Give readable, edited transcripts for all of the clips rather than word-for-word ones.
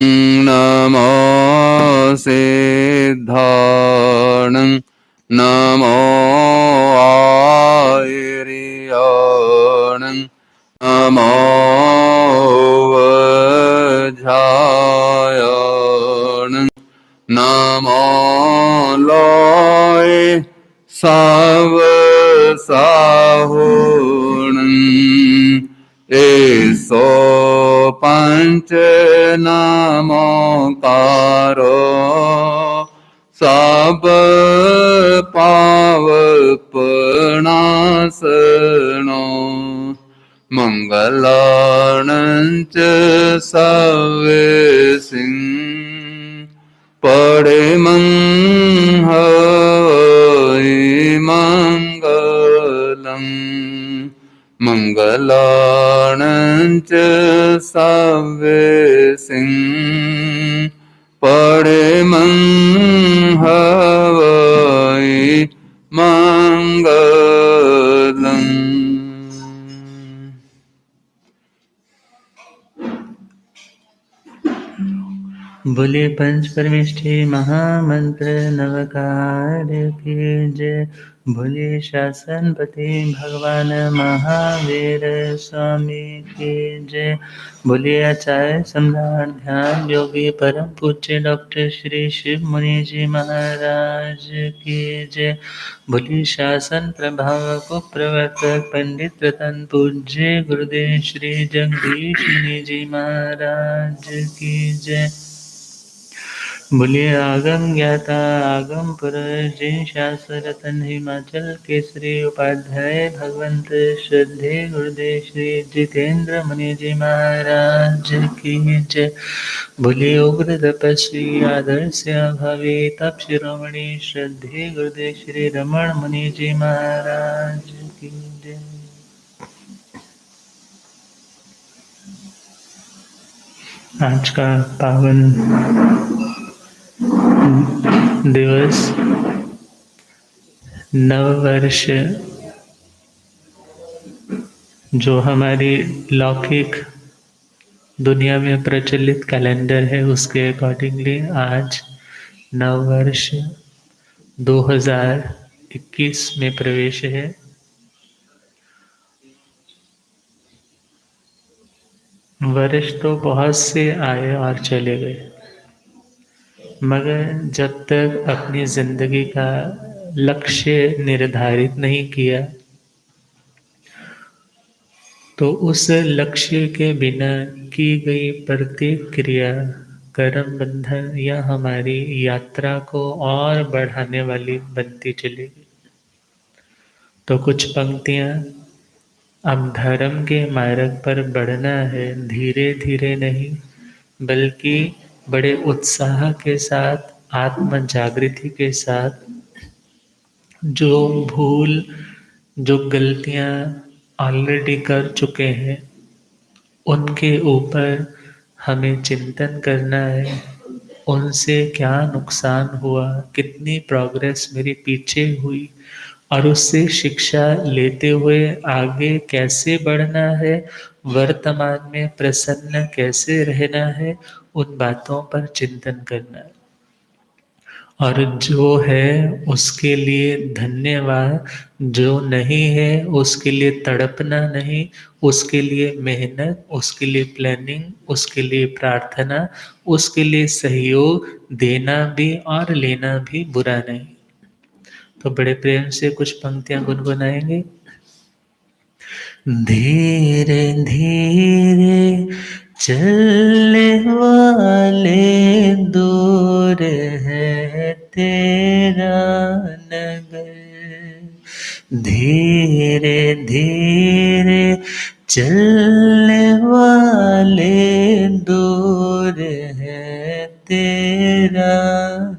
नमो सिद्धाणं नमो आयर्याणं नमो वज्रायणं नमो लोय सावसाहुणं एसो पंच नमोकारो सब पावपनासनो मंगलानं च सवेसिं परमं हरि मंगलम् मंगलानं च सवेसिं परमं हरि मंगलम्। बोले पंच परमेष्ठी महामंत्र नवकार की जय। बोले शासनपति भगवान महावीर स्वामी की जय। बोले आचार्य सम्राट ध्यान योगी परम पूज्य डॉक्टर श्री शिव मुनि जी महाराज की जय। बोले शासन प्रभाव को प्रवर्तक पंडित रतन पूज्य गुरुदेव श्री जगदीश मुनि जी महाराज की जय। बोलिए आगम ज्ञाता आगम पुरुष जी शास्त्र रतन हिमाचल केसरी उपाध्याय भगवंत श्रद्धे गुरुदेव श्री जितेंद्र मुनि जी महाराज की जय। बोलिए उग्र तपस्वी आदर्श भावी तप शिरोमणि श्रद्धे गुरुदेव श्री रमण मुनि जी महाराज की जय। आज का पावन दिवस नववर्ष जो हमारी लौकिक दुनिया में प्रचलित कैलेंडर है उसके अकॉर्डिंगली आज नववर्ष 2021 में प्रवेश है। वर्ष तो बहुत से आए और चले गए, मगर जब तक अपनी जिंदगी का लक्ष्य निर्धारित नहीं किया तो उस लक्ष्य के बिना की गई प्रत्येक क्रिया कर्म बंधन या हमारी यात्रा को और बढ़ाने वाली बनती चलेगी। तो कुछ पंक्तियाँ, अब धर्म के मार्ग पर बढ़ना है, धीरे धीरे नहीं बल्कि बड़े उत्साह के साथ, आत्म जागृति के साथ। जो भूल, जो गलतियाँ ऑलरेडी कर चुके हैं उनके ऊपर हमें चिंतन करना है। उनसे क्या नुकसान हुआ, कितनी प्रोग्रेस मेरी पीछे हुई और उससे शिक्षा लेते हुए आगे कैसे बढ़ना है, वर्तमान में प्रसन्न कैसे रहना है, उन बातों पर चिंतन करना है। और जो है उसके लिए धन्यवाद, जो नहीं है उसके लिए तड़पना नहीं, उसके लिए मेहनत, उसके लिए प्लानिंग, उसके लिए प्रार्थना, उसके लिए सहयोग देना भी और लेना भी बुरा नहीं। तो बड़े प्रेम से कुछ पंक्तियां गुनगुनाएंगे। धीरे धीरे चलने वाले दूर है तेरा नगर, धीरे धीरे चलने वाले दूर है तेरा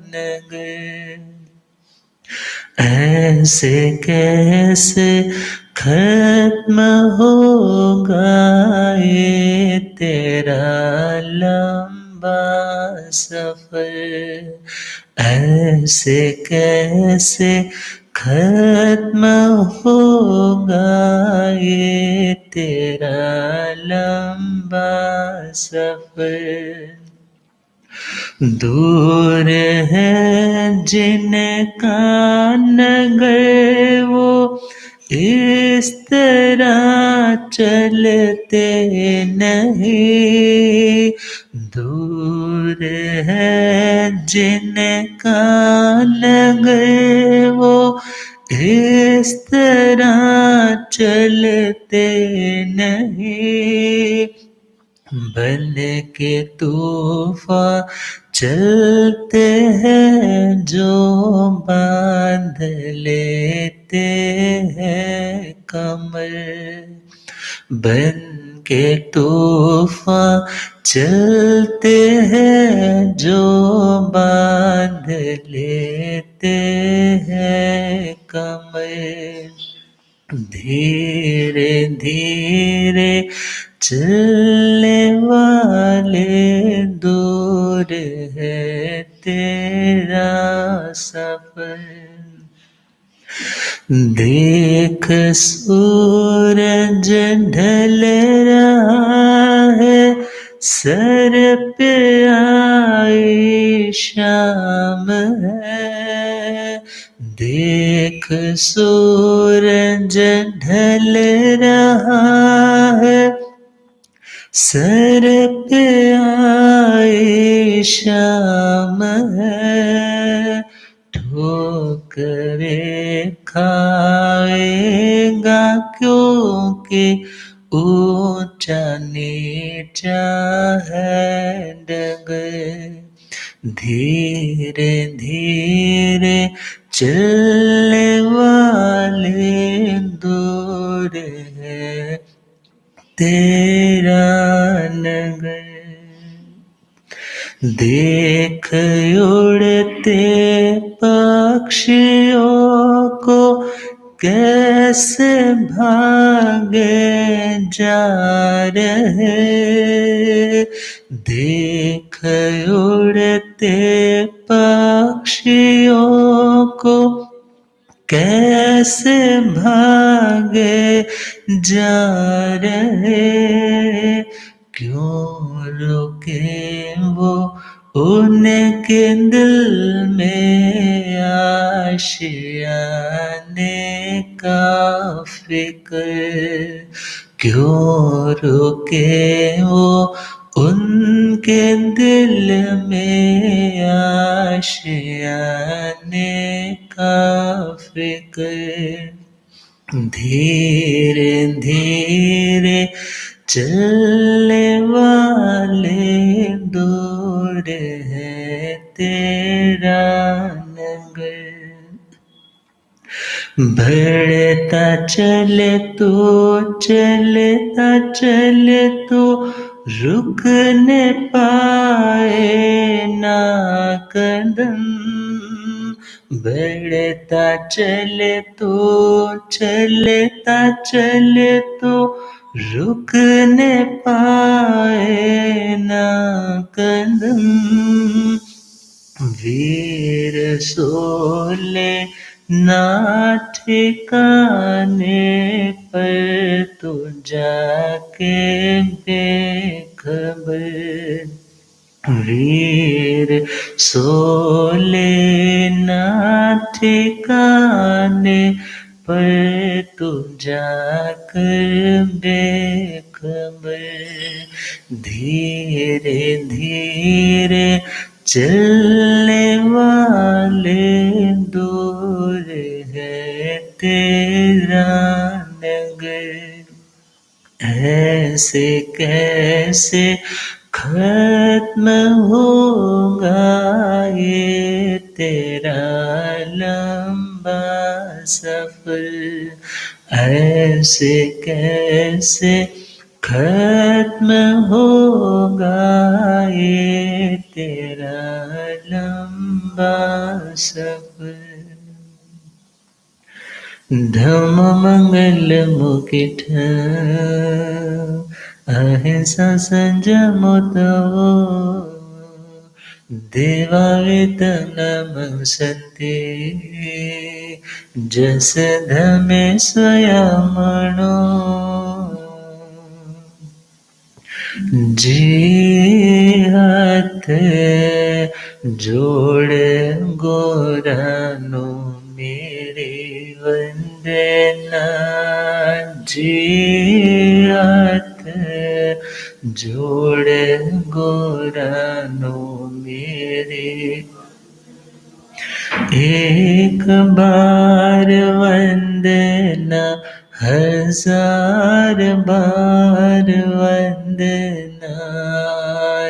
नगर, ऐसे कैसे खत्म होगा ये तेरा लंबा सफर, ऐसे कैसे खत्म होगा ये तेरा लंबा सफर। दूर है जिनका नगर वो इस तरह चलते नहीं। दूर है जिनका नगर वो इस तरह चलते नहीं। बन के तूफान चलते हैं जो बांध लेते हैं कमर। बन के तूफान चलते हैं जो बांध लेते हैं कमर। धीरे धीरे चलने वाले दूर है तेरा सफर। देख सूरज ढल रहा है, सर पे आई शाम है। देख सूरज ढल रहा है, सर पे आई शाम है। ठोकरे खाएगा क्योंकि ऊंचा नीचा है डगर। धीरे धीरे चलने वाले दूर है तेरा नगर। देख उड़ते पक्षियों को कैसे भागे जा रहे। देख उड़ते पक्षियों को कैसे भागे जा रहे। क्यों रुके वो उनके दिल में आशियाने का फिक्र। क्यों रुके वो उनके दिल में आशियाने का फिक्र। धीरे धीरे चलने वाले दूर है तेरा नगर। बढ़ता चले तो चलता चले तो रुक न पाए ना कदम। बढ़ता चले तो चलता चले तो रुक न पाए ना कदम। वीर सोले ना ठिकाने पर तो जाके बेखबर। वीर सोले ना ठिकाने पर तो जाकर बेखबर। धीरे धीरे चलने वाले दूर है तेरा नगर। ऐसे कैसे खत्म होगा ये तेरा लंबा सफर। ऐसे कैसे खत्म होगा ये तेरा लंबा सफर। धम्म मंगल मुकुट अहिंसा संयम तवो। देवावेतनम सत्य जस धमे स्वयमणो। जी हाथ जोड़ गोरानो मेरी वंदना। जी हाथ जोड़ गोरानो मेरी एक बार वंदना हजार बार वंदना।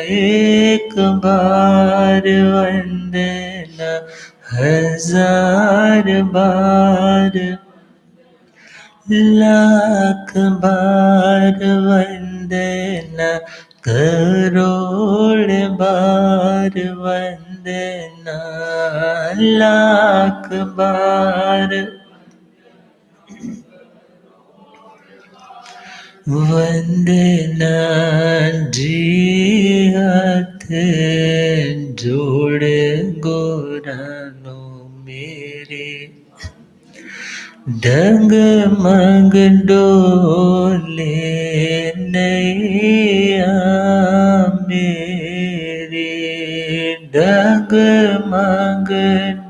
एक बार वंदना हजार बार, लाख बार वंदना करोड़ बार वंदना। लाख बार वंदना। जी हाथ जोड़ गोरानो मेरे, डगमग डोले नैया मेरे, डगमग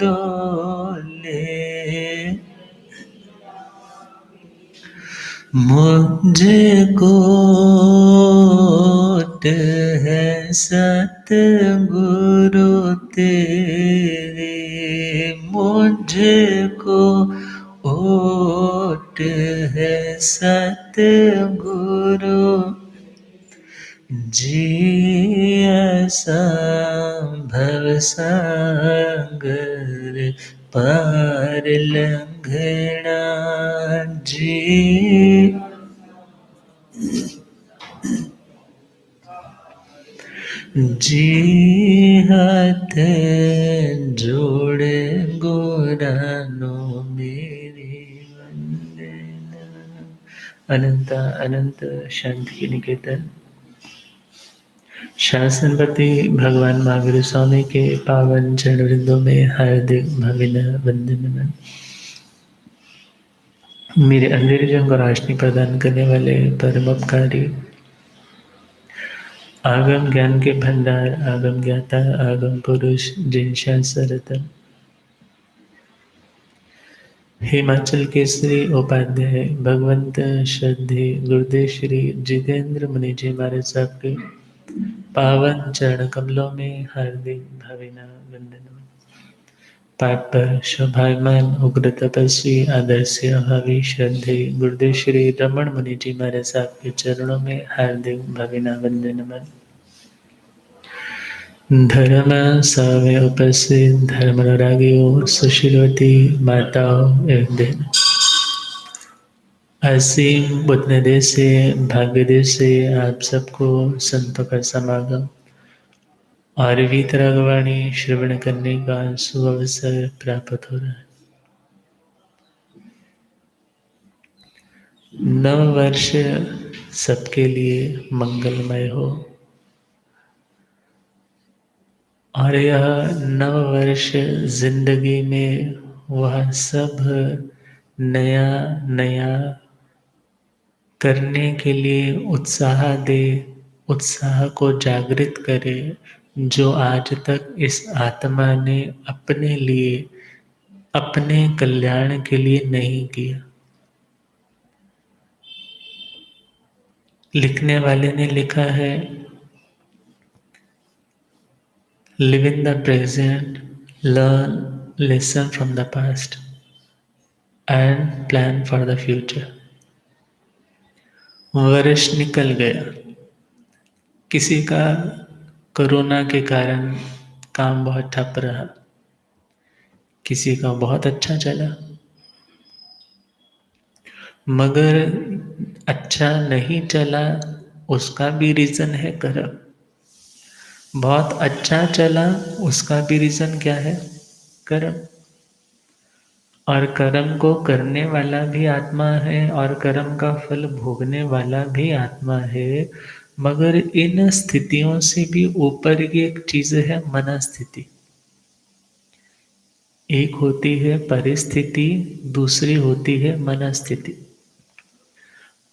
डोले मुझको है सतगुरु तेरे, मुझको ओट है सतगुरु। जी ऐसा भवसागर पार लंघना। जी जी हाथ जोड़ गोरानो मेरी वंदना। अनंत अनंत शांति निकेतन शासनपति भगवान महावीर स्वामी के पावन चरण वृंदों में हार्दिक भविन वंदन। मेरे अंधेरे जन को रोशनी प्रदान करने वाले परमोपकारी आगम ज्ञान के भंडार, आगम ज्ञाता, आगम पुरुष जिन सरतन हिमाचल केसरी उपाध्याय भगवंत श्रद्धे गुरुदेव श्री जितेंद्र मुनि जी महाराज साहब के पावन चरण कमलों में हार्दिक भावना वंदन। पाठ पर सौभाग्यवान उग्र तपस्वी आदर्श भावी श्रद्धे गुरुदेव श्री रमण मुनि जी महाराज साहब के चरणों में हार्दिक भावना वंदन। धर्म सभा में उपस्थित धर्म अनुरागियों, सुशीलवती माताओं एवं बहनों, असीम बुद्धनिधि से भाग्यदेव से आप सबको संतों का समागम और वीतरागवाणी श्रवण करने का सुअवसर प्राप्त हो रहा है। नव वर्ष सबके लिए मंगलमय हो और यह नव वर्ष जिंदगी में वह सब नया नया करने के लिए उत्साह दे, उत्साह को जागृत करे, जो आज तक इस आत्मा ने अपने लिए, अपने कल्याण के लिए नहीं किया। लिखने वाले ने लिखा है, live in the present, learn lesson from the past and plan for the future. वर्ष निकल गया, किसी का कोरोना के कारण काम बहुत ठप रहा, किसी का बहुत अच्छा चला, मगर अच्छा नहीं चला उसका भी रीज़न है कर्म। बहुत अच्छा चला उसका भी रीज़न क्या है? कर्म। और कर्म को करने वाला भी आत्मा है और कर्म का फल भोगने वाला भी आत्मा है। मगर इन स्थितियों से भी ऊपर की एक चीज़ है मनस्थिति। एक होती है परिस्थिति, दूसरी होती है मनस्थिति।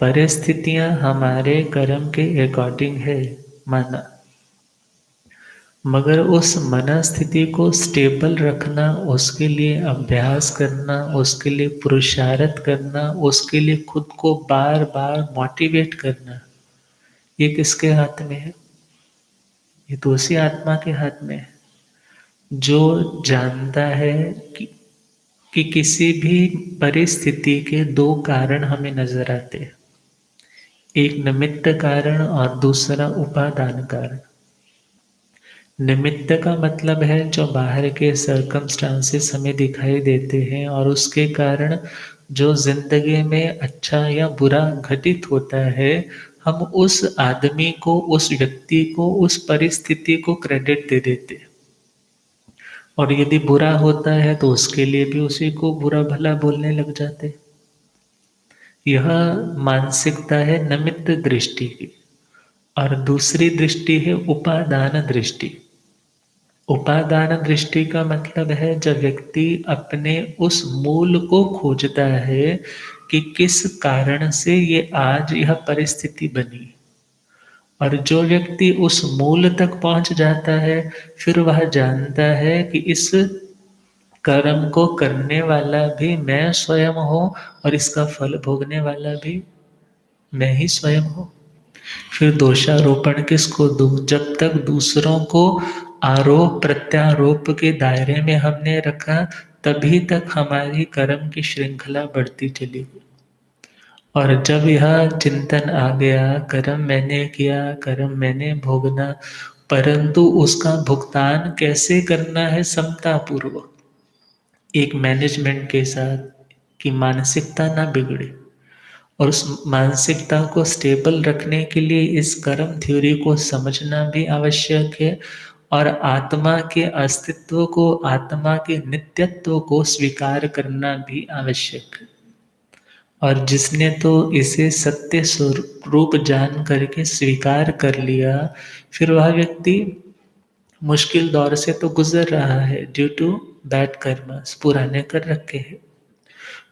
परिस्थितियां हमारे कर्म के अकॉर्डिंग है माना, मगर उस मनस्थिति को स्टेबल रखना, उसके लिए अभ्यास करना, उसके लिए पुरुषार्थ करना, उसके लिए खुद को बार बार मोटिवेट करना, ये किसके हाथ में है? ये तो उसी आत्मा के हाथ में है जो जानता है कि, कि किसी भी परिस्थिति के दो कारण हमें नजर आते हैं, एक निमित्त कारण और दूसरा उपादान कारण। निमित्त का मतलब है जो बाहर के सर्कमस्टांसेस हमें दिखाई देते हैं और उसके कारण जो जिंदगी में अच्छा या बुरा घटित होता है, हम उस आदमी को, उस व्यक्ति को, उस परिस्थिति को क्रेडिट दे देते हैं। और यदि बुरा होता है तो उसके लिए भी उसी को बुरा भला बोलने लग जाते। यह मानसिकता है निमित्त दृष्टि की। और दूसरी दृष्टि है उपादान दृष्टि। उपादान दृष्टि का मतलब है जब व्यक्ति अपने उस मूल को खोजता है कि किस कारण से ये आज यह परिस्थिति बनी, और जो व्यक्ति उस मूल तक पहुंच जाता है, फिर वह जानता है कि इस कर्म को करने वाला भी मैं स्वयं हूँ और इसका फल भोगने वाला भी मैं ही स्वयं हूँ। फिर दोषारोपण किसको दूं? जब तक दूसरों को आरोप प्रत्यारोप के दायरे में हमने रखा, तभी तक हमारी कर्म की श्रृंखला बढ़ती चली गई। और जब यह चिंतन आ गया, कर्म मैंने किया, कर्म मैंने भोगना, परंतु उसका भुगतान कैसे करना है समता पूर्वक, एक मैनेजमेंट के साथ, कि मानसिकता ना बिगड़े। और उस मानसिकता को स्टेबल रखने के लिए इस कर्म थ्योरी को समझना भी आवश्यक है, और आत्मा के अस्तित्व को, आत्मा के नित्यत्व को स्वीकार करना भी आवश्यक है। और जिसने तो इसे सत्य स्वरूप जान करके स्वीकार कर लिया, फिर वह व्यक्ति मुश्किल दौर से तो गुजर रहा है ड्यू टू बैड कर्मस, पुराने कर रखे हैं,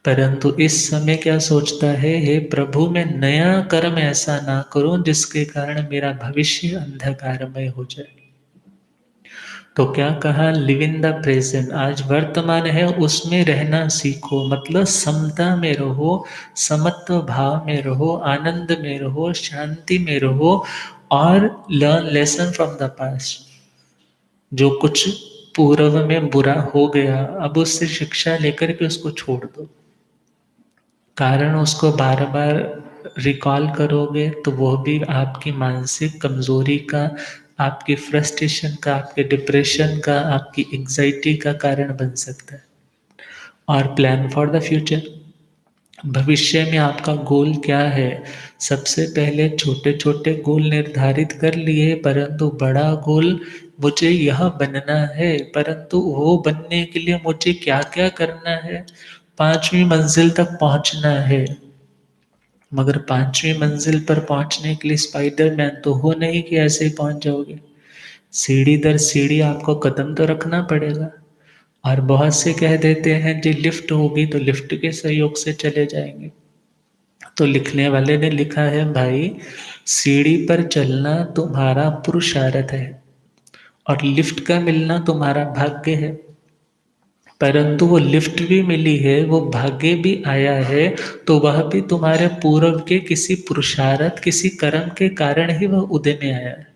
परंतु इस समय क्या सोचता है, हे प्रभु मैं नया कर्म ऐसा ना करूं जिसके कारण मेरा भविष्य अंधकारमय हो जाए। तो क्या कहा, लिव इन द प्रेजेंट, आज वर्तमान है उसमें रहना सीखो, मतलब समता में रहो, समत्व भाव में रहो, आनंद में रहो, शांति में रहो, और learn lesson from the past. जो कुछ पूर्व में बुरा हो गया, अब उससे शिक्षा लेकर के उसको छोड़ दो। कारण उसको बार बार रिकॉल करोगे तो वो भी आपकी मानसिक कमजोरी का, आपकी फ्रस्ट्रेशन का, आपके डिप्रेशन का, आपकी एंजाइटी का कारण बन सकता है। और प्लान फॉर द फ्यूचर, भविष्य में आपका गोल क्या है? सबसे पहले छोटे छोटे गोल निर्धारित कर लिए, परंतु बड़ा गोल, मुझे यह बनना है, परंतु वो बनने के लिए मुझे क्या क्या करना है? 5वीं मंजिल तक पहुंचना है, मगर 5वीं मंजिल पर पहुंचने के लिए स्पाइडरमैन तो हो नहीं कि ऐसे ही पहुंच जाओगे। सीढ़ी दर सीढ़ी आपको कदम तो रखना पड़ेगा। और बहुत से कह देते हैं जी लिफ्ट होगी तो लिफ्ट के सहयोग से चले जाएंगे। तो लिखने वाले ने लिखा है, भाई सीढ़ी पर चलना तुम्हारा पुरुषार्थ है और लिफ्ट का मिलना तुम्हारा भाग्य है। परंतु वो लिफ्ट भी मिली है, वो भाग्य भी आया है, तो वह भी तुम्हारे पूर्व के किसी पुरुषार्थ, किसी कर्म के कारण ही वह उदय में आया है।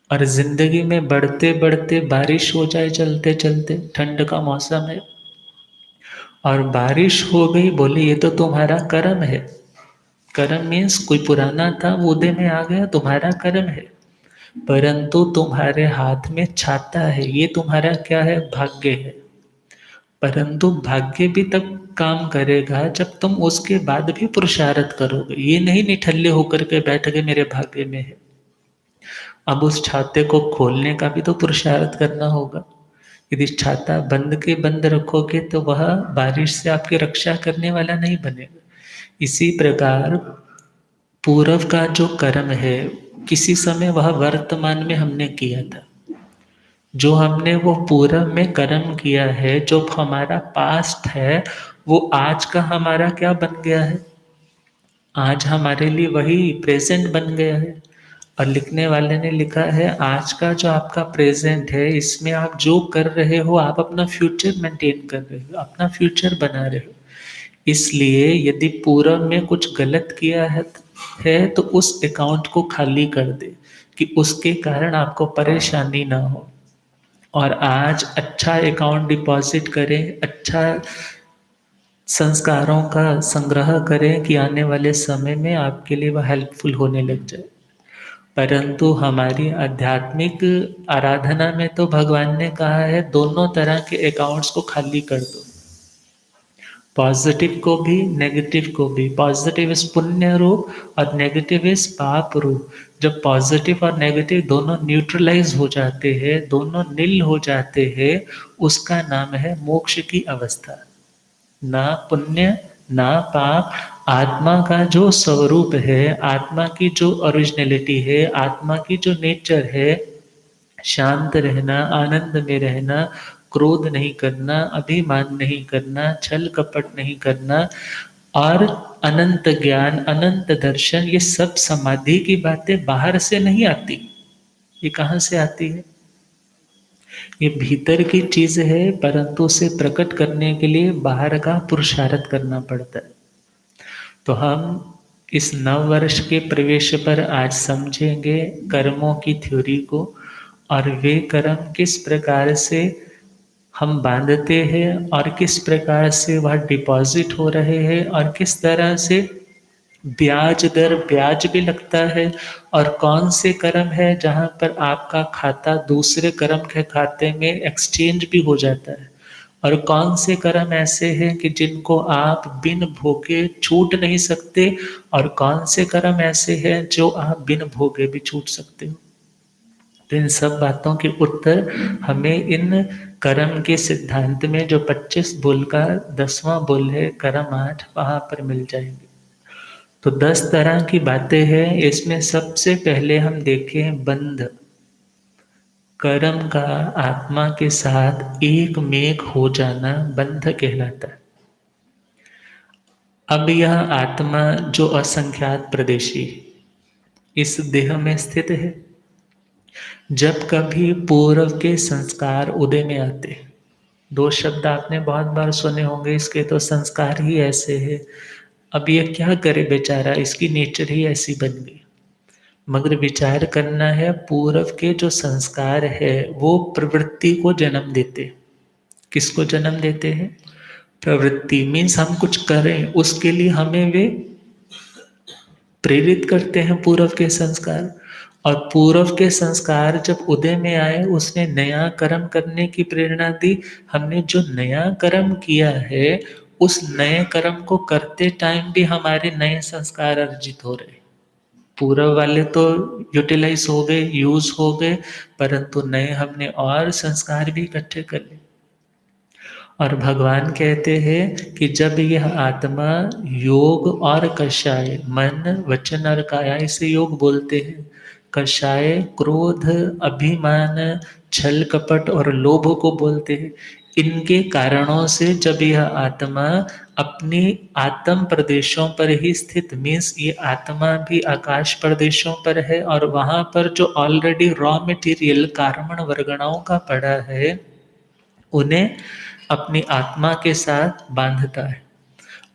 और जिंदगी में बढ़ते बढ़ते बारिश हो जाए चलते चलते, ठंड का मौसम है और बारिश हो गई, बोले ये तो तुम्हारा कर्म है। कर्म मीन्स कोई पुराना था वो उदय में आ गया, तुम्हारा कर्म है। परंतु तुम्हारे हाथ में छाता है, ये तुम्हारा क्या है? भाग्य है। परंतु भाग्य भी तब काम करेगा जब तुम उसके बाद भी पुरुषार्थ करोगे। ये नहीं निठल्ले होकर के बैठ गए मेरे भाग्य में है। अब उस छाते को खोलने का भी तो पुरुषार्थ करना होगा। यदि छाता बंद के बंद रखोगे तो वह बारिश से आपकी रक्षा करने वाला नहीं बनेगा। इसी प्रकार पूर्व का जो कर्म है, किसी समय वह वर्तमान में हमने किया था। जो हमने वो पूर्व में कर्म किया है, जो हमारा पास्ट है, वो आज का हमारा क्या बन गया है? आज हमारे लिए वही प्रेजेंट बन गया है। और लिखने वाले ने लिखा है, आज का जो आपका प्रेजेंट है, इसमें आप जो कर रहे हो, आप अपना फ्यूचर मेंटेन कर रहे हो, अपना फ्यूचर बना रहे हो। इसलिए यदि पूर्व में कुछ गलत किया है तो उस अकाउंट को खाली कर दे, कि उसके कारण आपको परेशानी ना हो। और आज अच्छा अकाउंट डिपॉजिट करें, अच्छा संस्कारों का संग्रह करें कि आने वाले समय में आपके लिए वह हेल्पफुल होने लग जाए। परंतु हमारी आध्यात्मिक आराधना में तो भगवान ने कहा है, दोनों तरह के अकाउंट्स को खाली कर दो, पॉजिटिव को भी नेगेटिव को भी। पॉजिटिव इज पुण्य रूप और नेगेटिव इज पाप रूप। जब पॉजिटिव और नेगेटिव दोनों न्यूट्रलाइज हो जाते हैं, दोनों नील हो जाते हैं, उसका नाम है मोक्ष की अवस्था। ना पुण्य ना पाप, आत्मा का जो स्वरूप है, आत्मा की जो ओरिजिनलिटी है, आत्मा की जो नेचर है, शांत रहना, आनंद में रहना, क्रोध नहीं करना, अभिमान नहीं करना, छल कपट नहीं करना, और अनंत ज्ञान, अनंत दर्शन, ये सब समाधि की बातें बाहर से नहीं आती। ये कहाँ से आती है? ये भीतर की चीज है, परंतु उसे प्रकट करने के लिए बाहर का पुरुषार्थ करना पड़ता है। तो हम इस नव वर्ष के प्रवेश पर आज समझेंगे कर्मों की थ्योरी को, और वे कर्म किस प्रकार से हम बांधते हैं, और किस प्रकार से वह डिपॉजिट हो रहे हैं, और किस तरह से ब्याज दर ब्याज भी लगता है, और कौन से कर्म है जहाँ पर आपका खाता दूसरे कर्म के खाते में एक्सचेंज भी हो जाता है, और कौन से कर्म ऐसे हैं कि जिनको आप बिन भोगे छूट नहीं सकते, और कौन से कर्म ऐसे हैं जो आप बिन भोगे भी छूट सकते हो। तो इन सब बातों के उत्तर हमें इन कर्म के सिद्धांत में, जो 25 बोल का 10वां बोल है कर्म 8, वहाँ पर मिल जाएंगे। तो 10 तरह की बातें हैं। इसमें सबसे पहले हम देखें बंध। कर्म का आत्मा के साथ एक मेक हो जाना बंध कहलाता है। अब यह आत्मा जो असंख्यात प्रदेशी इस देह में स्थित है, जब कभी पूर्व के संस्कार उदय में आते, दो शब्द आपने बहुत बार सुने होंगे इसके, तो संस्कार ही ऐसे है। अब ये क्या करे बेचारा, इसकी नेचर ही ऐसी बन गई। मगर विचार करना है, पूर्व के जो संस्कार है वो प्रवृत्ति को जन्म देते। किसको जन्म देते हैं? प्रवृत्ति मीन्स हम कुछ करें उसके लिए हमें वे प्रेरित करते हैं, पूर्व के संस्कार। और पूर्व के संस्कार जब उदय में आए, उसने नया कर्म करने की प्रेरणा दी। हमने जो नया कर्म किया है, उस नए कर्म को करते टाइम भी हमारे नए संस्कार अर्जित हो रहे। पूर्व वाले तो यूटिलाइज हो गए, यूज हो गए, परंतु नए हमने और संस्कार भी इकट्ठे कर लिए। और भगवान कहते हैं कि जब यह आत्मा योग और कषाय, मन वचन और काया, इसे योग बोलते हैं। कषाय क्रोध, अभिमान, छल कपट और लोभ को बोलते हैं। इनके कारणों से जब यह आत्मा अपनी आत्म प्रदेशों पर ही स्थित, मीन्स ये आत्मा भी आकाश प्रदेशों पर है, और वहां पर जो ऑलरेडी रॉ मटेरियल कार्बन वर्गणाओं का पड़ा है, उन्हें अपनी आत्मा के साथ बांधता है।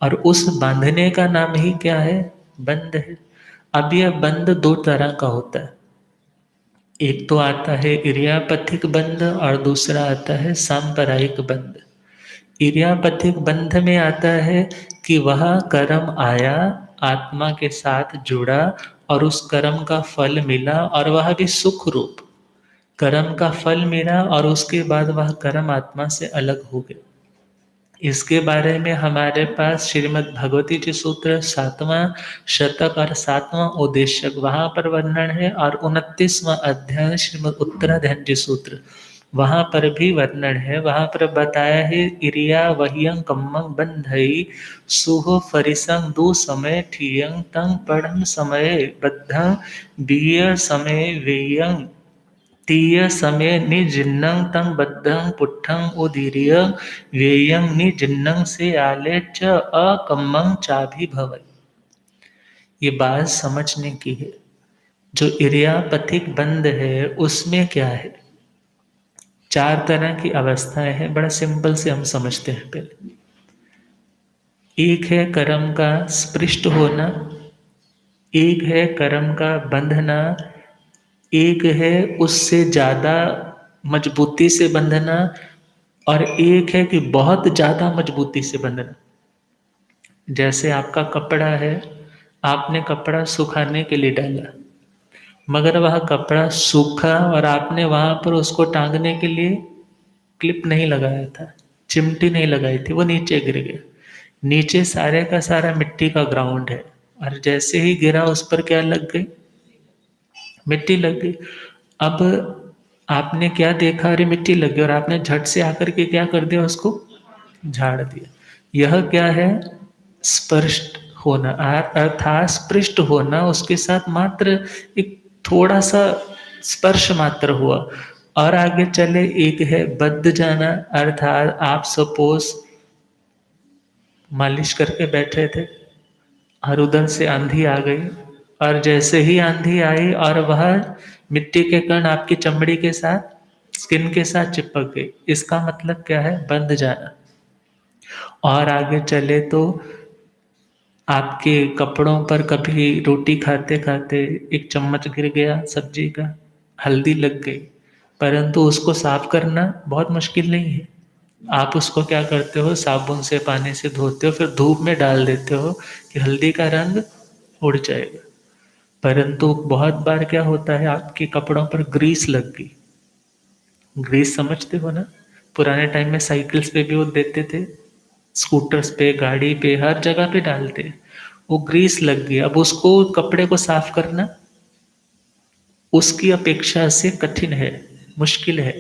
और उस बांधने का नाम ही क्या है? बंध है। अब यह बंध दो तरह का होता है। एक तो आता है इरियापथिक बंध, और दूसरा आता है सांप्रदायिक बंध। इरियापथिक बंध में आता है कि वह कर्म आया, आत्मा के साथ जुड़ा, और उस कर्म का फल मिला, और वह भी सुख रूप कर्म का फल मिला, और उसके बाद वह कर्म आत्मा से अलग हो गया। इसके बारे में हमारे पास श्रीमद् भगवती जी सूत्र 7वां शतक और 7वां उद्देश्यक, वहाँ पर वर्णन है, और 29वां अध्याय श्रीमद् उत्तराधन जी सूत्र, वहाँ पर भी वर्णन है। वहाँ पर बताया है, इरिया वहियं कम्मं बंधई सुह फरिसंग दु समय ठियं तंग पढ़म समय बद्धं बीय समय वेयं तीय समय निजिन्नं तं बद्धं पुट्ठं उदीर्य व्ययं निजिन्नं से आले च अकम्मं चाभिभवति। ये बात समझने की है। जो इरियापथिक बंध है उसमें क्या है? 4 तरह की अवस्थाएं हैं, बड़ा सिंपल से हम समझते हैं पहले। एक है कर्म का स्पृष्ट होना, एक है कर्म का बंधना, एक है उससे ज़्यादा मजबूती से बंधना, और एक है कि बहुत ज़्यादा मजबूती से बंधना। जैसे आपका कपड़ा है, आपने कपड़ा सुखाने के लिए डाला, मगर वह कपड़ा सूखा और आपने वहाँ पर उसको टांगने के लिए क्लिप नहीं लगाया था, चिमटी नहीं लगाई थी, वो नीचे गिर गया। नीचे सारे का सारा मिट्टी का ग्राउंड है, और जैसे ही गिरा उस पर क्या लग गई? मिट्टी लग गई। अब आपने क्या देखा? अरे मिट्टी लग गई, और आपने झट से आकर के क्या कर दिया? उसको झाड़ दिया। यह क्या है? स्पष्ट होना, अर्थात स्पृष्ट होना, उसके साथ मात्र एक थोड़ा सा स्पर्श मात्र हुआ। और आगे चले, एक है बद्ध जाना, अर्थात आप सपोज मालिश करके बैठे थे और उधर से आंधी आ गई, और जैसे ही आंधी आई और वह मिट्टी के कण आपकी चमड़ी के साथ, स्किन के साथ चिपक गई, इसका मतलब क्या है? बंध जाना। और आगे चले तो आपके कपड़ों पर कभी रोटी खाते खाते एक चम्मच गिर गया सब्जी का, हल्दी लग गई, परंतु उसको साफ करना बहुत मुश्किल नहीं है। आप उसको क्या करते हो? साबुन से, पानी से धोते हो, फिर धूप में डाल देते हो कि हल्दी का रंग उड़ जाएगा। परंतु बहुत बार क्या होता है, आपके कपड़ों पर ग्रीस लग गई। ग्रीस समझते हो ना? पुराने टाइम में साइकिल्स पे भी वो देते थे, स्कूटर्स पे, गाड़ी पे, हर जगह पे डालते। वो ग्रीस लग गई, अब उसको, कपड़े को साफ करना उसकी अपेक्षा से कठिन है, मुश्किल है।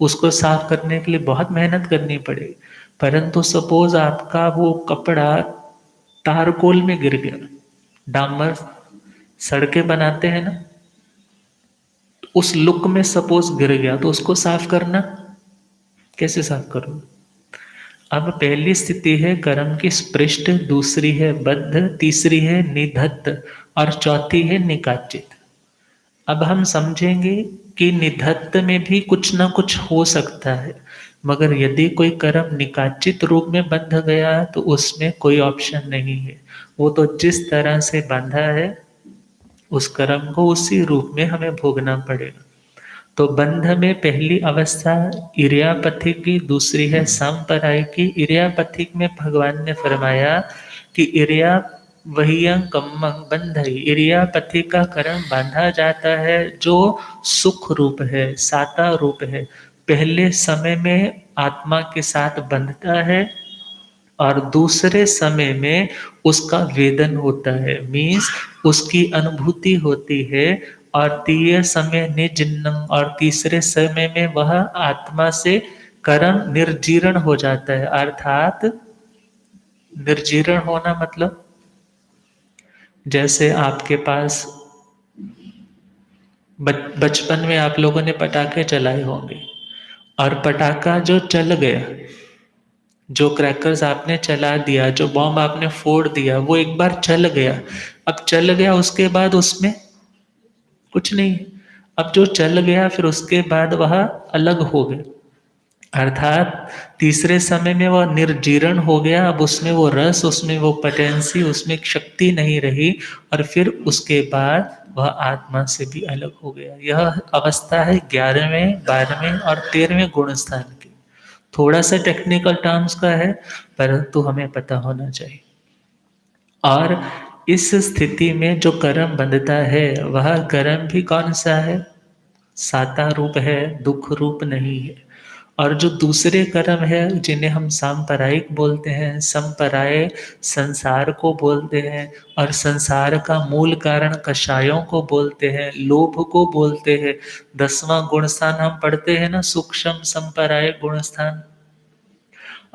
उसको साफ करने के लिए बहुत मेहनत करनी पड़ेगी। परंतु सपोज आपका वो कपड़ा तारकोल में गिर गया, डामर सड़कें बनाते हैं ना, उस लुक में सपोज गिर गया, तो उसको साफ करना कैसे? साफ करो? अब पहली स्थिति है कर्म की स्पृष्ट, दूसरी है बद्ध, तीसरी है निधत्त, और चौथी है निकाचित। अब हम समझेंगे कि निधत्त में भी कुछ ना कुछ हो सकता है, मगर यदि कोई कर्म निकाचित रूप में बंध गया तो उसमें कोई ऑप्शन नहीं है। वो तो जिस तरह से बंधा है, उस कर्म को उसी रूप में हमें भोगना पड़ेगा। तो बंध में पहली अवस्था इरियापथिक की, दूसरी है सांपरायिक की। इरियापथिक में भगवान ने फरमाया कि इरिया वहियं कम्मं बंधई, इरियापथिक का कर्म बांधा जाता है जो सुख रूप है, साता रूप है। पहले समय में आत्मा के साथ बंधता है, और दूसरे समय में उसका वेदन होता है, मीन्स उसकी अनुभूति होती है। और तीय समय निजिन्नम, और तीसरे समय में वह आत्मा से कर्म निर्जीर्ण हो जाता है। अर्थात निर्जीर्ण होना मतलब, जैसे आपके पास बचपन में आप लोगों ने पटाखे चलाए होंगे, और पटाखा जो चल गया, जो क्रैकर्स आपने चला दिया, जो बॉम्ब आपने फोड़ दिया, वो एक बार चल गया। अब चल गया, उसके बाद उसमें कुछ नहीं। अब जो चल गया, फिर उसके बाद वह अलग हो गया, अर्थात तीसरे समय में वह निर्जीर्ण हो गया। अब उसमें वो रस, उसमें वो पोटेंसी, उसमें शक्ति नहीं रही, और फिर उसके बाद वह आत्मा से भी अलग हो गया। यह अवस्था है 11वें, 12वें और 13वें गुण स्थान की। थोड़ा सा टेक्निकल टर्म्स का है, परंतु हमें पता होना चाहिए। और इस स्थिति में जो कर्म बंधता है, वह कर्म भी कौन सा है? साता रूप है, दुख रूप नहीं है। और जो दूसरे कर्म है, जिन्हें हम सांपरायिक बोलते हैं, संपराय संसार को बोलते हैं, और संसार का मूल कारण कषायों को बोलते हैं, लोभ को बोलते हैं। 10वां गुण स्थान हम पढ़ते हैं ना, सूक्ष्म संपराय गुण स्थान।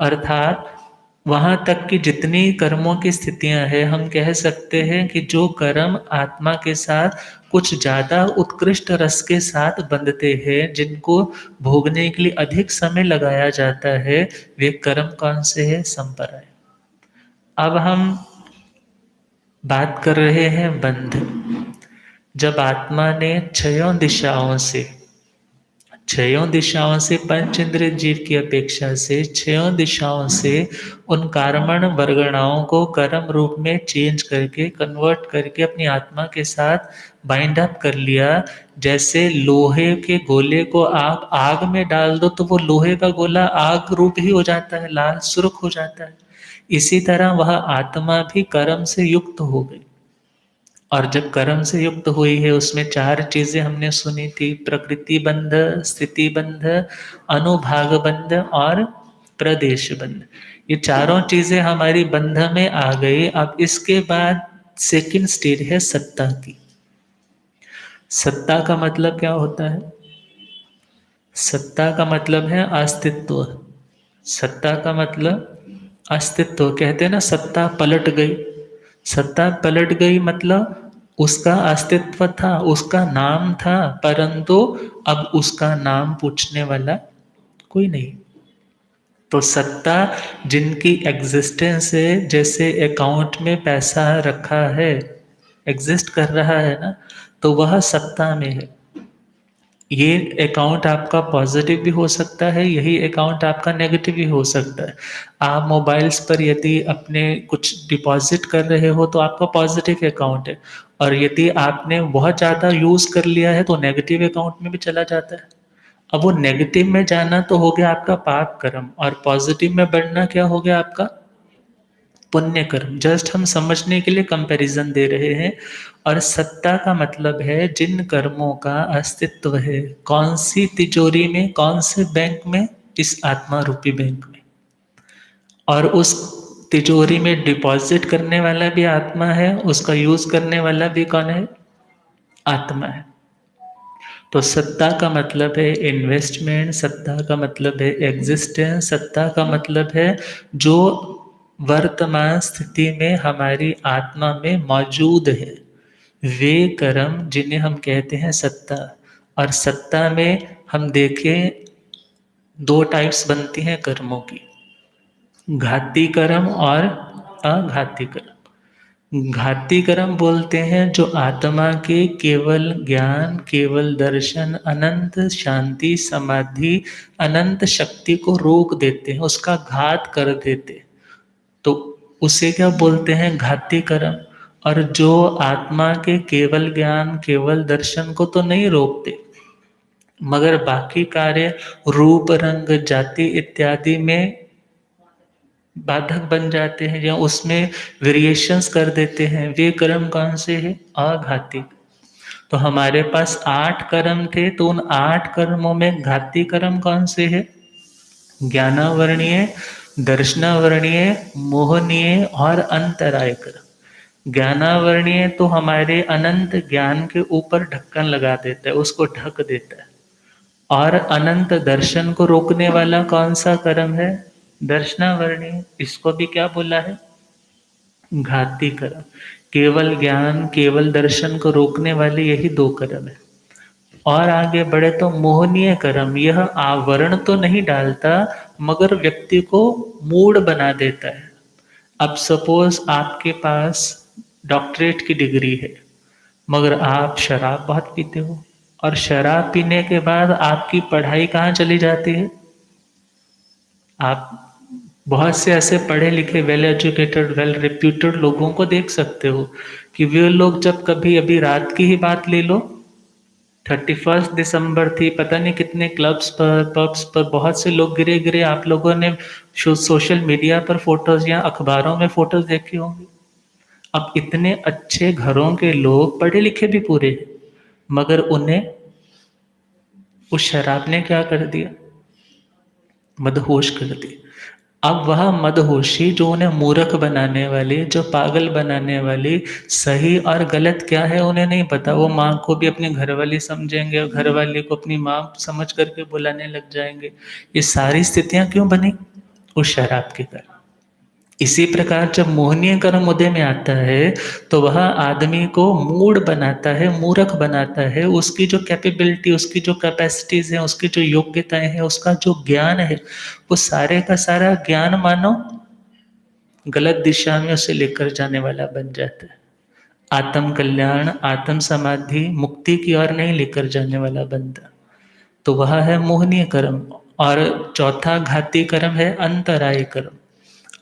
अर्थात वहाँ तक कि जितनी कर्मों की स्थितियां हैं, हम कह सकते हैं कि जो कर्म आत्मा के साथ कुछ ज़्यादा उत्कृष्ट रस के साथ बंधते हैं, जिनको भोगने के लिए अधिक समय लगाया जाता है, वे कर्म कौन से है? संपराय। अब हम बात कर रहे हैं बंध। जब आत्मा ने छयों दिशाओं से पंचेंद्रिय जीव की अपेक्षा से छयों दिशाओं से उन कर्मण वर्गणाओं को कर्म रूप में चेंज करके कन्वर्ट करके अपनी आत्मा के साथ बाइंड अप कर लिया। जैसे लोहे के गोले को आग आग में डाल दो तो वो लोहे का गोला आग रूप ही हो जाता है, लाल सुर्ख हो जाता है। इसी तरह वह आत्मा भी कर्म से युक्त हो गई। और जब कर्म से युक्त हुई है उसमें चार चीजें हमने सुनी थी, प्रकृति बंध, स्थिति बंध, अनुभाग बंध और प्रदेश बंध। ये चारों चीजें हमारी बंध में आ गई। अब इसके बाद सेकंड स्टेज है सत्ता की। सत्ता का मतलब क्या होता है? सत्ता का मतलब है अस्तित्व। सत्ता का मतलब अस्तित्व। कहते हैं ना सत्ता पलट गई। सत्ता पलट गई मतलब उसका अस्तित्व था, उसका नाम था, परंतु अब उसका नाम पूछने वाला कोई नहीं। तो सत्ता जिनकी एग्जिस्टेंस है, जैसे अकाउंट में पैसा रखा है, एग्जिस्ट कर रहा है ना, तो वह सत्ता में है। ये अकाउंट आपका पॉजिटिव भी हो सकता है, यही अकाउंट आपका नेगेटिव भी हो सकता है। आप मोबाइल्स पर यदि अपने कुछ डिपॉजिट कर रहे हो तो आपका पॉजिटिव अकाउंट है, और यदि आपने बहुत ज़्यादा यूज़ कर लिया है तो नेगेटिव अकाउंट में भी चला जाता है। अब वो नेगेटिव में जाना तो हो गया आपका पाप कर्म, और पॉजिटिव में बढ़ना क्या हो गया आपका पुण्य कर्म। जस्ट हम समझने के लिए कंपैरिजन दे रहे हैं। और सत्ता का मतलब है जिन कर्मों का अस्तित्व है, कौन सी तिजोरी में, कौन से बैंक में? इस आत्मा रूपी बैंक में। और उस तिजोरी में डिपॉजिट करने वाला भी आत्मा है, उसका यूज करने वाला भी कौन है? आत्मा है। तो सत्ता का मतलब है इन्वेस्टमेंट, सत्ता का मतलब है एग्जिस्टेंस, सत्ता का मतलब है जो वर्तमान स्थिति में हमारी आत्मा में मौजूद है, वे कर्म जिन्हें हम कहते हैं सत्ता। और सत्ता में हम देखें दो टाइप्स बनती हैं कर्मों की, घाती कर्म और अघाती कर्म। घाती कर्म बोलते हैं जो आत्मा के केवल ज्ञान, केवल दर्शन, अनंत शांति, समाधि, अनंत शक्ति को रोक देते हैं, उसका घात कर देते हैं। तो उसे क्या बोलते हैं? घाती कर्म। और जो आत्मा के केवल ज्ञान, केवल दर्शन को तो नहीं रोकते, मगर बाकी कार्य रूप, रंग, जाति इत्यादि में बाधक बन जाते हैं या उसमें वेरिएशंस कर देते हैं, वे कर्म कौन से हैं? अघाती। तो हमारे पास 8 कर्म थे, तो उन 8 कर्मों में घाती कर्म कौन से हैं? ज्ञानावरणीय, दर्शनावरणीय, मोहनीय और अंतराय कर्म। ज्ञानावरणीय तो हमारे अनंत ज्ञान के ऊपर ढक्कन लगा देता है, उसको ढक देता है। और अनंत दर्शन को रोकने वाला कौन सा कर्म है? दर्शनावरणीय। इसको भी क्या बोला है? घाती कर्म। केवल ज्ञान, केवल दर्शन को रोकने वाले यही दो कर्म है। और आगे बढ़े तो मोहनीय कर्म, यह आवरण तो नहीं डालता मगर व्यक्ति को मूड बना देता है। अब सपोज आपके पास डॉक्टरेट की डिग्री है, मगर आप शराब बहुत पीते हो, और शराब पीने के बाद आपकी पढ़ाई कहाँ चली जाती है? आप बहुत से ऐसे पढ़े लिखे, वेल एजुकेटेड, वेल रिप्यूटेड लोगों को देख सकते हो कि वे लोग जब कभी, अभी रात की ही बात ले लो, 31 दिसंबर थी, पता नहीं कितने क्लब्स पर, पब्स पर बहुत से लोग गिरे गिरे। आप लोगों ने सोशल मीडिया पर फोटोज या अखबारों में फोटोज देखी होंगी। अब इतने अच्छे घरों के लोग, पढ़े लिखे भी पूरे हैं, मगर उन्हें उस शराब ने क्या कर दिया? मदहोश कर दिया। अब वह मदहोशी जो उन्हें मूर्ख बनाने वाली, जो पागल बनाने वाली, सही और गलत क्या है उन्हें नहीं पता। वो माँ को भी अपनी घरवाली समझेंगे और घरवाली को अपनी माँ समझ करके बुलाने लग जाएंगे। ये सारी स्थितियां क्यों बनी? उस शराब के कारण। इसी प्रकार जब मोहनीय कर्म उदय में आता है तो वह आदमी को मूड बनाता है, मूर्ख बनाता है। उसकी जो कैपेबिलिटी, उसकी जो कैपेसिटीज हैं, उसकी जो योग्यताएं हैं, उसका जो ज्ञान है, वो सारे का सारा ज्ञान मानो गलत दिशा में उसे लेकर जाने वाला बन जाता है। आत्म कल्याण, आत्म समाधि मुक्ति की ओर नहीं लेकर जाने वाला बनता, तो वह है मोहनीय कर्म। और चौथा घाती कर्म है अंतराय कर्म।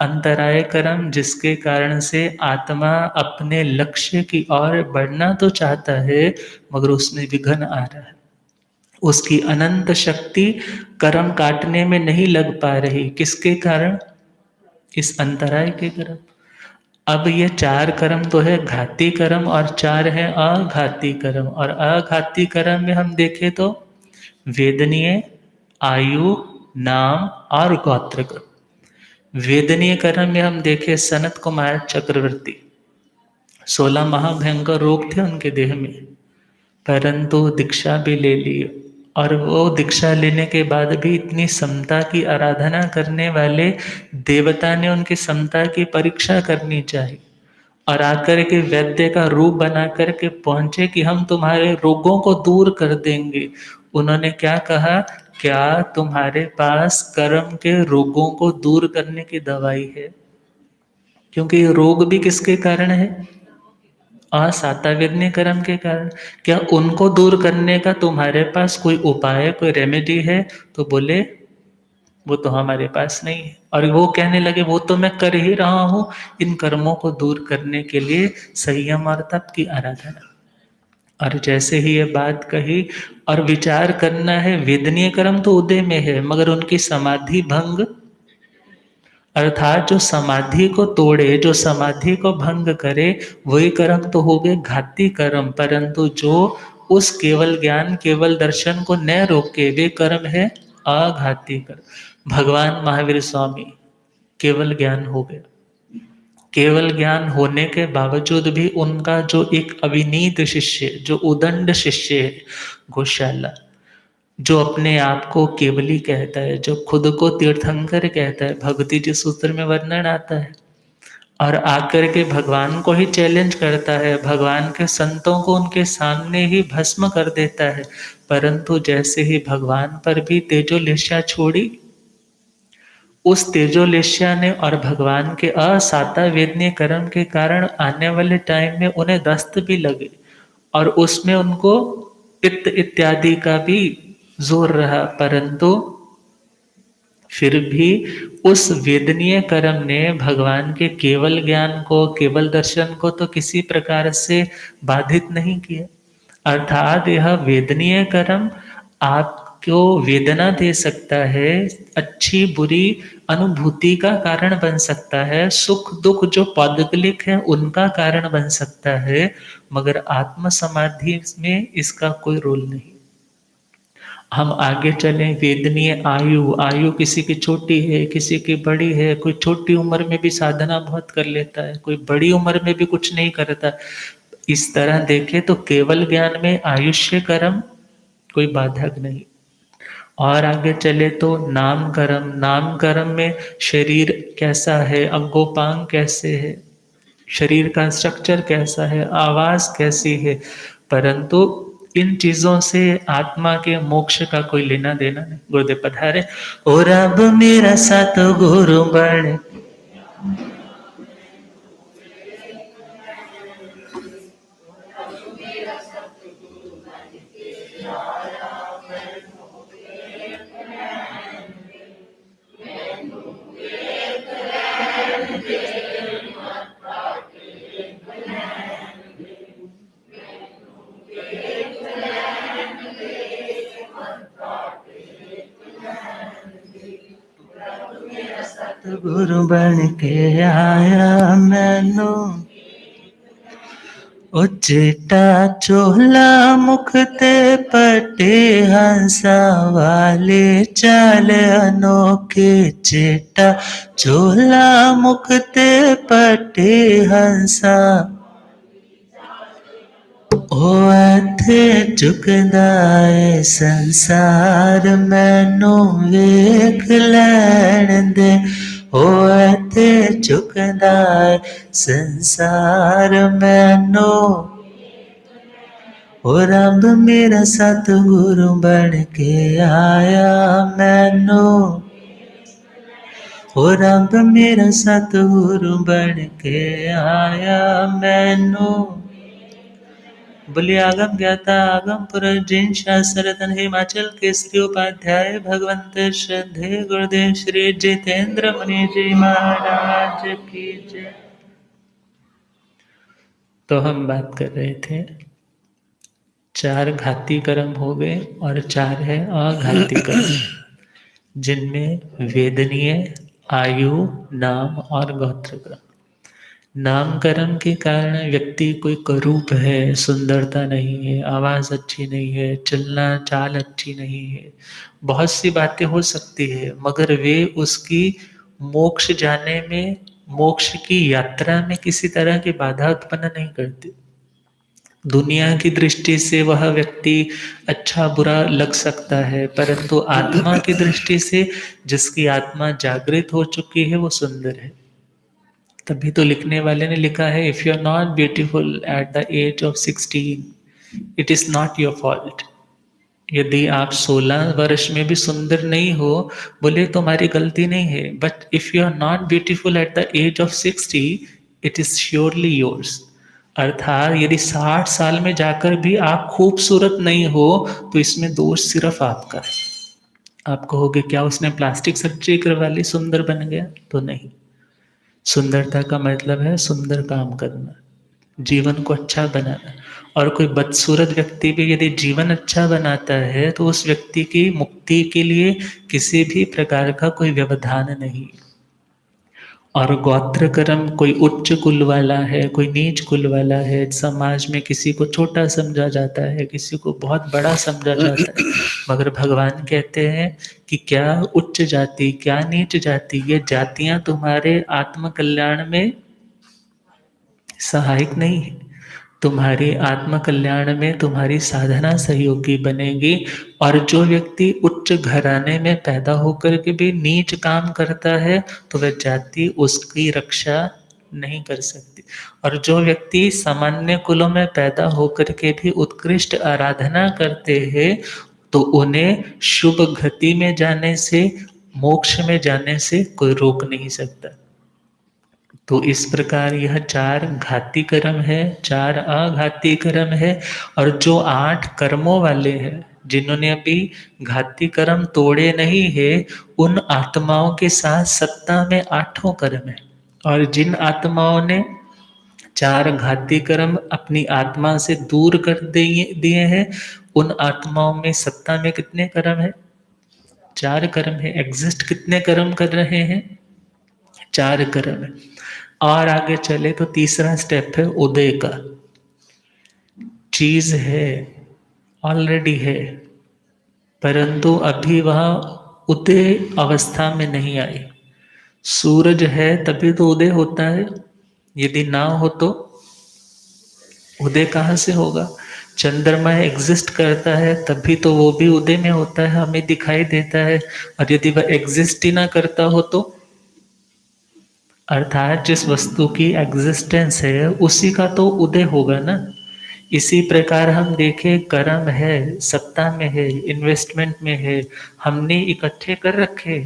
अंतराय कर्म जिसके कारण से आत्मा अपने लक्ष्य की ओर बढ़ना तो चाहता है, मगर उसमें विघ्न आ रहा है। उसकी अनंत शक्ति कर्म काटने में नहीं लग पा रही, किसके कारण? इस अंतराय के कर्म। अब ये चार कर्म तो है घाती कर्म और चार है अघाती कर्म। और अघाती कर्म में हम देखें तो वेदनीय, आयु, नाम और गोत्र कर्म। वेदनीय कर्म में हम देखें सनत कुमार चक्रवर्ती, 16 महाभयंकर रोग थे उनके देह में, परंतु दीक्षा भी ले ली। और वो दीक्षा लेने के बाद भी इतनी समता की आराधना करने वाले देवता ने उनकी समता की परीक्षा करनी चाहिए, और आकर के वैद्य का रूप बना करके पहुंचे कि हम तुम्हारे रोगों को दूर कर देंगे। उन्होंने क्या कहा? क्या तुम्हारे पास कर्म के रोगों को दूर करने की दवाई है? क्योंकि ये रोग भी किसके कारण है? असाताविर्ण्य कर्म के कारण। क्या उनको दूर करने का तुम्हारे पास कोई उपाय, कोई रेमेडी है? तो बोले वो तो हमारे पास नहीं है। और वो कहने लगे वो तो मैं कर ही रहा हूं इन कर्मों को दूर करने के लिए संयम और तप की आराधना। और जैसे ही ये बात कही, और विचार करना है वेदनीय कर्म तो उदय में है, मगर उनकी समाधि भंग, अर्थात जो समाधि को तोड़े, जो समाधि को भंग करे, वही कर्म तो हो गए घाती कर्म। परंतु जो उस केवल ज्ञान, केवल दर्शन को न रोके, वे कर्म है अघाती कर्म। भगवान महावीर स्वामी केवल ज्ञान हो गया, केवल ज्ञान होने के बावजूद भी उनका जो एक अविनीत शिष्य, जो उदंड शिष्य है गौशाला, जो अपने आप को केवली कहता है, जो खुद को तीर्थंकर कहता है, भक्ति जी सूत्र में वर्णन आता है, और आकर के भगवान को ही चैलेंज करता है, भगवान के संतों को उनके सामने ही भस्म कर देता है। परंतु जैसे ही भगवान पर भी तेजोलेशा छोड़ी, उस तेजोलेशा ने और भगवान के असाता वेदनीय कर्म के कारण आने वाले टाइम में उन्हें दस्त भी लगे, और उसमें उनको पित्त इत्यादि का भी जोर रहा। परंतु फिर भी उस वेदनीय कर्म ने भगवान के केवल ज्ञान को, केवल दर्शन को तो किसी प्रकार से बाधित नहीं किया। अर्थात यह वेदनीय कर्म आपको वेदना दे सकता है, अच्छी बुरी अनुभूति का कारण बन सकता है, सुख दुख जो पौद्गलिक है उनका कारण बन सकता है, मगर आत्म समाधि में इसका कोई रोल नहीं। हम आगे चलें, वेदनीय आयु, आयु किसी की छोटी है, किसी की बड़ी है, कोई छोटी उम्र में भी साधना बहुत कर लेता है, कोई बड़ी उम्र में भी कुछ नहीं करता। इस तरह देखें तो केवल ज्ञान में आयुष्य कर्म कोई बाधक नहीं। और आगे चले तो नाम कर्म, नाम कर्म में शरीर कैसा है, अंगोपांग कैसे है, शरीर का स्ट्रक्चर कैसा है, आवाज कैसी है, परंतु इन चीजों से आत्मा के मोक्ष का कोई लेना देना नहीं। गुरुदेव पधारे। और अब मेरा साथ गुरु बन, गुरु बन के आया मैनू, ओ चिट्टा चोला मुख ते पटे हंसा वाले चाल अनोखे, चिट्टा चोला मुख ते पटे हंसा, ओ इत्थे झुकदा है संसार मैनू वेख लैण दे, ओ इत्थे झुकदा है संसार मैनू, ओ रब मेरा सतगुरु बन के आया मैनू, ओ रब मेरा सतगुरु बन के आया मैनू, बोलिए आगम ज्ञाता आगम पुरुष जिन शास्त्र रतन हिमाचल केसरी उपाध्याय भगवंत श्रद्धे गुरुदेव श्री जितेंद्र मुनि जी महाराज की जय। तो हम बात कर रहे थे, 4 घाती कर्म हो गए और 4 है अघाती कर्म, जिनमें वेदनीय, आयु, नाम और गोत्र कर्म। नामकरण के कारण व्यक्ति कोई करूप है, सुंदरता नहीं है, आवाज़ अच्छी नहीं है, चलना चाल अच्छी नहीं है, बहुत सी बातें हो सकती है, मगर वे उसकी मोक्ष जाने में, मोक्ष की यात्रा में किसी तरह की बाधा उत्पन्न नहीं करती। दुनिया की दृष्टि से वह व्यक्ति अच्छा बुरा लग सकता है, परंतु आत्मा की दृष्टि से जिसकी आत्मा जागृत हो चुकी है वो सुंदर है। तभी तो लिखने वाले ने लिखा है, if you are not beautiful at the age of 16 it is not your fault. यदि आप 16 वर्ष में भी सुंदर नहीं हो, बोले तुम्हारी गलती नहीं है, but if you are not beautiful at the age of 60 it is surely yours. अर्थात यदि 60 साल में जाकर भी आप खूबसूरत नहीं हो तो इसमें दोष सिर्फ आपका है। आप कहोगे क्या उसने प्लास्टिक सर्जरी करवा ली सुंदर बन गया? तो नहीं। सुंदरता का मतलब है सुंदर काम करना, जीवन को अच्छा बनाना। और कोई बदसूरत व्यक्ति भी यदि जीवन अच्छा बनाता है तो उस व्यक्ति की मुक्ति के लिए किसी भी प्रकार का कोई व्यवधान नहीं। और गोत्र कर्म, कोई उच्च कुल वाला है, कोई नीच कुल वाला है, समाज में किसी को छोटा समझा जाता है, किसी को बहुत बड़ा समझा जाता है, मगर भगवान कहते हैं कि क्या उच्च जाति क्या नीच जाति, ये जातियां तुम्हारे आत्म कल्याण में सहायक नहीं है। तुम्हारी आत्म कल्याण में तुम्हारी साधना सहयोगी बनेगी। और जो व्यक्ति उच्च घराने में पैदा होकर के भी नीच काम करता है तो वह जाति उसकी रक्षा नहीं कर सकती। और जो व्यक्ति सामान्य कुलों में पैदा होकर के भी उत्कृष्ट आराधना करते हैं तो उन्हें शुभ गति में जाने से, मोक्ष में जाने से कोई रोक नहीं सकता। तो इस प्रकार यह 4 घाती कर्म है, 4 अघाती कर्म है। और जो 8 कर्मों वाले हैं, जिन्होंने अभी घाती कर्म तोड़े नहीं है, उन आत्माओं के साथ सत्ता में 8 कर्म है। और जिन आत्माओं ने 4 घाती कर्म अपनी आत्मा से दूर कर दिए हैं, उन आत्माओं में सत्ता में कितने कर्म है? 4 कर्म है। एग्जिस्ट कितने कर्म कर रहे हैं? 4 कर्म है। और आगे चले तो तीसरा स्टेप है उदय का। चीज है, ऑलरेडी है, परंतु अभी वह उदय अवस्था में नहीं आई। सूरज है तभी तो उदय होता है, यदि ना हो तो उदय कहाँ से होगा? चंद्रमा एग्जिस्ट करता है तभी तो वो भी उदय में होता है, हमें दिखाई देता है। और यदि वह एग्जिस्ट ही ना करता हो तो, अर्थात जिस वस्तु की एग्जिस्टेंस है उसी का तो उदय होगा ना। इसी प्रकार हम देखें, कर्म है, सत्ता में है, इन्वेस्टमेंट में है, हमने इकट्ठे कर रखे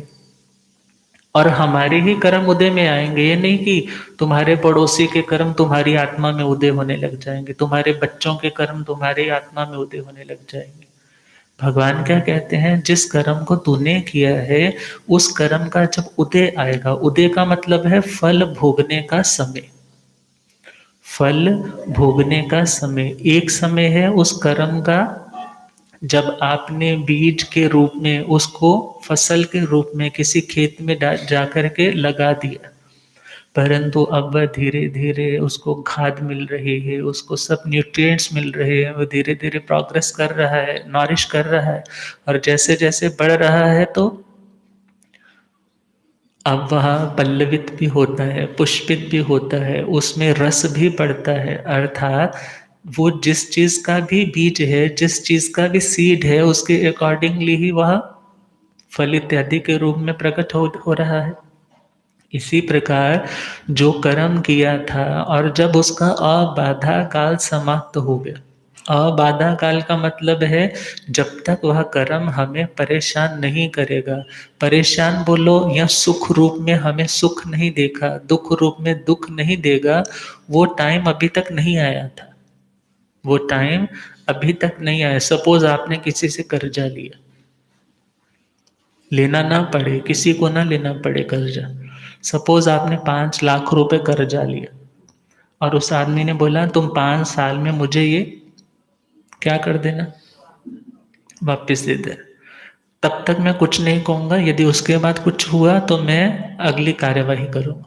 और हमारे ही कर्म उदय में आएंगे। ये नहीं कि तुम्हारे पड़ोसी के कर्म तुम्हारी आत्मा में उदय होने लग जाएंगे, तुम्हारे बच्चों के कर्म तुम्हारी आत्मा में उदय होने लग जाएंगे। भगवान क्या कहते हैं, जिस कर्म को तूने किया है उस कर्म का जब उदय आएगा, उदय का मतलब है फल भोगने का समय। फल भोगने का समय, एक समय है उस कर्म का जब आपने बीज के रूप में उसको फसल के रूप में किसी खेत में जाकर के लगा दिया, परंतु अब वह धीरे धीरे उसको खाद मिल रही है, उसको सब न्यूट्रिएंट्स मिल रहे हैं, वो धीरे धीरे प्रोग्रेस कर रहा है, नॉरिश कर रहा है। और जैसे जैसे बढ़ रहा है तो अब वह पल्लवित भी होता है, पुष्पित भी होता है, उसमें रस भी बढ़ता है। अर्थात वो जिस चीज का भी बीज है, जिस चीज का भी सीड है, उसके अकॉर्डिंगली ही वह फल इत्यादि के रूप में प्रकट हो रहा है। इसी प्रकार जो कर्म किया था और जब उसका अबाधा काल समाप्त हो गया, अबाधा काल का मतलब है जब तक वह कर्म हमें परेशान नहीं करेगा। परेशान बोलो या सुख रूप में हमें सुख नहीं देखा, दुख रूप में दुख नहीं देगा, वो टाइम अभी तक नहीं आया था। वो टाइम अभी तक नहीं आया। सपोज आपने किसी से कर्जा लिया, लेना ना पड़े, किसी को ना लेना पड़े कर्जा। सपोज आपने 5 लाख रुपए कर्जा लिया और उस आदमी ने बोला तुम 5 साल में मुझे ये क्या कर देना, वापस दे दे। तब तक मैं कुछ नहीं कहूँगा, यदि उसके बाद कुछ हुआ तो मैं अगली कार्यवाही करूँगा।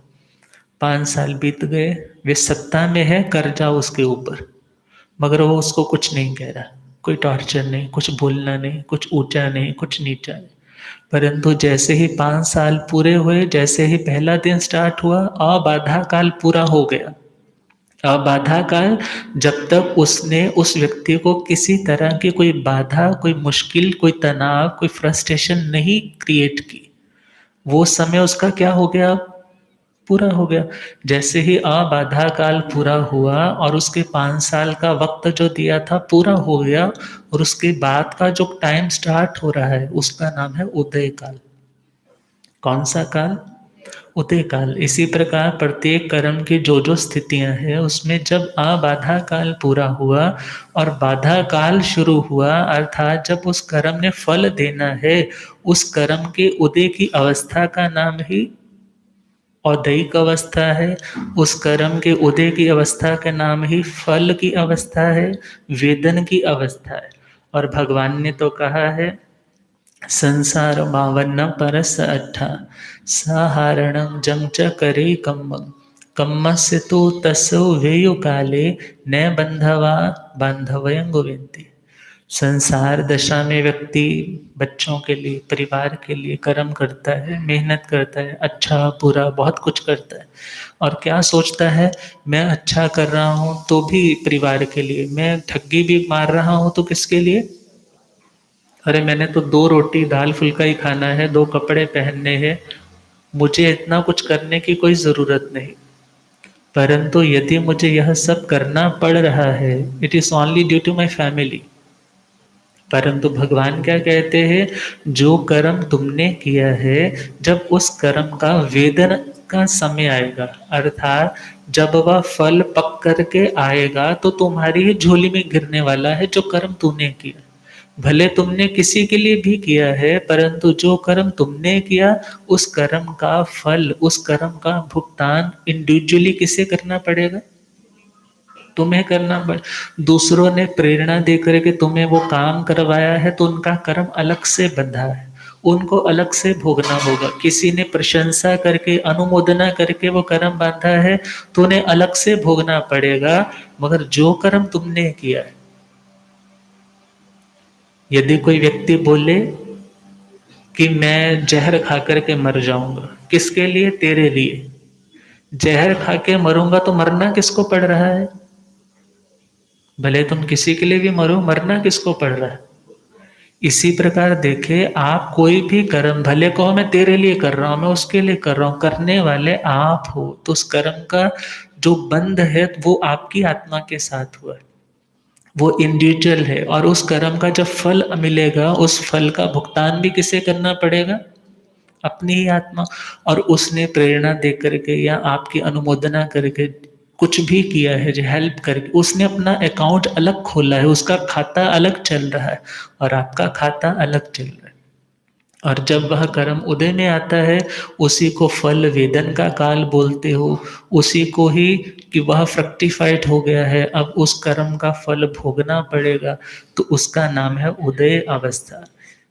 5 साल बीत गए, वे सत्ता में है, कर्जा उसके ऊपर, मगर वो उसको कुछ नहीं कह रहा, कोई टॉर्चर नहीं, कुछ बोलना नहीं, कुछ ऊंचा नहीं, कुछ नीचा नहीं। परंतु जैसे ही 5 साल पूरे हुए, जैसे ही पहला दिन स्टार्ट हुआ, अबाधा काल पूरा हो गया। अबाधा काल, जब तक उसने उस व्यक्ति को किसी तरह की कोई बाधा, कोई मुश्किल, कोई तनाव, कोई फ्रस्ट्रेशन नहीं क्रिएट की, वो समय उसका क्या हो गया, पूरा हो गया। जैसे ही अबाधा काल पूरा हुआ और उसके 5 साल का वक्त जो दिया था पूरा हो गया, और उसके बाद का जो टाइम स्टार्ट हो रहा है उसका नाम है उदय काल। कौन सा काल, उदय काल। इसी प्रकार प्रत्येक कर्म की जो स्थितियां हैं उसमें जब अबाधा काल पूरा हुआ और बाधा काल शुरू हुआ, अर्थात जब उस कर्म ने फल देना है, उस कर्म के उदय की अवस्था का नाम ही औदैहिक अवस्था है। उस कर्म के उदय की अवस्था का नाम ही फल की अवस्था है, वेदन की अवस्था है। और भगवान ने तो कहा है, संसार मावन्न परस अट्ठा सहारणं जम च करे कम्मं कम्मस्य तो तस्सो वेयु काले न बंधवा बांधवयं गोविंदी। संसार दशा में व्यक्ति बच्चों के लिए, परिवार के लिए कर्म करता है, मेहनत करता है, अच्छा बुरा बहुत कुछ करता है, और क्या सोचता है, मैं अच्छा कर रहा हूँ तो भी परिवार के लिए, मैं ठगी भी मार रहा हूँ तो किसके लिए, अरे मैंने तो 2 रोटी दाल फुल्का ही खाना है, 2 कपड़े पहनने हैं, मुझे इतना कुछ करने की कोई ज़रूरत नहीं। परंतु यदि मुझे यह सब करना पड़ रहा है, it is only due to my family. परंतु भगवान क्या कहते हैं, जो कर्म तुमने किया है, जब उस कर्म का वेदन का समय आएगा, अर्थात जब वह फल पक करके आएगा तो तुम्हारी ही झोली में गिरने वाला है जो कर्म तूने किया। भले तुमने किसी के लिए भी किया है, परंतु जो कर्म तुमने किया उस कर्म का फल, उस कर्म का भुगतान इंडिविजुअली किसे करना पड़ेगा, तुम्हें करना पड़। दूसरों ने प्रेरणा दे करके तुम्हें वो काम करवाया है तो उनका कर्म अलग से बंधा है, उनको अलग से भोगना होगा। किसी ने प्रशंसा करके, अनुमोदना करके वो कर्म बांधा है तो उन्हें अलग से भोगना पड़ेगा। मगर जो कर्म तुमने किया है, यदि कोई व्यक्ति बोले कि मैं जहर खा करके मर जाऊंगा, किसके लिए, तेरे लिए। जहर खा के मरूंगा तो मरना किसको पड़ रहा है, भले तुम किसी के लिए भी मरो, मरना किसको पड़ रहा है। इसी प्रकार देखे, आप कोई भी कर्म, भले कहो मैं तेरे लिए कर रहा हूं, मैं उसके लिए कर रहा हूं, करने वाले आप हो, तो उस कर्म का जो बंध है वो आपकी आत्मा के साथ हुआ है, वो इंडिविजुअल है। और उस कर्म का जब फल मिलेगा, उस फल का भुगतान भी किसे करना पड़ेगा, अपनी ही आत्मा। और उसने प्रेरणा दे करके या आपकी अनुमोदना करके कुछ भी किया है, जो हेल्प करके, उसने अपना अकाउंट अलग खोला है, उसका खाता अलग चल रहा है और आपका खाता अलग चल रहा है। और जब वह कर्म उदय में आता है, उसी को फल वेदन का काल बोलते हो, उसी को ही कि वह फ्रक्टिफाइड हो गया है, अब उस कर्म का फल भोगना पड़ेगा, तो उसका नाम है उदय अवस्था।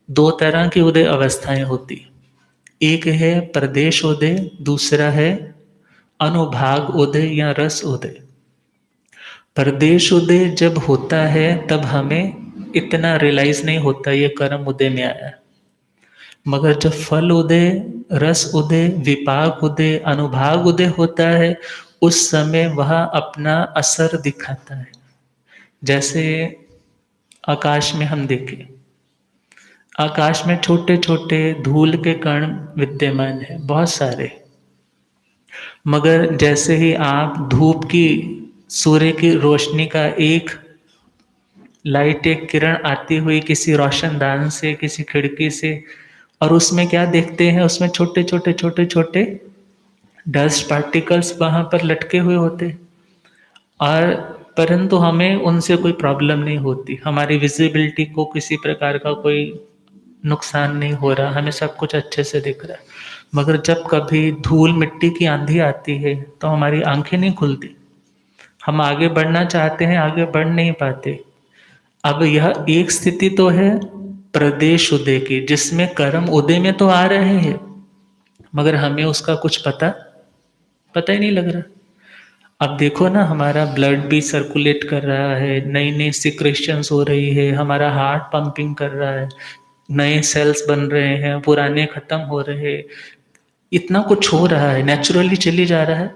2 तरह की उदय अवस्थाएं होती, एक है प्रदेश उदय, दूसरा है अनुभाग उदय या रस उदय। प्रदेश उदय जब होता है तब हमें इतना रियलाइज नहीं होता ये कर्म उदय में आया, मगर जब फल उदय, रस उदय, विपाक उदय, अनुभाग उदय होता है, उस समय वह अपना असर दिखाता है। जैसे आकाश में हम देखें, आकाश में छोटे छोटे धूल के कण विद्यमान है, बहुत सारे, मगर जैसे ही आप धूप की, सूर्य की रोशनी का एक लाइट, एक किरण आती हुई किसी रोशनदान से, किसी खिड़की से, और उसमें क्या देखते हैं, उसमें छोटे छोटे छोटे छोटे डस्ट पार्टिकल्स वहां पर लटके हुए होते। और परंतु हमें उनसे कोई प्रॉब्लम नहीं होती, हमारी विजिबिलिटी को किसी प्रकार का कोई नुकसान नहीं हो रहा, हमें सब कुछ अच्छे से दिख रहा है। मगर जब कभी धूल मिट्टी की आंधी आती है तो हमारी आंखें नहीं खुलती, हम आगे बढ़ना चाहते हैं, आगे बढ़ नहीं पाते। अब यह एक स्थिति तो है प्रदेश उदय की, जिसमें कर्म उदय में तो आ रहे हैं, मगर हमें उसका कुछ पता पता ही नहीं लग रहा। अब देखो ना, हमारा ब्लड भी सर्कुलेट कर रहा है, नई नई सिक्रेशंस हो रही है, हमारा हार्ट पंपिंग कर रहा है, नए सेल्स बन रहे हैं, पुराने खत्म हो रहे हैं, इतना कुछ हो रहा है, नेचुरली चली जा रहा है,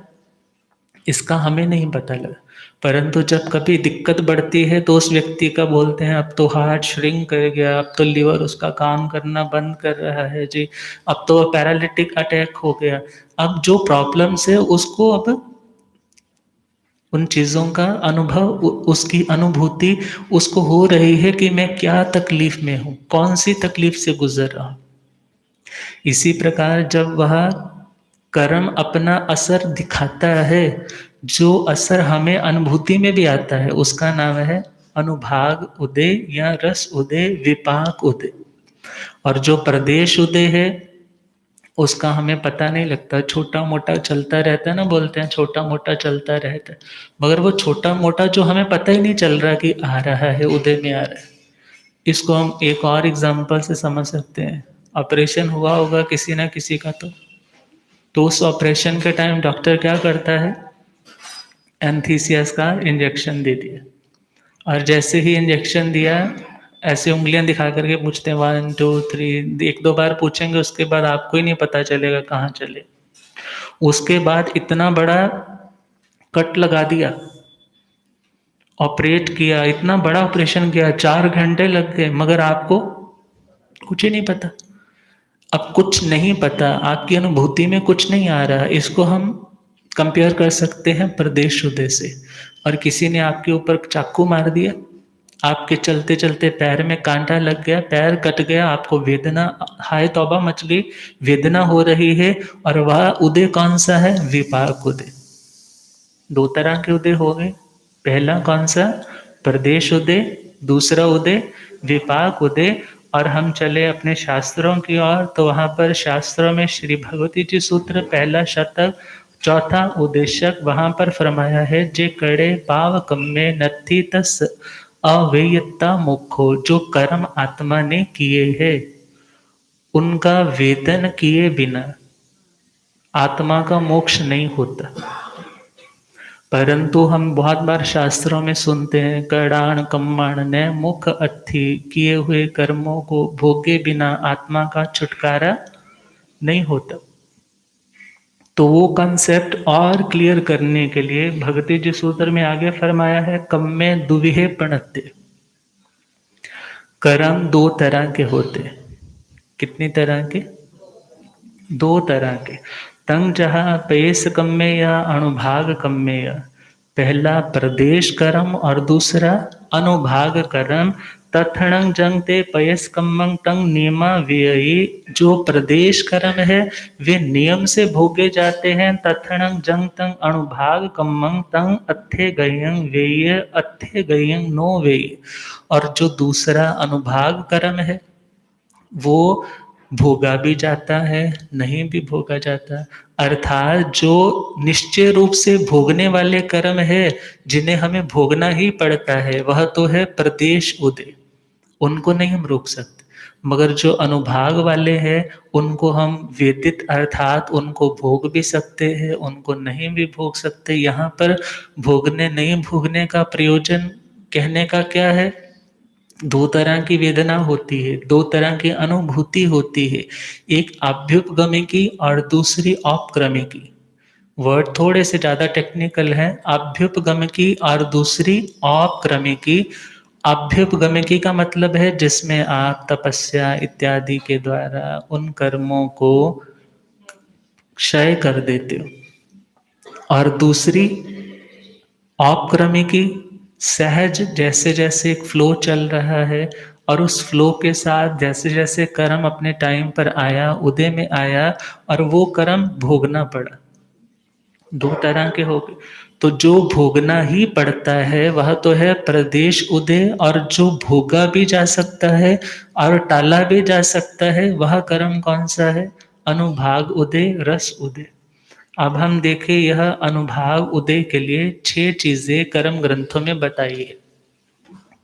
इसका हमें नहीं पता लगा। परंतु जब कभी दिक्कत बढ़ती है तो उस व्यक्ति का बोलते हैं अब तो हार्ट श्रिंक कर गया, अब तो लिवर उसका काम करना बंद कर रहा है जी, अब तो पैरालिटिक अटैक हो गया। अब जो प्रॉब्लम्स है उसको, अब उन चीज़ों का अनुभव, उसकी अनुभूति उसको हो रही है कि मैं क्या तकलीफ में हूँ, कौन सी तकलीफ से गुजर रहा हूँ। इसी प्रकार जब वह कर्म अपना असर दिखाता है, जो असर हमें अनुभूति में भी आता है, उसका नाम है अनुभाग उदय या रस उदय, विपाक उदय। और जो प्रदेश उदय है उसका हमें पता नहीं लगता, छोटा मोटा चलता रहता है ना, बोलते हैं छोटा मोटा चलता रहता है, मगर वो छोटा मोटा जो हमें पता ही नहीं चल रहा कि आ रहा है, उदय में आ रहा है। इसको हम एक और एग्जाम्पल से समझ सकते हैं। ऑपरेशन हुआ होगा किसी ना किसी का, तो उस ऑपरेशन के टाइम डॉक्टर क्या करता है, एंथीसियस का इंजेक्शन दे दिया, और जैसे ही इंजेक्शन दिया ऐसे उंगलियां दिखा करके पूछते हैं 1 2 3, एक दो बार पूछेंगे, उसके बाद आपको ही नहीं पता चलेगा कहाँ चले। उसके बाद इतना बड़ा कट लगा दिया, ऑपरेट किया, इतना बड़ा ऑपरेशन किया, 4 घंटे लग गए, मगर आपको कुछ ही नहीं पता। अब कुछ नहीं पता, आपकी अनुभूति में कुछ नहीं आ रहा, इसको हम कंपेयर कर सकते हैं प्रदेश उदय से। और किसी ने आपके ऊपर चाकू मार दिया, आपके चलते चलते पैर में कांटा लग गया, पैर कट गया, आपको वेदना, हाय तौबा मच गई, वेदना हो रही है, और वह उदय कौन सा है, विपाक उदय। दो तरह के उदय हो गए, पहला कौन सा, प्रदेश उदय, दूसरा उदय विपाक उदय। और हम चले अपने शास्त्रों की ओर, तो वहाँ पर शास्त्रों में श्री भगवती जी सूत्र पहला शतक चौथा उद्देशक, वहाँ पर फरमाया है, जे कड़े पाव कम्मे नथी तस अवेयता मुखो, जो कर्म आत्मा ने किए हैं उनका वेदन किए बिना आत्मा का मोक्ष नहीं होता। परंतु हम बहुत बार शास्त्रों में सुनते हैं, कड़ाण कम्माण ने मुख अर्थी, किए हुए कर्मों को भोगे बिना आत्मा का छुटकारा नहीं होता। तो वो कंसेप्ट और क्लियर करने के लिए भगवती जी सूत्र में आगे फरमाया है, कम्मे दुविहे प्रणत्य, कर्म दो तरह के होते हैं। कितनी तरह के, दो तरह के। तंग जहा पेश कम्मे या अणुभाग कम्मे या, पहला प्रदेश कर्म और दूसरा अनुभाग कर्म। तथणंग जंग ते पयस कम्मंग तंग नियमा व्ययी, जो प्रदेश कर्म है वे नियम से भोगे जाते हैं। तथणंग जंग तंग अणुभाग कम्मंग तंग अत्थे गयंग व्यय, अत्थे गयंग नो व्यय। और जो दूसरा अनुभाग कर्म है वो भोगा भी जाता है, नहीं भी भोगा जाता। अर्थात जो निश्चय रूप से भोगने वाले कर्म है, जिन्हें हमें भोगना ही पड़ता है, वह तो है प्रदेश उदय, उनको नहीं हम रोक सकते। मगर जो अनुभाग वाले हैं उनको हम वेदित, अर्थात उनको भोग भी सकते हैं, उनको नहीं भी भोग सकते। यहाँ पर भोगने नहीं भोगने का प्रयोजन कहने का क्या है, दो तरह की वेदना होती है, दो तरह की अनुभूति होती है, एक अभ्युपगमिकी और दूसरी औपक्रमिकी। वर्ड थोड़े से ज्यादा टेक्निकल है, अभ्युपगमिकी और दूसरी औपक्रमिकी। अभ्युपगमिकी का मतलब है जिसमें आप तपस्या इत्यादि के द्वारा उन कर्मों को क्षय कर देते हो, और दूसरी औपक्रमिकी, सहज, जैसे जैसे एक फ्लो चल रहा है और उस फ्लो के साथ जैसे जैसे कर्म अपने टाइम पर आया, उदय में आया, और वो कर्म भोगना पड़ा। दो तरह के हो गए। तो जो भोगना ही पड़ता है वह तो है प्रदेश उदय, और जो भोगा भी जा सकता है और टाला भी जा सकता है वह कर्म कौन सा है? अनुभाग उदय, रस उदय। अब हम देखें यह अनुभाग उदय के लिए 6 चीजें कर्म ग्रंथों में बताई है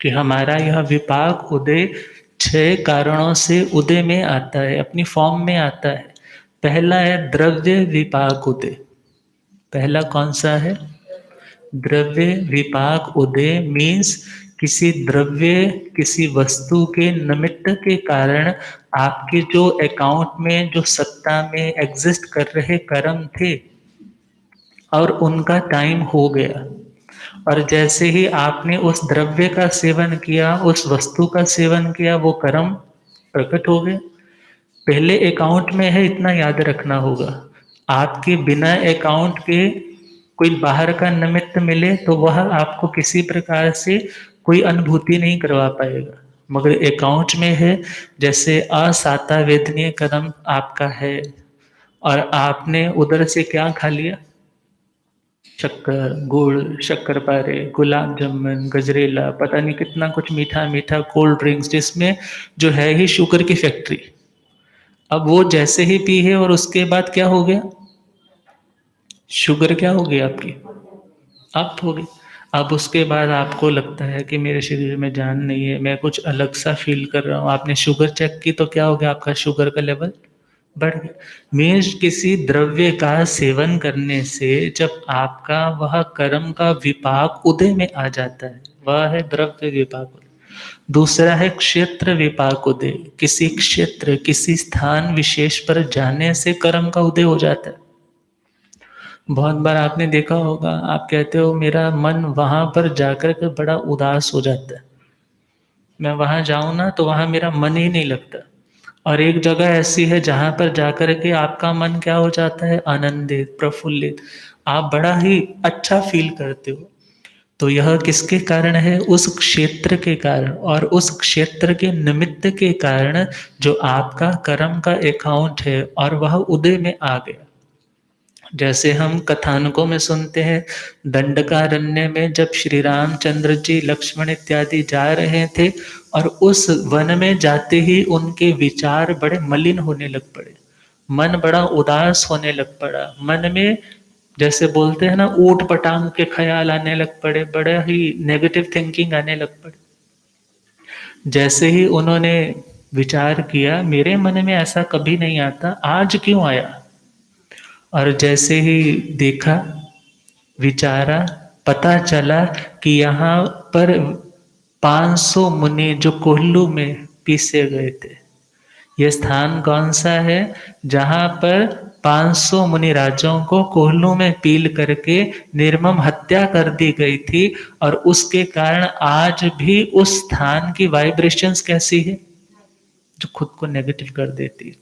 कि हमारा यह विपाक उदय 6 कारणों से उदय में आता है, अपनी फॉर्म में आता है। पहला है द्रव्य विपाक उदय। पहला कौन सा है? द्रव्य विपाक उदय मीन्स किसी द्रव्य, किसी वस्तु के निमित्त के कारण आपके जो अकाउंट में, जो सत्ता में एग्जिस्ट कर रहे कर्म थे और उनका टाइम हो गया, और जैसे ही आपने उस द्रव्य का सेवन किया, उस वस्तु का सेवन किया, वो कर्म प्रकट हो गए। पहले अकाउंट में है, इतना याद रखना होगा। आपके बिना अकाउंट के कोई बाहर का निमित्त मिले तो वह आपको किसी प्रकार से कोई अनुभूति नहीं करवा पाएगा, मगर अकाउंट में है, जैसे असाता वेदनीय कर्म आपका है और आपने उधर से क्या खा लिया? शक्कर, गुड़, शक्करपारे, गुलाब जामुन, गजरेला, पता नहीं कितना कुछ मीठा मीठा कोल्ड ड्रिंक्स, जिसमें जो है ही शुगर की फैक्ट्री। अब वो जैसे ही पी है और उसके बाद क्या हो गया? शुगर क्या हो गई आपकी? अप हो गई। अब उसके बाद आपको लगता है कि मेरे शरीर में जान नहीं है, मैं कुछ अलग सा फील कर रहा हूँ। आपने शुगर चेक की तो क्या हो गया? आपका शुगर का लेवल बढ़ गया। मीन्स किसी द्रव्य का सेवन करने से जब आपका वह कर्म का विपाक उदय में आ जाता है, वह है द्रव्य विपाक उदय। दूसरा है क्षेत्र विपाक उदय। किसी क्षेत्र, किसी स्थान विशेष पर जाने से कर्म का उदय हो जाता है। बहुत बार आपने देखा होगा, आप कहते हो मेरा मन वहां पर जाकर के बड़ा उदास हो जाता है, मैं वहां जाऊं ना तो वहां मेरा मन ही नहीं लगता। और एक जगह ऐसी है जहां पर जाकर के आपका मन क्या हो जाता है? आनंदित, प्रफुल्लित, आप बड़ा ही अच्छा फील करते हो। तो यह किसके कारण है? उस क्षेत्र के कारण, और उस क्षेत्र के निमित्त के कारण जो आपका कर्म का अकाउंट है और वह उदय में आ गया। जैसे हम कथानकों में सुनते हैं, दंडकारण्य में जब श्री रामचंद्र जी, लक्ष्मण इत्यादि जा रहे थे और उस वन में जाते ही उनके विचार बड़े मलिन होने लग पड़े, मन बड़ा उदास होने लग पड़ा, मन में जैसे बोलते हैं ना, ऊट पटांग के ख्याल आने लग पड़े, बड़ा ही नेगेटिव थिंकिंग आने लग पड़े। जैसे ही उन्होंने विचार किया, मेरे मन में ऐसा कभी नहीं आता, आज क्यों आया? और जैसे ही देखा, विचारा, पता चला कि यहाँ पर 500 मुनि जो कोल्लू में पीसे गए थे। यह स्थान कौन सा है? जहाँ पर 500 मुनि राजाओं को कोल्लू में पील करके निर्मम हत्या कर दी गई थी, और उसके कारण आज भी उस स्थान की वाइब्रेशंस कैसी है? जो खुद को नेगेटिव कर देती है।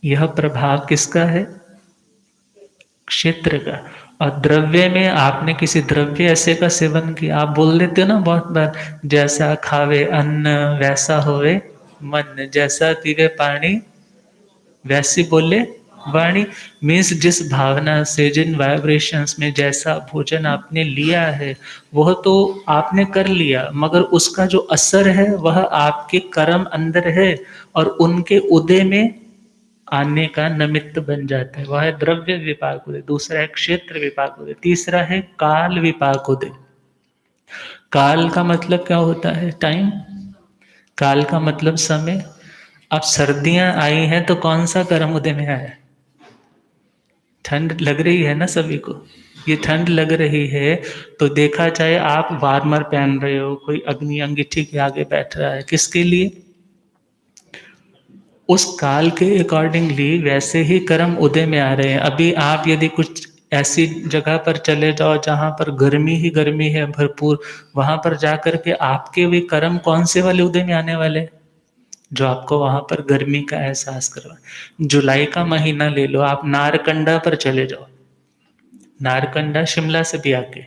यह प्रभाव किसका है? क्षेत्र का। और द्रव्य में आपने किसी द्रव्य ऐसे का सेवन किया, आप बोल देते हो ना बहुत बार, जैसा खावे अन्न वैसा होवे मन, जैसा पीवे पानी वैसी बोले वाणी। मीन्स जिस भावना से, जिन वाइब्रेशंस में जैसा भोजन आपने लिया है वह तो आपने कर लिया, मगर उसका जो असर है वह आपके कर्म अंदर है और उनके उदय में आने का निमित्त बन जाता है। वह है द्रव्य विपाक उदय। दूसरा है क्षेत्र विपाक उदय। तीसरा है काल विपाक उदय। काल का मतलब क्या होता है? टाइम। काल का मतलब समय। अब सर्दियां आई हैं तो कौन सा कर्म उदय में आया? ठंड लग रही है ना सभी को। ये ठंड लग रही है तो देखा जाए आप वार्मर पहन रहे हो, कोई अग्नि अंगीठी के आगे बैठ रहा है, किसके लिए? उस काल के अकॉर्डिंगली वैसे ही कर्म उदय में आ रहे हैं। अभी आप यदि कुछ ऐसी जगह पर चले जाओ जहां पर गर्मी ही गर्मी है भरपूर, वहां पर जाकर के आपके भी कर्म कौन से वाले उदय में आने वाले हैं? जो आपको वहां पर गर्मी का एहसास करवा। जुलाई का महीना ले लो, आप नारकंडा पर चले जाओ। नारकंडा शिमला से भी आके,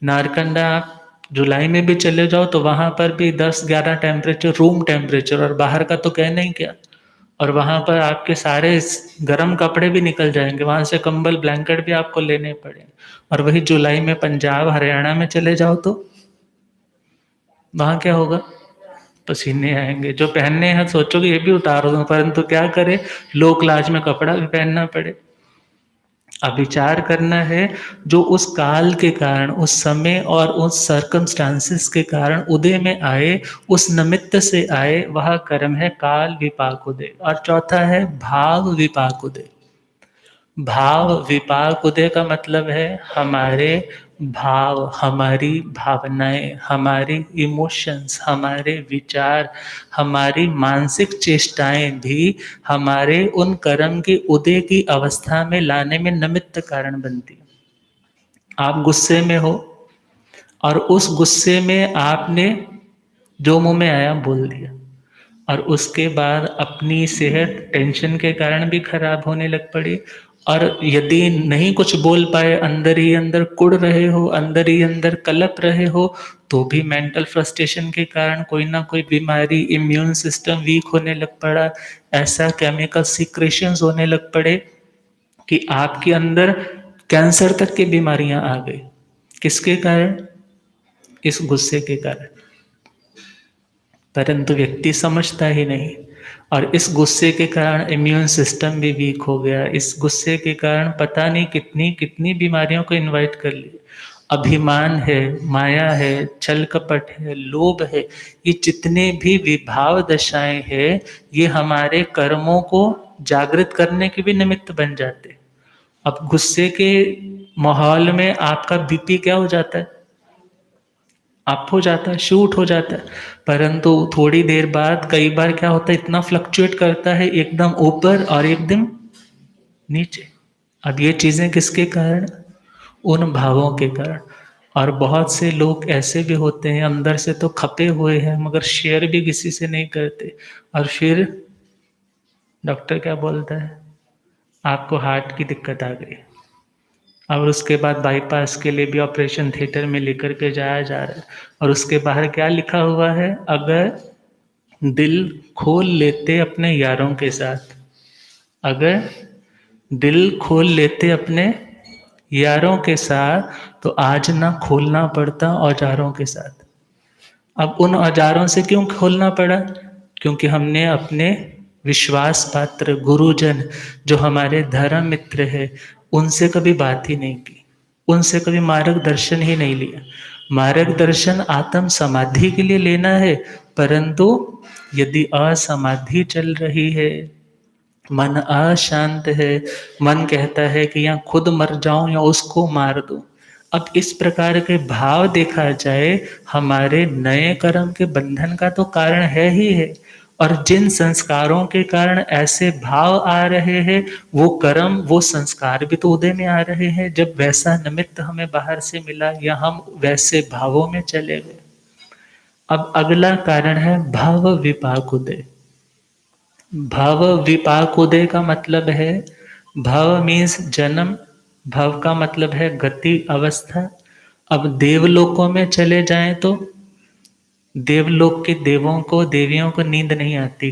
नारकंडा आप जुलाई में भी चले जाओ तो वहां पर भी 10-11 टेम्परेचर, रूम टेम्परेचर, और बाहर का तो कहना ही क्या। और वहाँ पर आपके सारे गर्म कपड़े भी निकल जाएंगे, वहाँ से कंबल ब्लैंकेट भी आपको लेने पड़ेंगे। और वही जुलाई में पंजाब हरियाणा में चले जाओ तो वहाँ क्या होगा? पसीने आएंगे, जो पहनने हैं सोचोगे ये भी उतार दो, परंतु क्या करें, लोक लाज में कपड़ा भी पहनना पड़े। अब विचार करना है, जो उस काल के कारण, उस समय और उस सर्कमस्टांसिस के कारण उदय में आए, उस निमित्त से आए, वह कर्म है काल विपाक उदय। और चौथा है भाव विपाक उदय। भाव विपाक उदय का मतलब है हमारे भाव, हमारी भावनाएं, हमारी इमोशंस, हमारे विचार, हमारी मानसिक चेष्टाएं भी हमारे उन कर्म के उदय की अवस्था में लाने में निमित्त कारण बनती है। आप गुस्से में हो और उस गुस्से में आपने जो मुंह में आया बोल दिया, और उसके बाद अपनी सेहत टेंशन के कारण भी खराब होने लग पड़ी। और यदि नहीं कुछ बोल पाए, अंदर ही अंदर कुढ़ रहे हो, अंदर ही अंदर कलप रहे हो, तो भी मेंटल फ्रस्ट्रेशन के कारण कोई ना कोई बीमारी, इम्यून सिस्टम वीक होने लग पड़ा, ऐसा केमिकल सिक्रेशंस होने लग पड़े कि आपके अंदर कैंसर तक की बीमारियां आ गई। किसके कारण? इस गुस्से के कारण। परंतु व्यक्ति समझता ही नहीं, और इस गुस्से के कारण इम्यून सिस्टम भी वीक हो गया, इस गुस्से के कारण पता नहीं कितनी कितनी बीमारियों को इनवाइट कर लिया। अभिमान है, माया है, छल कपट है, लोभ है, ये जितने भी विभाव दशाएं हैं, ये हमारे कर्मों को जागृत करने के भी निमित्त बन जाते। अब गुस्से के माहौल में आपका बीपी क्या हो जाता है? अप हो जाता है, शूट हो जाता है। परंतु थोड़ी देर बाद कई बार क्या होता है, इतना फ्लक्चुएट करता है, एकदम ऊपर और एकदम नीचे। अब ये चीजें किसके कारण? उन भावों के कारण। और बहुत से लोग ऐसे भी होते हैं, अंदर से तो खपे हुए हैं मगर शेयर भी किसी से नहीं करते, और फिर डॉक्टर क्या बोलता है, आपको हार्ट की दिक्कत आ गई, और उसके बाद बाईपास के लिए भी ऑपरेशन थिएटर में लेकर के जाया जा रहा है। और उसके बाहर क्या लिखा हुआ है? अगर दिल खोल लेते अपने यारों के साथ, अगर दिल खोल लेते अपने यारों के साथ, तो आज ना खोलना पड़ता औजारों के साथ। अब उन औजारों से क्यों खोलना पड़ा? क्योंकि हमने अपने विश्वास पात्र गुरुजन, जो हमारे धर्म मित्र है, उनसे कभी बात ही नहीं की, उनसे कभी मार्गदर्शन ही नहीं लिया। मार्गदर्शन आत्म समाधि के लिए लेना है, परंतु यदि असमाधि चल रही है, मन अशांत है, मन कहता है कि या खुद मर जाऊं या उसको मार दूं। अब इस प्रकार के भाव देखा जाए, हमारे नए कर्म के बंधन का तो कारण है ही है। और जिन संस्कारों के कारण ऐसे भाव आ रहे हैं, वो कर्म, वो संस्कार भी तो उदय में आ रहे हैं, जब वैसा निमित्त हमें बाहर से मिला या हम वैसे भावों में चले गए। अब अगला कारण है भाव विपाक उदय। भव विपाक उदय का मतलब है, भव मीन्स जन्म, भव का मतलब है गति, अवस्था। अब देवलोकों में चले जाएं तो देवलोक के देवों को, देवियों को नींद नहीं आती,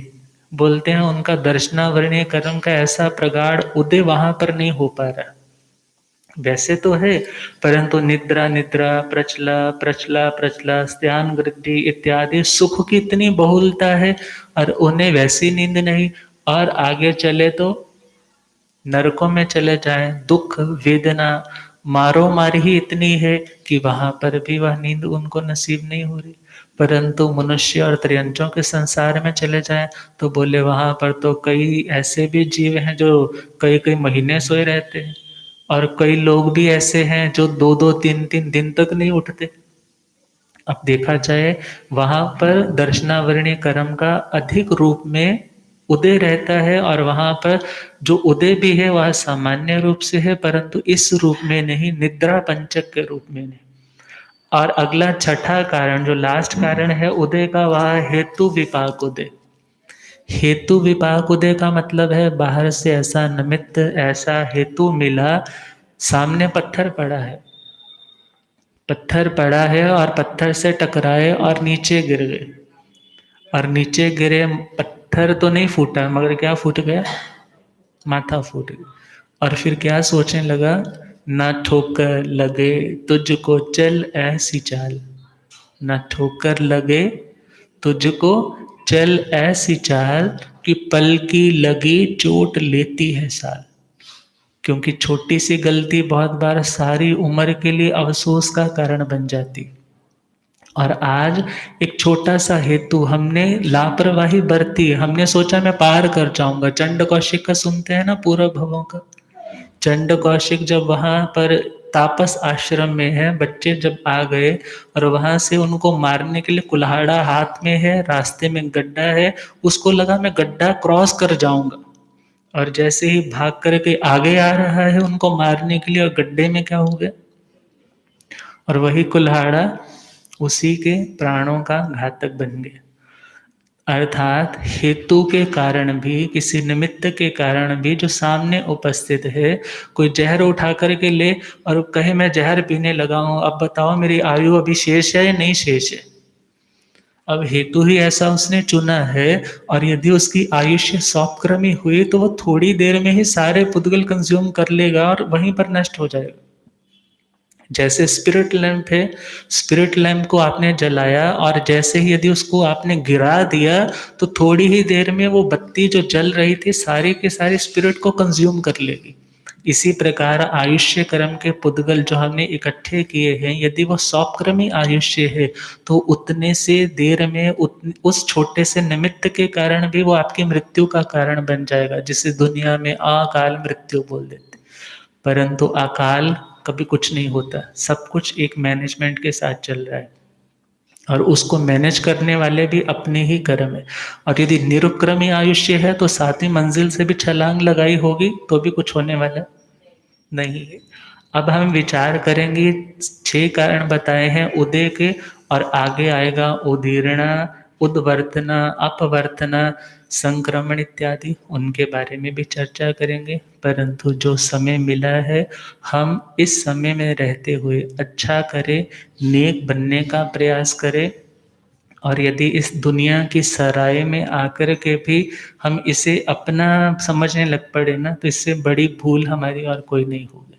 बोलते हैं उनका दर्शनावरणीय कर्म का ऐसा प्रगाढ़ उदय वहां पर नहीं हो पा रहा। वैसे तो है, परंतु निद्रा निद्रा, प्रचला प्रचला प्रचला, स्त्यान वृद्धि इत्यादि सुख की इतनी बहुलता है, और उन्हें वैसी नींद नहीं। और आगे चले तो नरकों में चले जाएं, दुख वेदना मारो मार ही इतनी है कि वहां पर भी वह नींद उनको नसीब नहीं हो रही। परंतु मनुष्य और त्रियंचों के संसार में चले जाएं तो बोले वहां पर तो कई ऐसे भी जीव हैं जो कई कई महीने सोए रहते हैं, और कई लोग भी ऐसे हैं जो दो दो तीन तीन दिन तक नहीं उठते। अब देखा जाए, वहां पर दर्शनावरणीय कर्म का अधिक रूप में उदय रहता है, और वहां पर जो उदय भी है वह सामान्य रूप से है, परंतु इस रूप में नहीं, निद्रा पंचक के रूप में नहीं। और अगला छठा कारण, जो लास्ट कारण है उदय का, वह है हेतु विपाक उदय। हेतु विपाक उदय का मतलब है बाहर से ऐसा निमित्त, ऐसा हेतु मिला, सामने पत्थर पड़ा है, पत्थर पड़ा है और पत्थर से टकराए और नीचे गिर गए। और नीचे गिरे, पत्थर तो नहीं फूटा मगर क्या फूट गया, माथा फूट गया। और फिर क्या सोचने लगा, ना ठोकर लगे तुझको चल ऐसी चाल, ना ठोकर लगे तुझको चल ऐसी चाल, कि पल की लगी चोट लेती है साल। क्योंकि छोटी सी गलती बहुत बार सारी उम्र के लिए अफसोस का कारण बन जाती। और आज एक छोटा सा हेतु हमने लापरवाही बरती, हमने सोचा मैं पार कर जाऊंगा। चंड कौशिक का सुनते हैं ना, पूर्व भवों का। चंड कौशिक जब वहां पर तापस आश्रम में है, बच्चे जब आ गए और वहां से उनको मारने के लिए कुल्हाड़ा हाथ में है, रास्ते में गड्ढा है, उसको लगा मैं गड्ढा क्रॉस कर जाऊंगा। और जैसे ही भाग करके आगे आ रहा है उनको मारने के लिए, और गड्ढे में क्या हो गया, और वही कुल्हाड़ा उसी के प्राणों का घातक बन गया। अर्थात हेतु के कारण भी, किसी निमित्त के कारण भी जो सामने उपस्थित है, कोई जहर उठा करके ले और कहे मैं जहर पीने लगा हूं, अब बताओ मेरी आयु अभी शेष है या नहीं शेष है। अब हेतु ही ऐसा उसने चुना है, और यदि उसकी आयुष्य 100 हुई तो वो थोड़ी देर में ही सारे पुद्गल कंज्यूम कर लेगा और वहीं पर नष्ट हो जाएगा। जैसे स्पिरिट लैंप है, स्पिरिट लैंप को आपने जलाया और जैसे ही यदि उसको आपने गिरा दिया, तो थोड़ी ही देर में वो बत्ती जो जल रही थी सारी के सारी स्पिरिट को कंज्यूम कर लेगी। इसी प्रकार आयुष्य कर्म के पुद्गल जो हमने इकट्ठे किए हैं, यदि वो 100 आयुष्य है, तो उतने से देर में उस छोटे से निमित्त के कारण भी वो आपकी मृत्यु का कारण बन जाएगा, जिसे दुनिया में अकाल मृत्यु बोल देते। परंतु अकाल कभी कुछ नहीं होता, सब कुछ एक मैनेजमेंट के साथ चल रहा है, और उसको मैनेज करने वाले भी अपने ही कर्म है। और यदि निरुक्रमी आयुष्य है तो 7वीं मंजिल से भी छलांग लगाई होगी तो भी कुछ होने वाला नहीं है। अब हम विचार करेंगे, 6 कारण बताए हैं उदय के, और आगे आएगा उदीर्णा, उद्वर्तना, अपवर्तना, संक्रमण इत्यादि, उनके बारे में भी चर्चा करेंगे। परंतु जो समय मिला है, हम इस समय में रहते हुए अच्छा करें, नेक बनने का प्रयास करें। और यदि इस दुनिया की सराय में आकर के भी हम इसे अपना समझने लग पड़े ना, तो इससे बड़ी भूल हमारी और कोई नहीं होगी।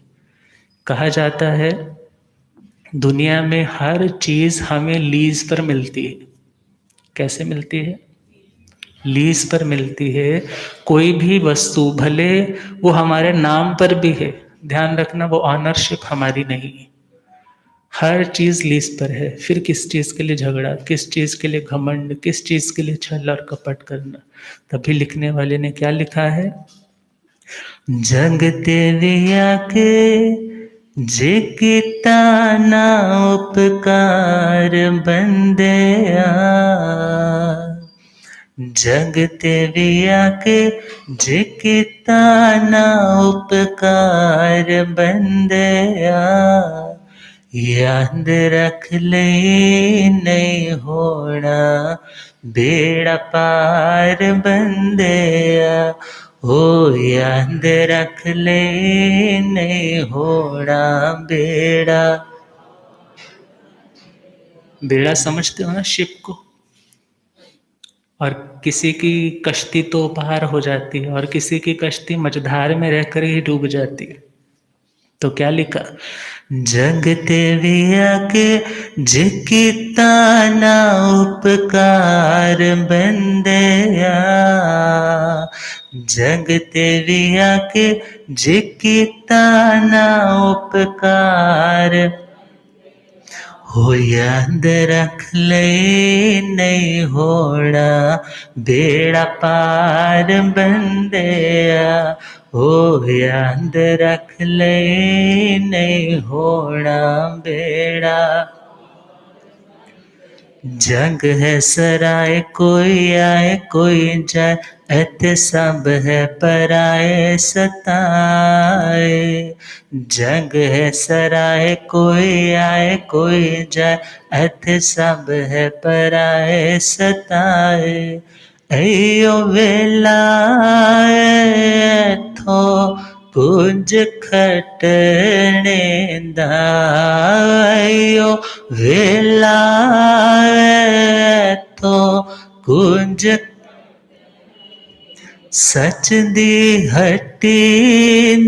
कहा जाता है दुनिया में हर चीज हमें लीज पर मिलती है। कैसे मिलती है? लीज पर मिलती है। कोई भी वस्तु भले वो हमारे नाम पर भी है, ध्यान रखना वो ऑनरशिप हमारी नहीं है। हर चीज लीज पर है। फिर किस चीज के लिए झगड़ा, किस चीज के लिए घमंड, किस चीज के लिए छल और कपट करना। तभी लिखने वाले ने क्या लिखा है, जगते रिया के जे किता ना उपकार बंदया, जगते रिया के जे किता ना उपकार बंदया, याद रख ले नहीं होना बेड़ा पार बंदया। हो याद रख ले नहीं होना बेड़ा। बेड़ा समझते हो ना, शिप को। और किसी की कश्ती तो पार हो जाती है और किसी की कश्ती मझधार में रहकर ही डूब जाती है। तो क्या लिखा, जगते विया के जिकिता ना उपकार बंदया, जगते विया के जिकिता ना उपकार, हो याद रख ले नहीं होना बेड़ा पार बंदया। हो याद रख ले नहीं होना बेड़ा। जग है सराय कोई आए कोई जाए, ऐते सब है पराए सताए। जग है सराय कोई आए कोई जाए, ऐते सब है पराए सताए। अयो वेला थो कुछ खटने दा, अयो वेला तो कुंज सच दी हट्टी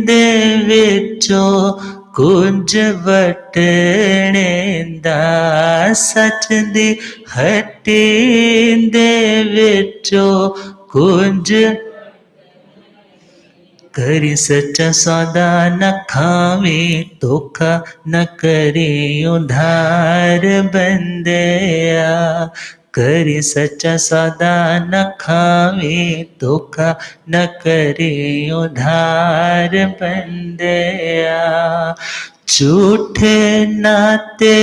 दे विचों कुंज वटने दा सच दी हट्टी दे विचों कुंज करी सच्चा सौदा न खावे धोखा न करे उधार बंदया करी सच्चा सौदा न खावे धोखा न करे उधार बंदया झूठे नाते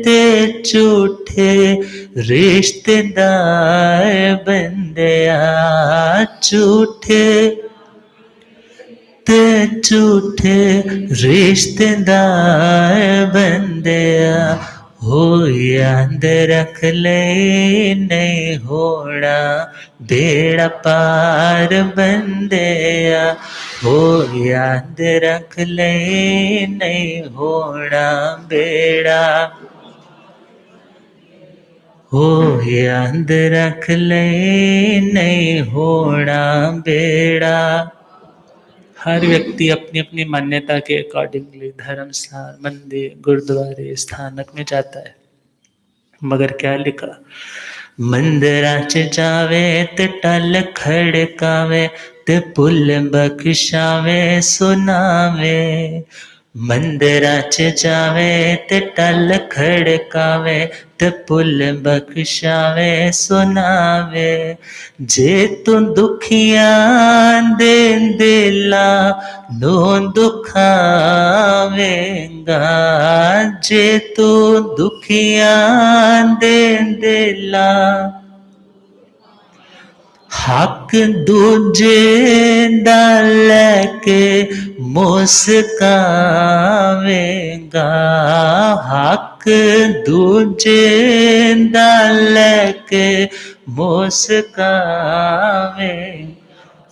ते झूठे रिश्तेदार बंदया झूठे ते झूठे रिश्तेदार बंदया हो याद रख ले नहीं होना बेड़ा पार बंदया हो याद रख ले नहीं होना बेड़ा हो याद रख ले नहीं होना बेड़ा। हर व्यक्ति अपनी अपनी मान्यता के अकॉर्डिंगली धर्मस्थान मंदिर गुरुद्वारे स्थानक में जाता है, मगर क्या लिखा मंदिरा च जावे ते टल खड़कावे ते पुल बख्शावे सुनावे मंदिरा च जावे ते टल खड़कावे ते पुल बख्शावे सुनावे जे तू दुखिया दे दिला नो दुखावेगा जे तू दुखिया दे दिला हक दूजे दा लैके मुस्कावेगा हक दूजे दा लैके मुस्कावे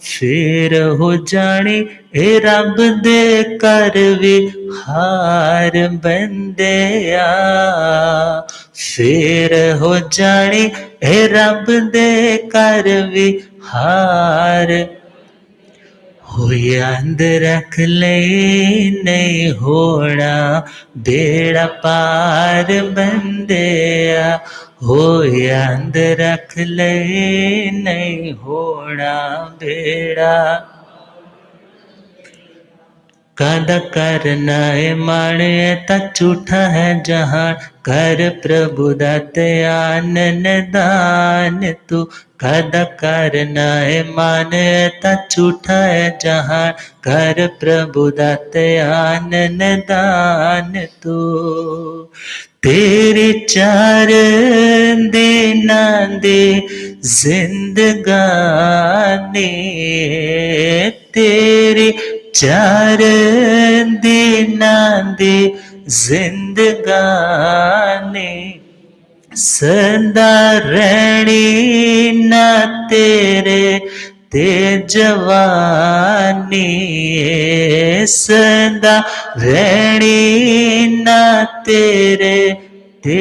फिर हो जानी ए रब दे कर भी हार बंदया फिर हो जानी ए रब दे कर भी हार हो याद रख ले नहीं होना बेड़ा पार बंदया हो याद रख ले नहीं होना बेड़ा कादा करना है माने ता झूठा है जहान कर प्रभु दाते आनन दान तू कादा करना है माने ता झूठा है जहान कर प्रभु दाते आनन दान तू तेरे चार दिना दे जिंदगानी तेरी चार दिना दे जिंदगानी सदा रहनी ना तेरे ते जवानी सदा रहनी ना तेरे ते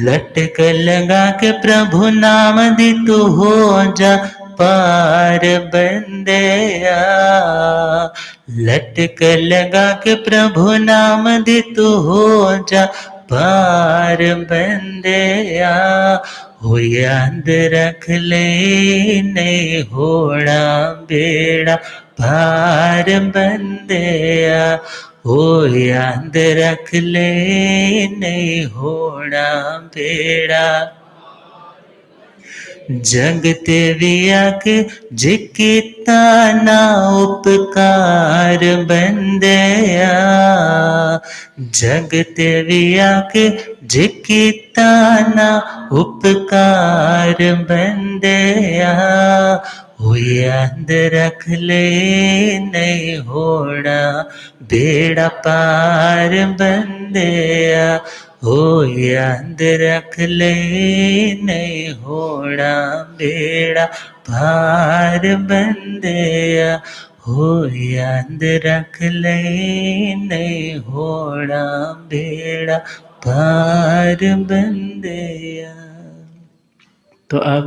लटक लगा के प्रभु नाम दी तू हो जा पार बंदया लटक लगा के प्रभु नाम दी तू हो जा पार बंदया हो याद रख ले नहीं होना बेड़ा पार बंदया हो याद रख ले नहीं होना बेड़ा जगते वियाक जिकिता ना उपकार बंदया जगते वियाक जिकिता ना उपकार बंदया हो याद रख ले नहीं होना बेड़ा पार बंदया हो याद रख ले नहीं होना बेड़ा पार बंदया हो याद रख ले नहीं होना बेड़ा पार बंदया। तो अब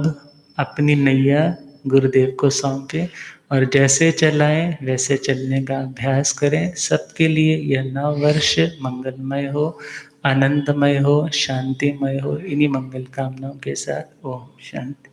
अपनी नैया गुरुदेव को सौंपे और जैसे चलाएं वैसे चलने का अभ्यास करें। सबके लिए यह नव वर्ष मंगलमय हो, आनंदमय हो, शांतिमय हो। इन्हीं मंगल कामनाओं के साथ ओम शांति।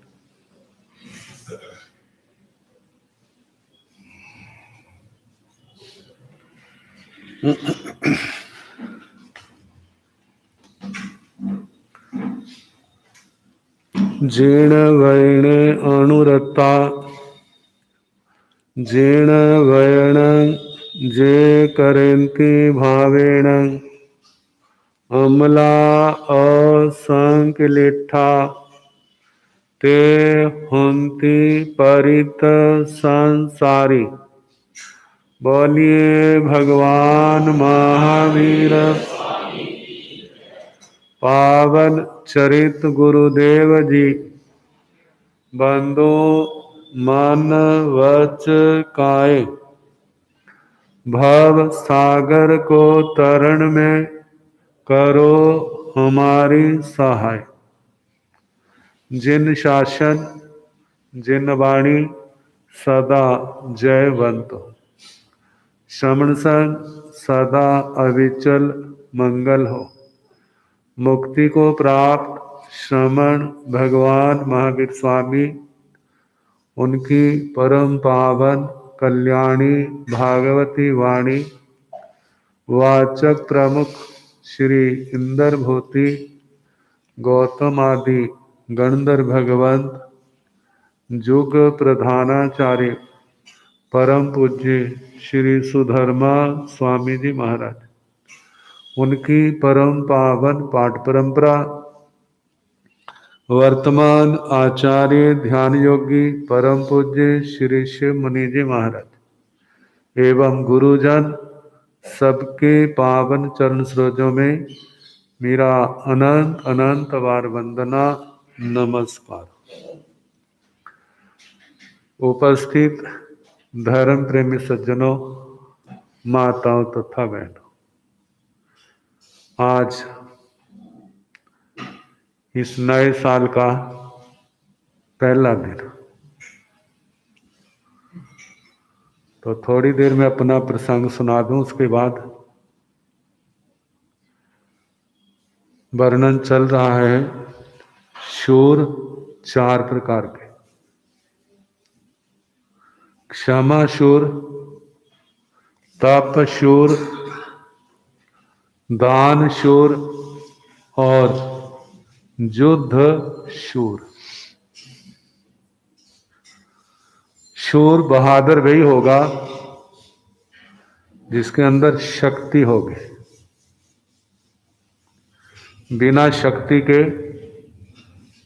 जीर्ण वैणे अनुरता जीर्ण वैण जे करेन्ति भावेण अमला असंकलिठा ते हुन्ति परित संसारी। बोलिए भगवान महावीर पावन चरित गुरुदेव जी बंधु मन वच काए भव सागर को तरण में करो हमारी सहाय। जिन शासन जिन वाणी सदा जयवंत श्रवण सन सदा अविचल मंगल हो। मुक्ति को प्राप्त श्रमण भगवान महावीर स्वामी उनकी परम पावन कल्याणी भागवती वाणी वाचक प्रमुख श्री इंदर भूति गौतम आदि गणधर भगवंत जुग प्रधानाचार्य परम पूज्य श्री सुधर्मा स्वामी जी महाराज उनकी परम पावन पाठ परंपरा वर्तमान आचार्य ध्यान योगी परम पूज्य श्री शिव मुनि जी महाराज एवं गुरुजन सबके पावन चरण सरोजों में मेरा अनंत अनंत बार वंदना नमस्कार। उपस्थित धर्म प्रेमी सज्जनों, माताओं तथा बहनों, आज इस नए साल का पहला दिन, तो थोड़ी देर में अपना प्रसंग सुना दूं। उसके बाद वर्णन चल रहा है शूर 4 प्रकार के। क्षमा शूर, तप शूर, दान शूर और युद्ध शूर। शूर बहादुर वही होगा जिसके अंदर शक्ति होगी। बिना शक्ति के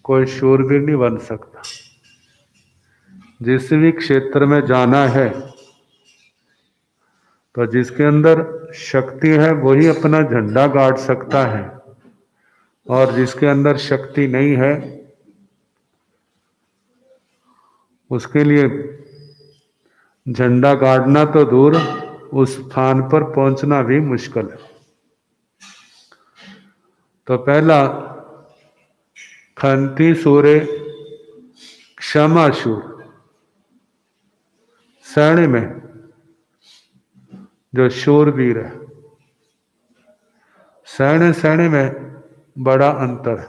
कोई शूरवीर नहीं बन सकता। जिस भी क्षेत्र में जाना है तो जिसके अंदर शक्ति है वही अपना झंडा गाड़ सकता है, और जिसके अंदर शक्ति नहीं है उसके लिए झंडा गाड़ना तो दूर, उस स्थान पर पहुंचना भी मुश्किल है। तो पहला खंती सूरे क्षमा शूर। सैन्य में जो शूरवीर है, सैन्य में बड़ा अंतर है।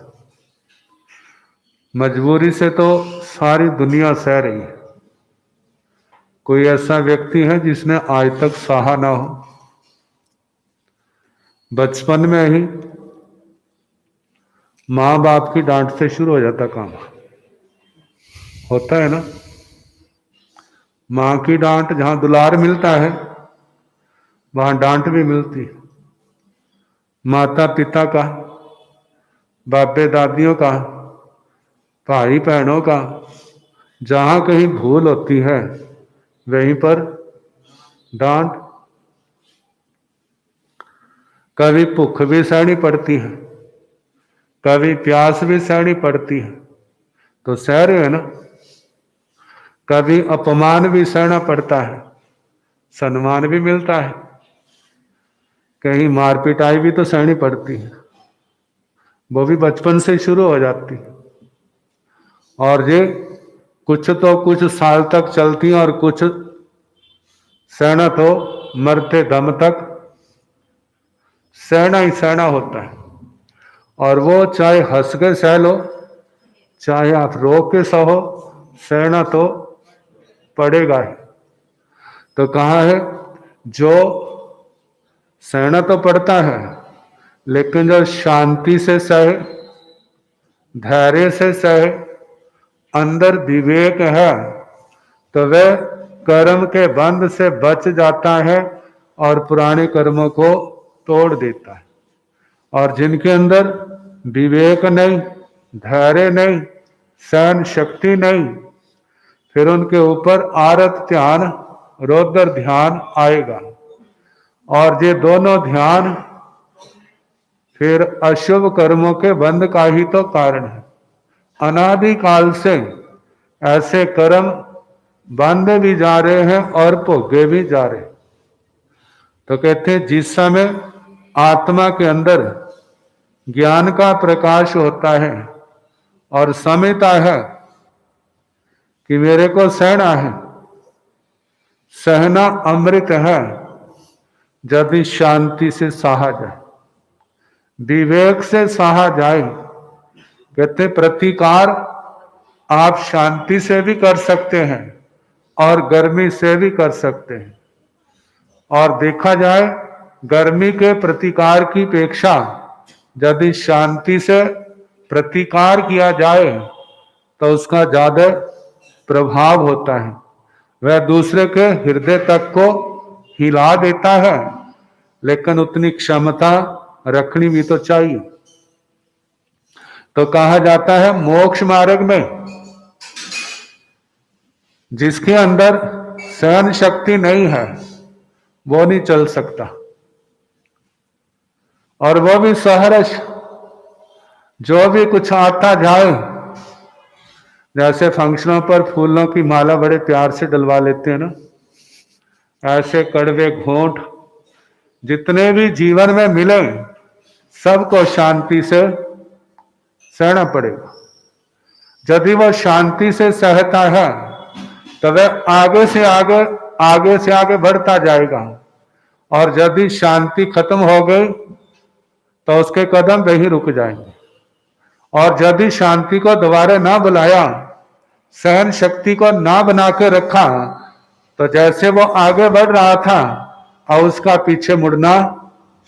मजबूरी से तो सारी दुनिया सह रही है। कोई ऐसा व्यक्ति है जिसने आज तक सहा ना हो? बचपन में ही माँ बाप की डांट से शुरू हो जाता काम, होता है ना। माँ की डांट, जहां दुलार मिलता है वहां डांट भी मिलती है। माता पिता का, बाबे दादियों का, भाई बहनों का, जहां कहीं भूल होती है वहीं पर डांट। कभी भूख भी सहनी पड़ती है, कभी प्यास भी सहनी पड़ती है, तो सह रहे हो ना। कभी अपमान भी सहना पड़ता है, सम्मान भी मिलता है। कहीं मार पिटाई भी तो सहनी पड़ती है, वो भी बचपन से शुरू हो जाती है। और ये कुछ तो कुछ साल तक चलती और कुछ सहना तो मरते दम तक सहना ही सहना होता है। और वो चाहे हंस के सह लो, चाहे आप रो के सहो, सहना तो पड़ेगा ही। तो कहा है जो सहना तो पड़ता है, लेकिन जो शांति से सहे, धैर्य से सहे, अंदर विवेक है, तो वह कर्म के बंध से बच जाता है और पुराने कर्मों को तोड़ देता है। और जिनके अंदर विवेक नहीं, धैर्य नहीं, सहन शक्ति नहीं, फिर उनके ऊपर आरत ध्यान, रौद्र ध्यान आएगा। और ये दोनों ध्यान फिर अशुभ कर्मों के बंध का ही तो कारण है। अनादिकाल से ऐसे कर्म बांधे भी जा रहे हैं और भोगे भी जा रहे। तो कहते हैं जिस समय आत्मा के अंदर ज्ञान का प्रकाश होता है और समझता है कि मेरे को सहना है, सहना अमृत है, यदि शांति से सहा जाए, विवेक से सहा जाए। कहते प्रतिकार आप शांति से भी कर सकते हैं और गर्मी से भी कर सकते हैं। और देखा जाए गर्मी के प्रतिकार की अपेक्षा यदि शांति से प्रतिकार किया जाए तो उसका ज्यादा प्रभाव होता है। वह दूसरे के हृदय तक को हिला देता है, लेकिन उतनी क्षमता रखनी भी तो चाहिए। तो कहा जाता है मोक्ष मार्ग में जिसके अंदर सहन शक्ति नहीं है वो नहीं चल सकता। और वो भी सहर्ष, जो भी कुछ आता जाए, जैसे फंक्शनों पर फूलों की माला बड़े प्यार से डलवा लेते हैं ना, ऐसे कड़वे घोंट जितने भी जीवन में मिले सबको शांति से सहना पड़ेगा। यदि वह शांति से सहता है तो वह आगे से आगे बढ़ता जाएगा। और यदि शांति खत्म हो गई तो उसके कदम वहीं रुक जाएंगे। और यदि शांति को दोबारा ना बुलाया, सहन शक्ति को ना बना के रखा, तो जैसे वो आगे बढ़ रहा था और उसका पीछे मुड़ना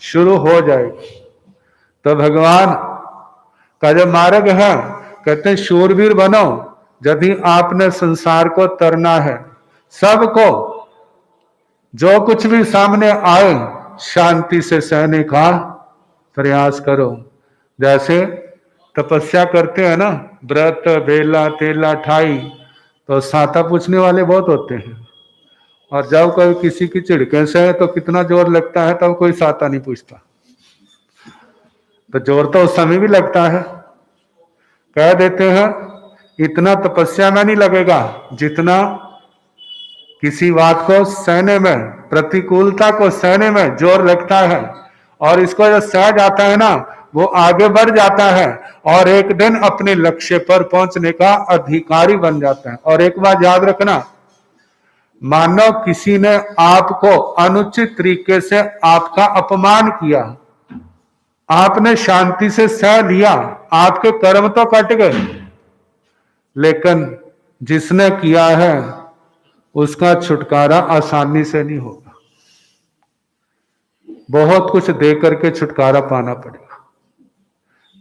शुरू हो जाएगा। तो भगवान का जो मार्ग है, कहते हैं शूरवीर बनो यदि आपने संसार को तरना है। सबको जो कुछ भी सामने आए शांति से सहने का प्रयास करो। जैसे तपस्या करते हैं ना, व्रत बेला तेला ठाई, तो साता पूछने वाले बहुत होते हैं। और जब कोई किसी की चिड़के से है तो कितना जोर लगता है, तब कोई साता नहीं पूछता। तो जोर तो उस समय भी लगता है। कह देते हैं इतना तपस्या में नहीं लगेगा जितना किसी बात को सहने में, प्रतिकूलता को सहने में जोर लगता है। और इसको जो सह जाता है ना, वो आगे बढ़ जाता है और एक दिन अपने लक्ष्य पर पहुंचने का अधिकारी बन जाता है। और एक बात याद रखना, मानो किसी ने आपको अनुचित तरीके से आपका अपमान किया, आपने शांति से सह लिया, आपके कर्म तो कट गए, लेकिन जिसने किया है उसका छुटकारा आसानी से नहीं होगा। बहुत कुछ दे करके छुटकारा पाना पड़ेगा।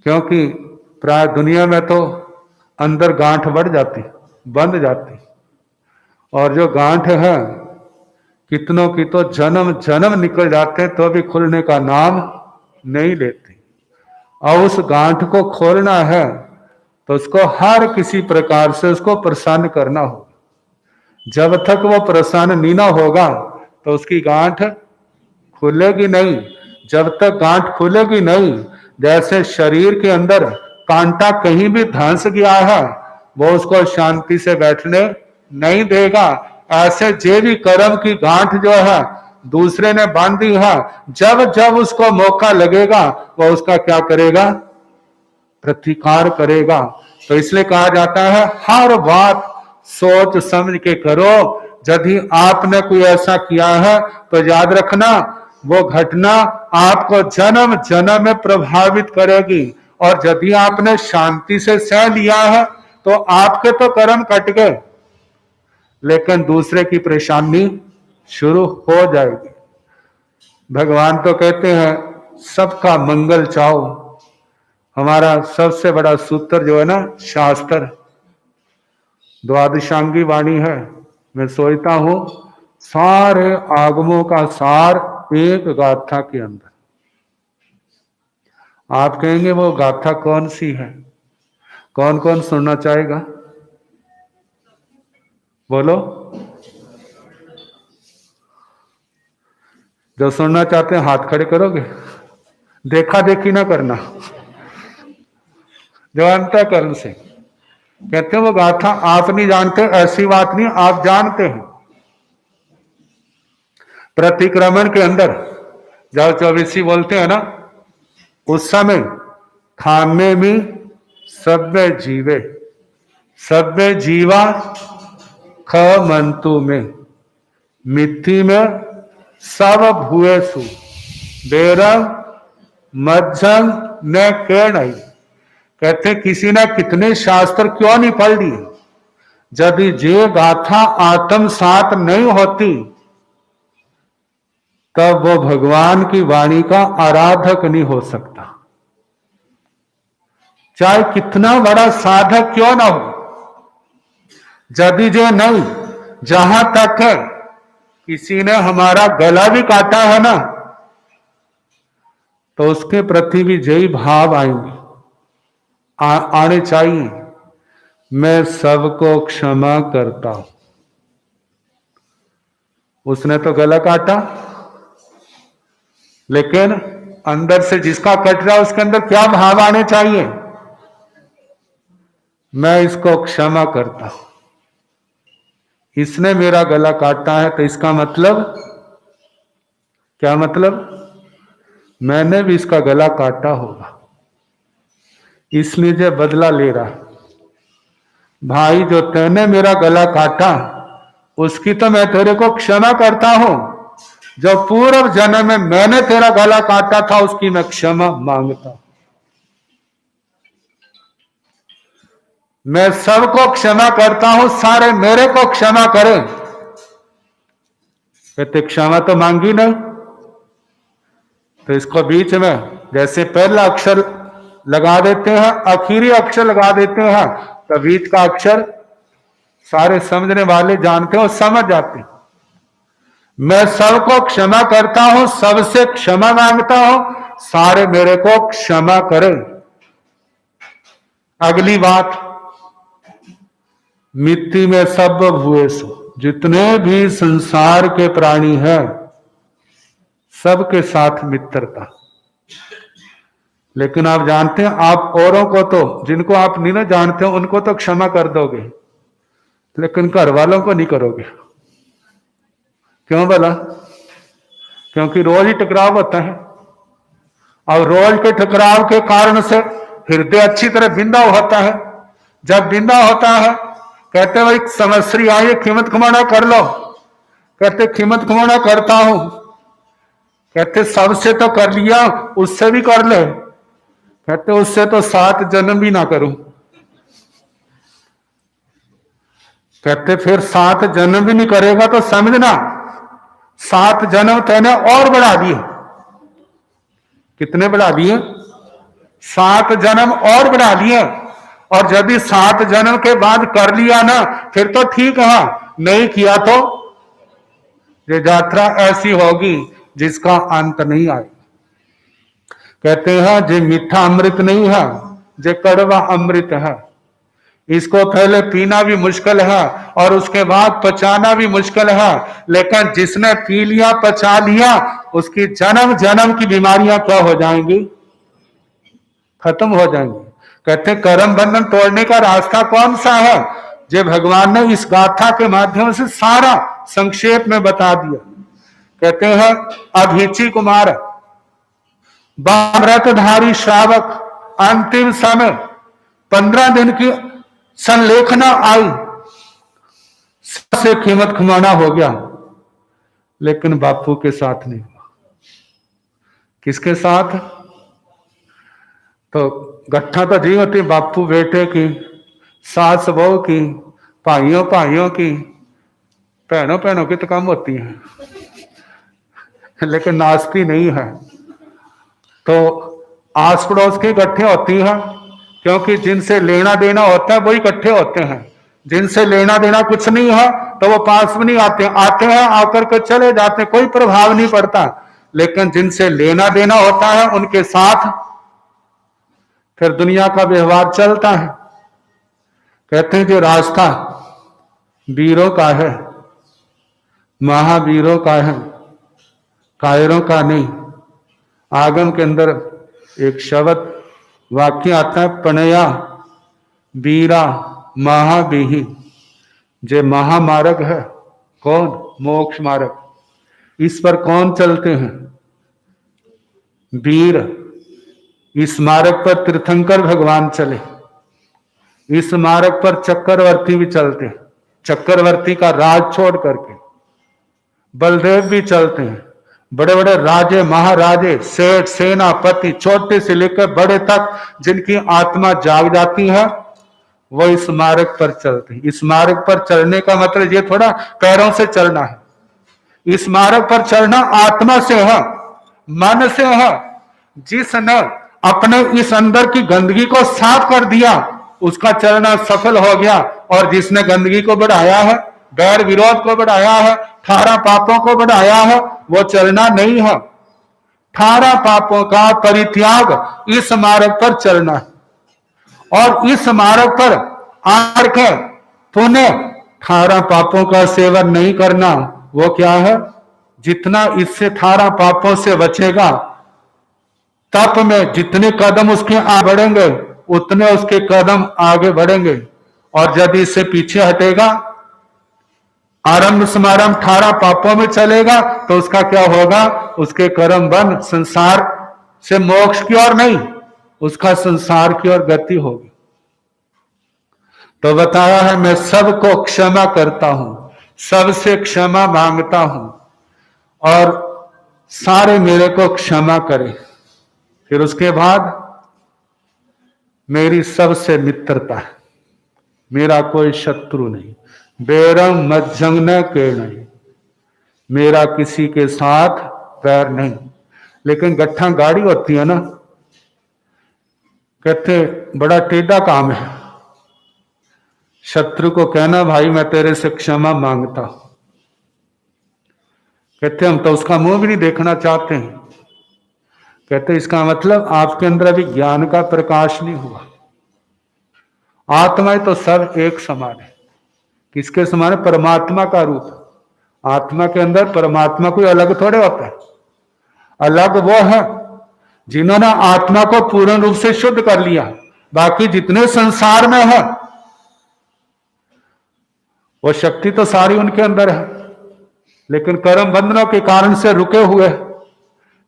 क्योंकि प्राय दुनिया में तो अंदर गांठ बढ़ जाती, बंध जाती। और जो गांठ है कितनों की तो जन्म जन्म निकल जाते हैं तो भी खुलने का नाम नहीं लेते। और उस गांठ को खोलना है तो उसको हर किसी प्रकार से उसको प्रसन्न करना होगा। जब तक वो प्रसन्न नहीं ना होगा तो उसकी गांठ खुलेगी नहीं। जब तक गांठ खुलेगी नहीं, जैसे शरीर के अंदर कांटा कहीं भी धंस गया है वो उसको शांति से बैठने नहीं देगा। ऐसे जे भी कर्म की गांठ जो है दूसरे ने बांधी है, जब जब उसको मौका लगेगा वो उसका क्या करेगा, प्रतिकार करेगा। तो इसलिए कहा जाता है हर बात सोच समझ के करो। यदि आपने कोई ऐसा किया है तो याद रखना वो घटना आपको जन्म जन्म में प्रभावित करेगी। और यदि आपने शांति से सह लिया है तो आपके तो कर्म कट गए, लेकिन दूसरे की परेशानी शुरू हो जाएगी। भगवान तो कहते हैं सबका मंगल चाहो। हमारा सबसे बड़ा सूत्र जो है ना शास्त्र द्वादशांगी वाणी है। मैं सोचता हूं सारे आगमों का सार एक गाथा के अंदर। आप कहेंगे वो गाथा कौन सी है? कौन कौन सुनना चाहेगा? बोलो। जो सुनना चाहते हैं हाथ खड़े करोगे। देखा देखी ना करना, जो अंतःकरण से कहते हैं वो गाथा आप नहीं जानते, ऐसी बात नहीं, आप जानते हैं। प्रतिक्रमण के अंदर जब 24 बोलते हैं ना, उस समय खामे में सभ्य जीवे सभ्य जीवा ख मंतु में मिट्टी में सब भुएसु बेरम मज्जन न के नहीं। कहते किसी ने कितने शास्त्र क्यों नहीं पढ़ लिए, यदि जे गाथा आत्मसात नहीं होती तब वो भगवान की वाणी का आराधक नहीं हो सकता। चाहे कितना बड़ा साधक क्यों ना हो, यदि जो नहीं, जहां तक है किसी ने हमारा गला भी काटा है ना, तो उसके प्रति भी यही भाव आएंगे, आने चाहिए। मैं सबको क्षमा करता हूं। उसने तो गला काटा, लेकिन अंदर से जिसका कट रहा है उसके अंदर क्या भाव आने चाहिए? मैं इसको क्षमा करता हूं। इसने मेरा गला काटा है तो इसका मतलब क्या? मतलब मैंने भी इसका गला काटा होगा, इसलिए जो बदला ले रहा। भाई जो तूने मेरा गला काटा उसकी तो मैं तेरे को क्षमा करता हूं। जो पूर्व जन्म में मैंने तेरा गला काटा था उसकी मैं क्षमा मांगता हूं। मैं सबको क्षमा करता हूं, सारे मेरे को क्षमा करें। कहते क्षमा तो मांगी नहीं, तो इसको बीच में जैसे पहला अक्षर लगा देते हैं, आखिरी अक्षर लगा देते हैं, तो बीच का अक्षर सारे समझने वाले जानते हो, समझ जाते हैं। मैं सबको क्षमा करता हूं, सबसे क्षमा मांगता हूं, सारे मेरे को क्षमा करें। अगली बात, मिट्टी में सब भुएसु, जितने भी संसार के प्राणी हैं सबके साथ मित्रता। लेकिन आप जानते हैं, आप औरों को तो, जिनको आप नहीं ना जानते हो उनको तो क्षमा कर दोगे, लेकिन घर वालों को नहीं करोगे। क्यों भला? क्योंकि रोज ही टकराव होता है, और रोज के टकराव के कारण से हृदय अच्छी तरह बिंदा होता है। जब बिंदा होता है, कहते भाई समस्या आई, खिमत खमाना कर लो। कहते खिमत खमाना करता हूं। कहते सबसे तो कर लिया, उससे भी कर ले। कहते उससे तो 7 जन्म भी ना करूं। कहते फिर 7 जन्म भी नहीं करेगा तो समझना 7 जन्म तेने और बढ़ा दिए। कितने बढ़ा दिए? 7 जन्म और बढ़ा दिए। और यदि 7 जन्म के बाद कर लिया ना, फिर तो ठीक है, नहीं किया तो ये यात्रा ऐसी होगी जिसका अंत नहीं आए। कहते हैं जे मीठा अमृत नहीं है, जे कड़वा अमृत है। इसको पहले पीना भी मुश्किल है और उसके बाद पचाना भी मुश्किल है, लेकिन जिसने पी लिया, पचा लिया, उसकी जन्म जन्म की बीमारियां क्या हो जाएंगी? खत्म हो जाएंगी। कहते कर्म बंधन तोड़ने का रास्ता कौन सा है? जो भगवान ने इस गाथा के माध्यम से सारा संक्षेप में बता दिया। कहते हैं अभीची कुमार व्रतधारी श्रावक अंतिम समय 15 दिन की संलेखना आई, से कीमत कमाना हो गया, लेकिन बापू के साथ नहीं हुआ। किसके साथ? तो गट्ठा तो जी होती बापू बेटे की, सास बहू की, भाइयों भाइयों की, बहनों बहनों की तो कम होती है, लेकिन नाचती नहीं है। तो आस पड़ोस की इकट्ठे होती है, क्योंकि जिनसे लेना देना होता है वही इकट्ठे होते हैं। जिनसे लेना देना कुछ नहीं है तो वो पास में नहीं आते, आते हैं आकर के चले जाते, कोई प्रभाव नहीं पड़ता। लेकिन जिनसे लेना देना होता है उनके साथ फिर दुनिया का व्यवहार चलता है। कहते हैं जो रास्ता वीरों का है, महावीरों का है, कायरों का नहीं। आगम के अंदर एक शब्द वाक्य आता है, पणया वीरा महावीही। जे महामार्ग है कौन? मोक्ष मार्ग। इस पर कौन चलते हैं? वीर। इस मार्ग पर तीर्थंकर भगवान चले, इस मार्ग पर चक्रवर्ती भी चलते हैं, चक्रवर्ती का राज छोड़ करके बलदेव भी चलते हैं। बड़े बड़े राजे महाराजे सेठ सेनापति छोटे से लेकर बड़े तक जिनकी आत्मा जाग जाती है वो इस मार्ग पर चलते हैं। इस मार्ग पर चलने का मतलब ये थोड़ा पैरों से चलना है, इस मार्ग पर चलना आत्मा से है, मन से है। जिसने अपने इस अंदर की गंदगी को साफ कर दिया उसका चलना सफल हो गया, और जिसने गंदगी को बढ़ाया है, बैर विरोध को बढ़ाया है, 18 पापों को बढ़ाया है, वो चलना नहीं है। 18 पापों का परित्याग इस मार्ग पर चलना है। और इस मार्ग पर आकर पुनः 18 पापों का सेवन नहीं करना। वो क्या है? जितना इससे 18 पापों से बचेगा, तप में जितने कदम उसके आगे बढ़ेंगे उतने उसके कदम आगे बढ़ेंगे। और यदि इससे पीछे हटेगा, आरंभ समारंभ 18 पापों में चलेगा, तो उसका क्या होगा? उसके कर्म बन संसार से मोक्ष की ओर नहीं, उसका संसार की ओर गति होगी। तो बताया है मैं सबको क्षमा करता हूं, सबसे क्षमा मांगता हूं, और सारे मेरे को क्षमा करें। फिर उसके बाद मेरी सबसे मित्रता है, मेरा कोई शत्रु नहीं, बेरम मज्जंग न के नहीं, मेरा किसी के साथ बैर नहीं। लेकिन गट्ठा गाड़ी होती है ना, कहते बड़ा टेढ़ा काम है शत्रु को कहना भाई मैं तेरे से क्षमा मांगता हूं। कहते हम तो उसका मुंह भी नहीं देखना चाहते हैं। कहते इसका मतलब आपके अंदर अभी ज्ञान का प्रकाश नहीं हुआ। आत्मा तो सब एक समान है। किसके समान है? परमात्मा का रूप। आत्मा के अंदर परमात्मा कोई अलग थोड़े होता है। अलग वो है जिन्होंने आत्मा को पूर्ण रूप से शुद्ध कर लिया। बाकी जितने संसार में है वो शक्ति तो सारी उनके अंदर है, लेकिन कर्म बंधनों के कारण से रुके हुए।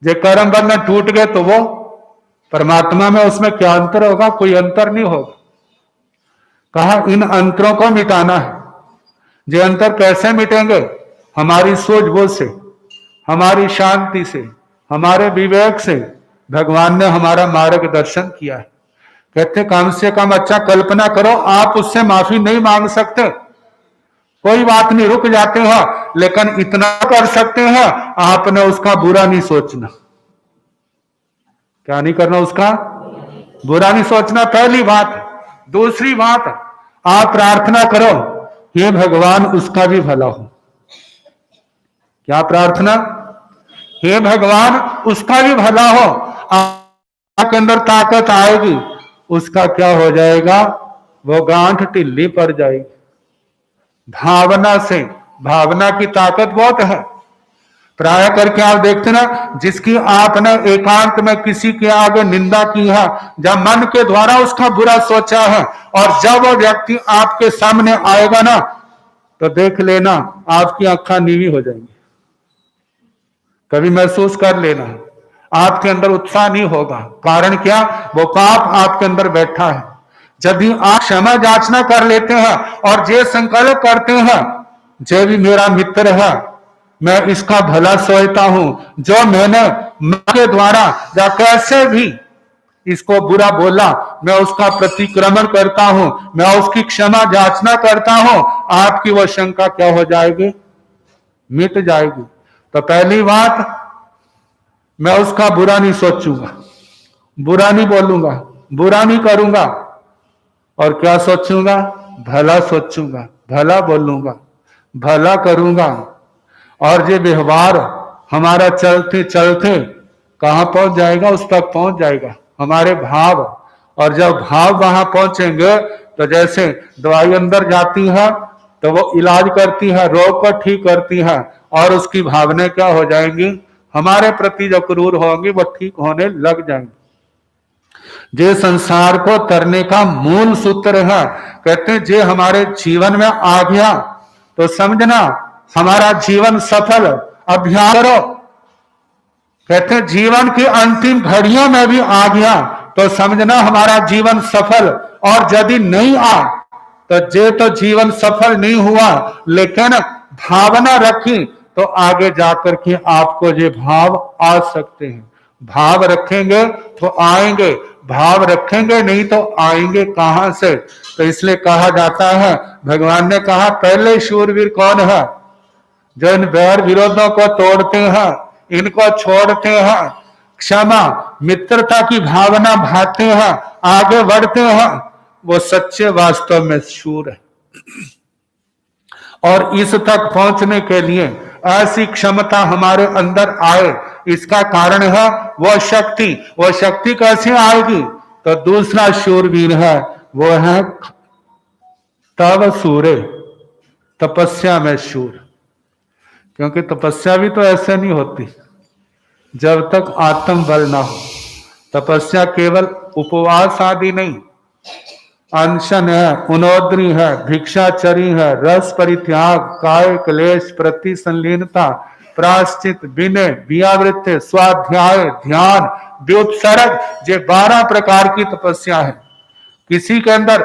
जो कर्म बंधन टूट गए तो वो परमात्मा में, उसमें क्या अंतर होगा? कोई अंतर नहीं होगा। कहा इन अंतरों को मिटाना है। ये अंतर कैसे मिटेंगे? हमारी सूझबूझ से, हमारी शांति से, हमारे विवेक से। भगवान ने हमारा मार्गदर्शन किया है। कहते कम से कम अच्छा कल्पना करो, आप उससे माफी नहीं मांग सकते, कोई बात नहीं, रुक जाते हो, लेकिन इतना कर सकते हैं आपने उसका बुरा नहीं सोचना। क्या नहीं करना? उसका बुरा नहीं सोचना, पहली बात। दूसरी बात, आप प्रार्थना करो हे भगवान उसका भी भला हो। क्या प्रार्थना? हे भगवान उसका भी भला हो। आपके अंदर ताकत आएगी, उसका क्या हो जाएगा? वो गांठ ढिल्ली पड़ जाएगी। भावना से, भावना की ताकत बहुत है। प्राय करके आप देखते ना, जिसकी आपने एकांत में किसी के आगे निंदा की है, जब मन के द्वारा उसका बुरा सोचा है, और जब वो व्यक्ति आपके सामने आएगा ना, तो देख लेना आपकी आंखें नीवी हो जाएंगी। कभी महसूस कर लेना, आपके अंदर उत्साह नहीं होगा। कारण क्या? वो पाप आपके अंदर बैठा है। यदि आप क्षमा याचना कर लेते हैं और जे संकल्प करते हैं जे भी मेरा मित्र है, मैं इसका भला सोचता हूं, जो मैंने के द्वारा या कैसे भी इसको बुरा बोला, मैं उसका प्रतिक्रमण करता हूं, मैं उसकी क्षमा याचना करता हूं, आपकी वो शंका क्या हो जाएगी, मिट जाएगी। तो पहली बात, मैं उसका बुरा नहीं सोचूंगा, बुरा नहीं बोलूंगा, बुरा नहीं करूंगा, और क्या सोचूंगा, भला सोचूंगा, भला बोलूंगा, भला करूंगा। और ये व्यवहार हमारा चलते चलते कहां पहुंच जाएगा, उस तक पहुंच जाएगा, हमारे भाव। और जब भाव वहां पहुंचेंगे तो जैसे दवाई अंदर जाती है तो वो इलाज करती है, रोग को ठीक करती है, और उसकी भावनाएं क्या हो जाएंगी, हमारे प्रति जो क्रूर होंगी वो ठीक होने लग जाएंगी। जे संसार को तरने का मूल सूत्र है। कहते हैं जे हमारे जीवन में आ गया तो समझना हमारा जीवन सफल। अभ्यास करो, कहते हैं जीवन की अंतिम घड़ियों में भी आ गया तो समझना हमारा जीवन सफल। और यदि नहीं आ तो जे तो जीवन सफल नहीं हुआ, लेकिन भावना रखी तो आगे जाकर के आपको ये भाव आ सकते हैं। भाव रखेंगे तो आएंगे, भाव रखेंगे नहीं तो आएंगे कहां से। तो इसलिए कहा जाता है, भगवान ने कहा पहले शूरवीर कौन है, जो इन बैर विरोधों को तोड़ते हैं, इनको छोड़ते हैं, क्षमा मित्रता की भावना भाते हैं, आगे बढ़ते हैं, वो सच्चे वास्तव में शूर है। और इस तक पहुंचने के लिए ऐसी क्षमता हमारे अंदर आए, इसका कारण है वो शक्ति। वो शक्ति कैसे आएगी, तो दूसरा शूरवीर है, वो है तव सूरे, तपस्या में शूर। क्योंकि तपस्या भी तो ऐसे नहीं होती जब तक आत्म बल ना हो। तपस्या केवल उपवास आदि नहीं, अनशन है, उनोद्री है, भिक्षाचरी है, रस परित्याग, काय क्लेश प्रति संलीनता, प्राश्चित, विनय, व्यावृत्ति, स्वाध्याय, ध्यान, व्युत्सर्ग, ये 12 प्रकार की तपस्या है। किसी के अंदर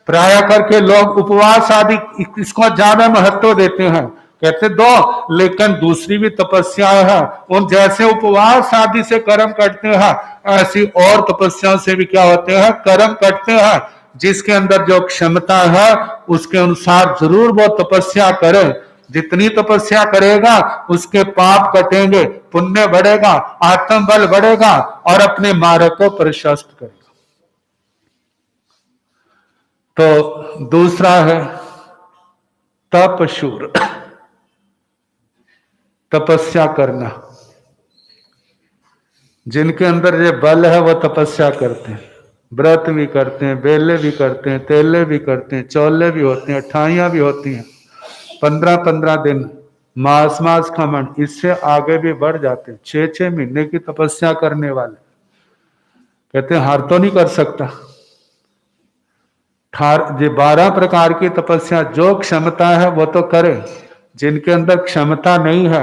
प्राय करके लोग उपवास आदि इसको ज्यादा महत्व देते हैं, कहते दो, लेकिन दूसरी भी तपस्याएं हैं। उन जैसे उपवास आदि से कर्म कटते हैं, ऐसी और तपस्याओं से भी क्या होते हैं, कर्म कटते हैं। जिसके अंदर जो क्षमता है उसके अनुसार जरूर वो तपस्या करे। जितनी तपस्या करेगा उसके पाप कटेंगे, पुण्य बढ़ेगा, आत्मबल बढ़ेगा और अपने मार्ग को प्रशस्त करेगा। तो दूसरा है तपशूर, तपस्या करना। जिनके अंदर ये बल है वो तपस्या करते हैं, व्रत भी करते हैं, बेले भी करते हैं, तेले भी करते हैं, चौले भी होते हैं, अठाइयां भी होती हैं, 15-15 दिन, मास खमन, इससे आगे भी बढ़ जाते हैं। 6-6 महीने की तपस्या करने वाले कहते हैं हर तो नहीं कर सकता। 12 प्रकार की तपस्या, जो क्षमता है वो तो करे, जिनके अंदर क्षमता नहीं है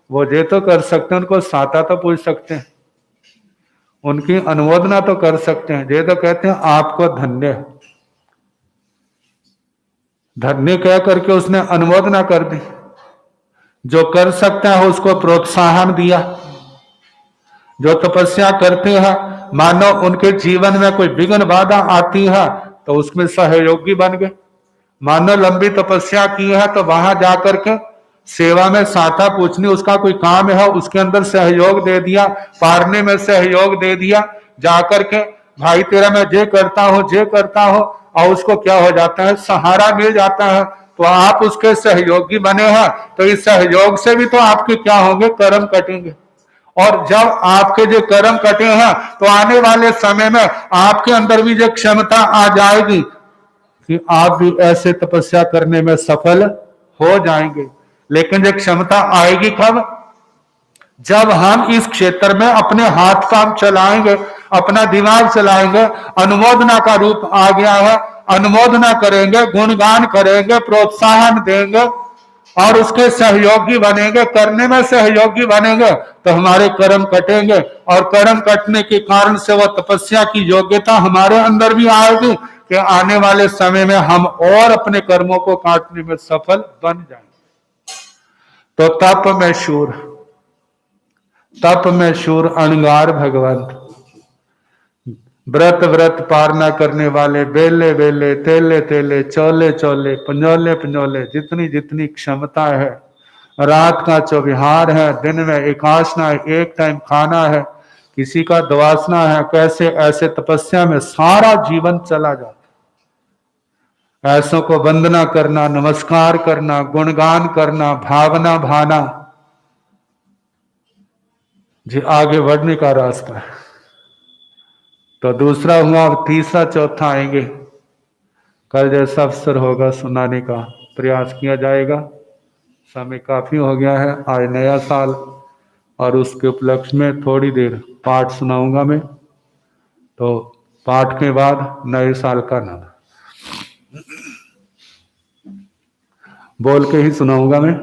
वो ये तो कर सकते हैं, उनको साता तो पूछ सकते हैं, उनकी अनुमोदना तो कर सकते हैं। ये तो कहते हैं आपको धन्य, धन्य कह करके उसने अनुमोदना कर दी। जो कर सकता है उसको प्रोत्साहन दिया। जो तपस्या करते हैं, मानो उनके जीवन में कोई विघ्न बाधा आती है तो उसमें सहयोगी बन गए। मानो लंबी तपस्या की है तो वहां जाकर के सेवा में साथा पूछनी, उसका कोई काम है, उसके अंदर सहयोग दे दिया, पारने में सहयोग दे दिया, जाकर के भाई तेरा मैं जे करता हूं, और उसको क्या हो जाता है, सहारा मिल जाता है। तो आप उसके सहयोगी बने हैं, तो इस सहयोग से भी तो आपके क्या होंगे, कर्म कटेंगे। और जब आपके जो कर्म कटे हैं तो आने वाले समय में आपके अंदर भी जो क्षमता आ जाएगी कि आप भी ऐसे तपस्या करने में सफल हो जाएंगे। लेकिन ये क्षमता आएगी कब, जब हम इस क्षेत्र में अपने हाथ काम चलाएंगे, अपना दिमाग चलाएंगे। अनुमोदना का रूप आ गया है, अनुमोदना करेंगे, गुणगान करेंगे, प्रोत्साहन देंगे और उसके सहयोगी बनेंगे, करने में सहयोगी बनेंगे तो हमारे कर्म कटेंगे। और कर्म कटने के कारण से वह तपस्या की योग्यता हमारे अंदर भी आएगी कि आने वाले समय में हम और अपने कर्मों को काटने में सफल बन जाएं। तो तप में शूर अणगार भगवंत, व्रत व्रत पारना करने वाले, बेले बेले, तेले तेले, चौले चौले, पंजोले पंजोले, जितनी जितनी क्षमता है, रात का चौविहार है, दिन में एकाशना है, एक टाइम खाना है, किसी का दवासना है, कैसे ऐसे तपस्या में सारा जीवन चला जाता। ऐसों को वंदना करना, नमस्कार करना, गुणगान करना, भावना भाना, जी आगे बढ़ने का रास्ता है। तो दूसरा हुआ, अब तीसरा चौथा आएंगे। कल जैसा अवसर होगा सुनाने का प्रयास किया जाएगा। समय काफी हो गया है, आज नया साल और उसके उपलक्ष्य में थोड़ी देर पाठ सुनाऊंगा मैं। तो पाठ के बाद नए साल का नाम बोल के ही सुनाऊंगा मैं।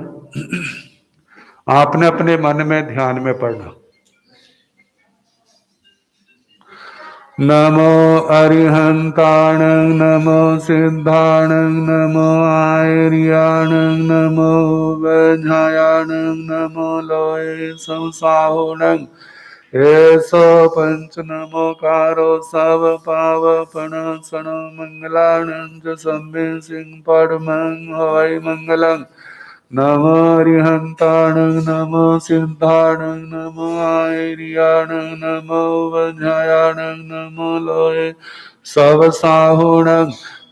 आपने अपने मन में ध्यान में पढ़ना। नमो अरिहंताण, नमो सिद्धाण, नमो आर्याण, नमो वज्रायाण, नमो लोये संसाहुण, एसो पंच नमोकारो सब पावपण सण मंगलानंद सम्मे सिंह परमं हवै मंगलम्। नमो अरिहंताण, नमो सिद्धाण, नमो आर्याण, नमो वज्रायाण, नमो लोये सब साहुण,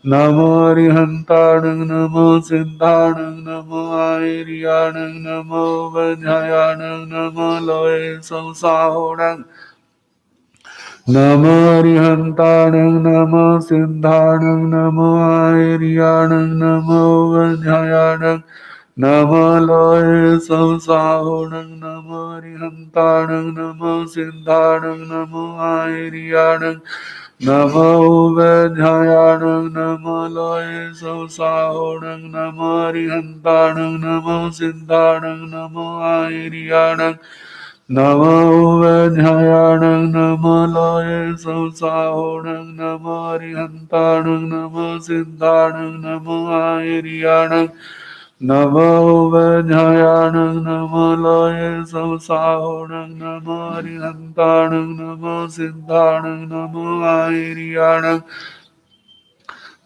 नमो अरिहंताण, नमो सिद्धाण, नमो आर्याण, नमो वज्रायाण, नमो लोये सब साहुण, नमो अरिहंताण, नमो सिद्धाण, नमो आर्याण, नमो वज्रायाण, नमो लोये सब साहुण, नमो अरिहंताण, नमो सिद्धाण, नमो आर्याण, नमो वज्रायाण, नमो लोये सब साहुण, नमो अरिहंताण, नमो सिद्धाण, नमो आर्याण, नमो वज्रायाण, नमो लोये सब साहुण, नमो अरिहंताण, नमो सिद्धाण, नमो आर्याण, नमो वज्रायाण, नमो लोये सब साहुण, नमो अरिहंताण, नमो सिद्धाण, नमो आर्याण,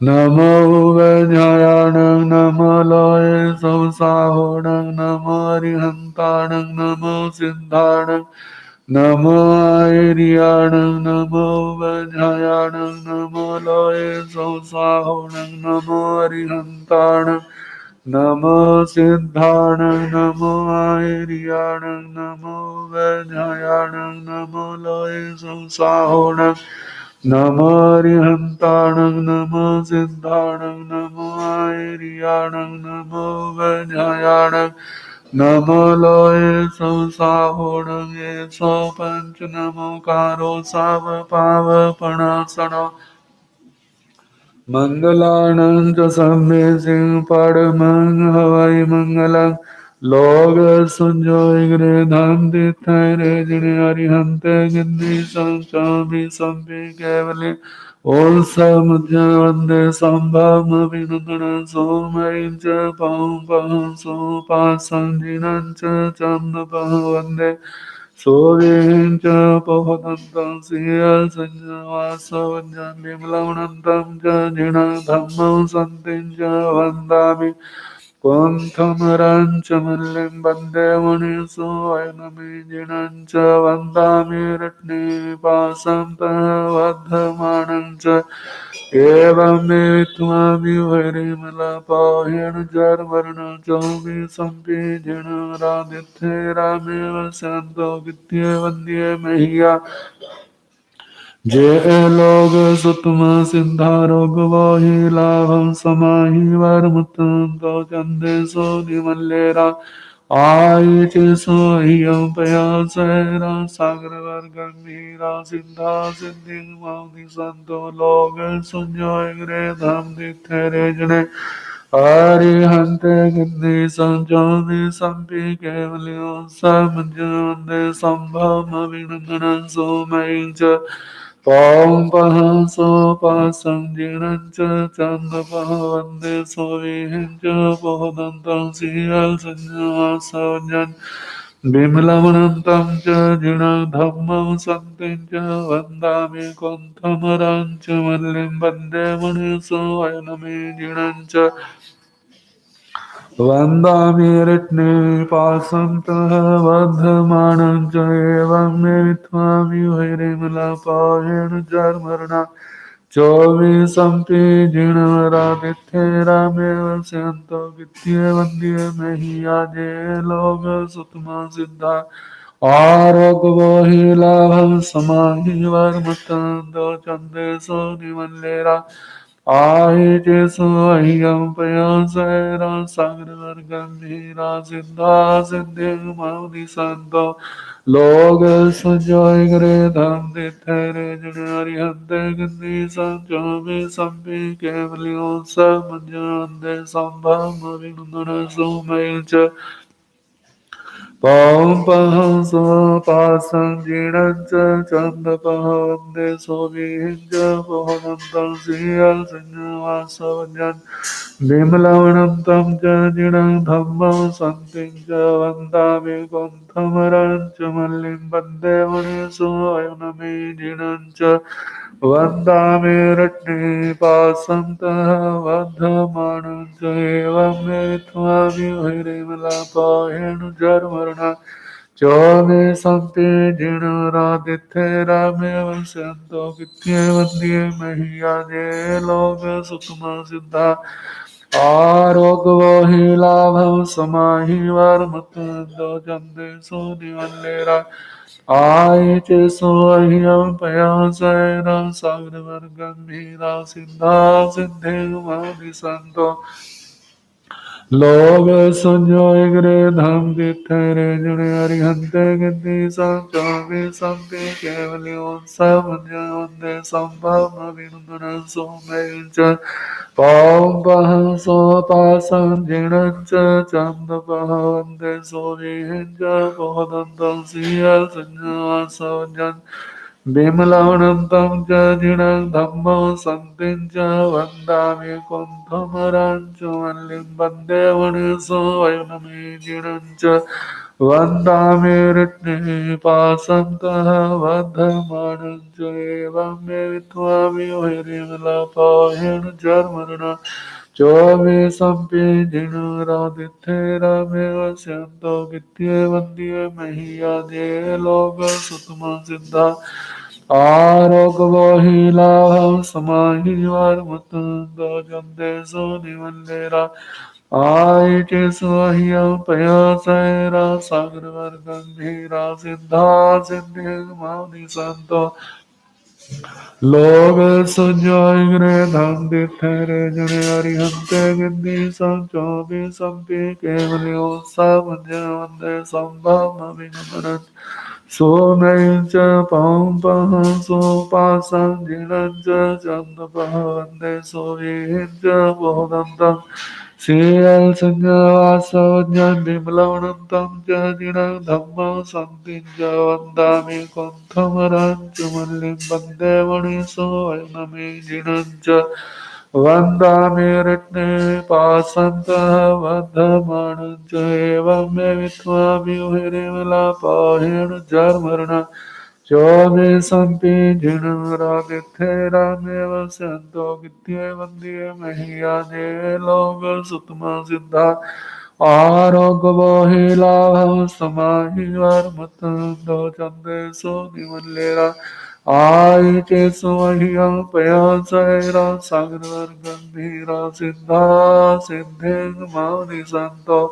नमो वज्रायाण, नमो लोये सब साहुण, नमो अरिहंताण, नमो सिद्धाण, नमो आर्याण, नमो वज्रायाण, नमो लोये सब साहुण, नमो अरिहंताण, नमो सिद्धाण, नमो आर्याण, नमो वज्रायाण, नमो लोये सब साहुण, नमो अरिहंताण, नमो सिद्धाण, नमो आर्याण, नमो वज्रायाण, नमो लोये सब साहुण, एसो पंच नमोकारो सब पावपणासनो मंगलानं च सम्मे सिंह परमं हवै मंगलम्। लोग संजोय धाम तीर्थरे जिने अरिहंते गिन्नी संचामि संपि केवले ओम समुद्र वंदे संभम विनंदन सोमयं च पं सोपासं जिनं च चंदपं वंदे सूर्यं च पवदन्तं श्रियसंजवासवन्यं विमलमनन्तं च जिनं धम्मं सन्तिं च वन्दामि कुण्ठमरं च मल्लिं वन्दे मुनिसु वैनमे जिनं च वन्दामि रत्नीपासं तवद्धमानं च एवं मे त्वामिवरिमलपाहेन जर्वर्ण चौमि सम्पि जिनरादित्ये रामेव शान्तो विद्ये वन्द्ये मह्या जे लोग सुतम सिद्धा रोग वाहि लाभं समाहि वरमुत्तम तो चंदे सो निमल्लेरा आयचे सो हियं पयासैरा सागर वर्गमीरा सिद्धा सिद्धि माउनि संतो लोग सुन्योय ग्रे धाम दिथेरे जने अरिहंते गिन्नी संजोमि संपि केवलियो समझोन्दे संभव विनंदन सोमयं च Pom paha so pasang jinancha chandapaha vande so vihincha pohadantam siyal sanya savanyan Bimlavanantam cha jina dhammam santim cha vandami kontamaram cha mallim vande maniso ayanami jinancha Vandami ritne pasantah vadhamanam cha evam me vitvami vairimala payena jarmarna Chovi sampi jina radithe rame vasyanto gitye vandye mehi aje loga sutma siddha Arogvahi labham samahi varmatando chande so nimallera Ahi jesu ahiyam payasera sagra gambhira siddha siddhi mavdi santo Loga sanjoy gre dham dithere janari hante gandhi sanjo me sampi kevalyo samanyande sambham avinundana sumaycha Pam paham so pasam jinancha chanda paham de so vihinja pohanantam siyal sanya vasavanyan Vimlavanam tam cha jinam dhammam santim cha vandami kontamaram cha mallim vande maniso ayunami jinancha Vandami ratni pasantah vadhamanam cha evam me tvami hririmala payenu jarmarna Chome sampe jina radithe rame vasyanto kitye vandye mahiyaje loga sukma siddha Arogvahi labham samahi varmatando jande so nivallera Aiche so ahyam payasena sagra gambhira siddha siddhi mani santo Loga sanjoy gre dham dithere june arihante gandhi sanchame sampe kevalyo samanya vande sambhava vinundana somecha Pom paha so pasam jinancha chanda paha vande so vihinja pohadantam siyal sanya savanyan Bimlavanantam cha jinam dhamma santim cha vandami kontamaram cha mallim vande maniso ayunami jinancha vandami ritni pasantah vadhamanam cha evam me vitvami vairimala payena jarmarna Chovi sampi jina radithe rame vasyanto gitye vandye mahiyade loga sutma siddha Arogvahi labham samahi varmatando jande so nivallera Aite swahyam payasera sagra gambhira siddha siddhi mani santo Loga sanjay gre dham dithere jane arihante gandhi sancho me sampi kevalyo samanya vande sambhava vinamanan Somecha pam paham so pasam jinancha chanda pahande so vihinja bodhantam Siyal sanya vasavanya bimlavanantam cha jinam dhamma santinja vandami kontamaran chumallim bande maniso ayunami jinancha Vandami ritne pasantah vadhamanam cha evam me vitvami virimala pahena jarmarna Chome sampi jinam radithe rame vasyanto gitye vandye mahiyaje loga sutma siddha Arogvahi labham samahi varmatando chande so nivallera Aiche so ahyam payasera sagra gambhira siddha siddhi mani santo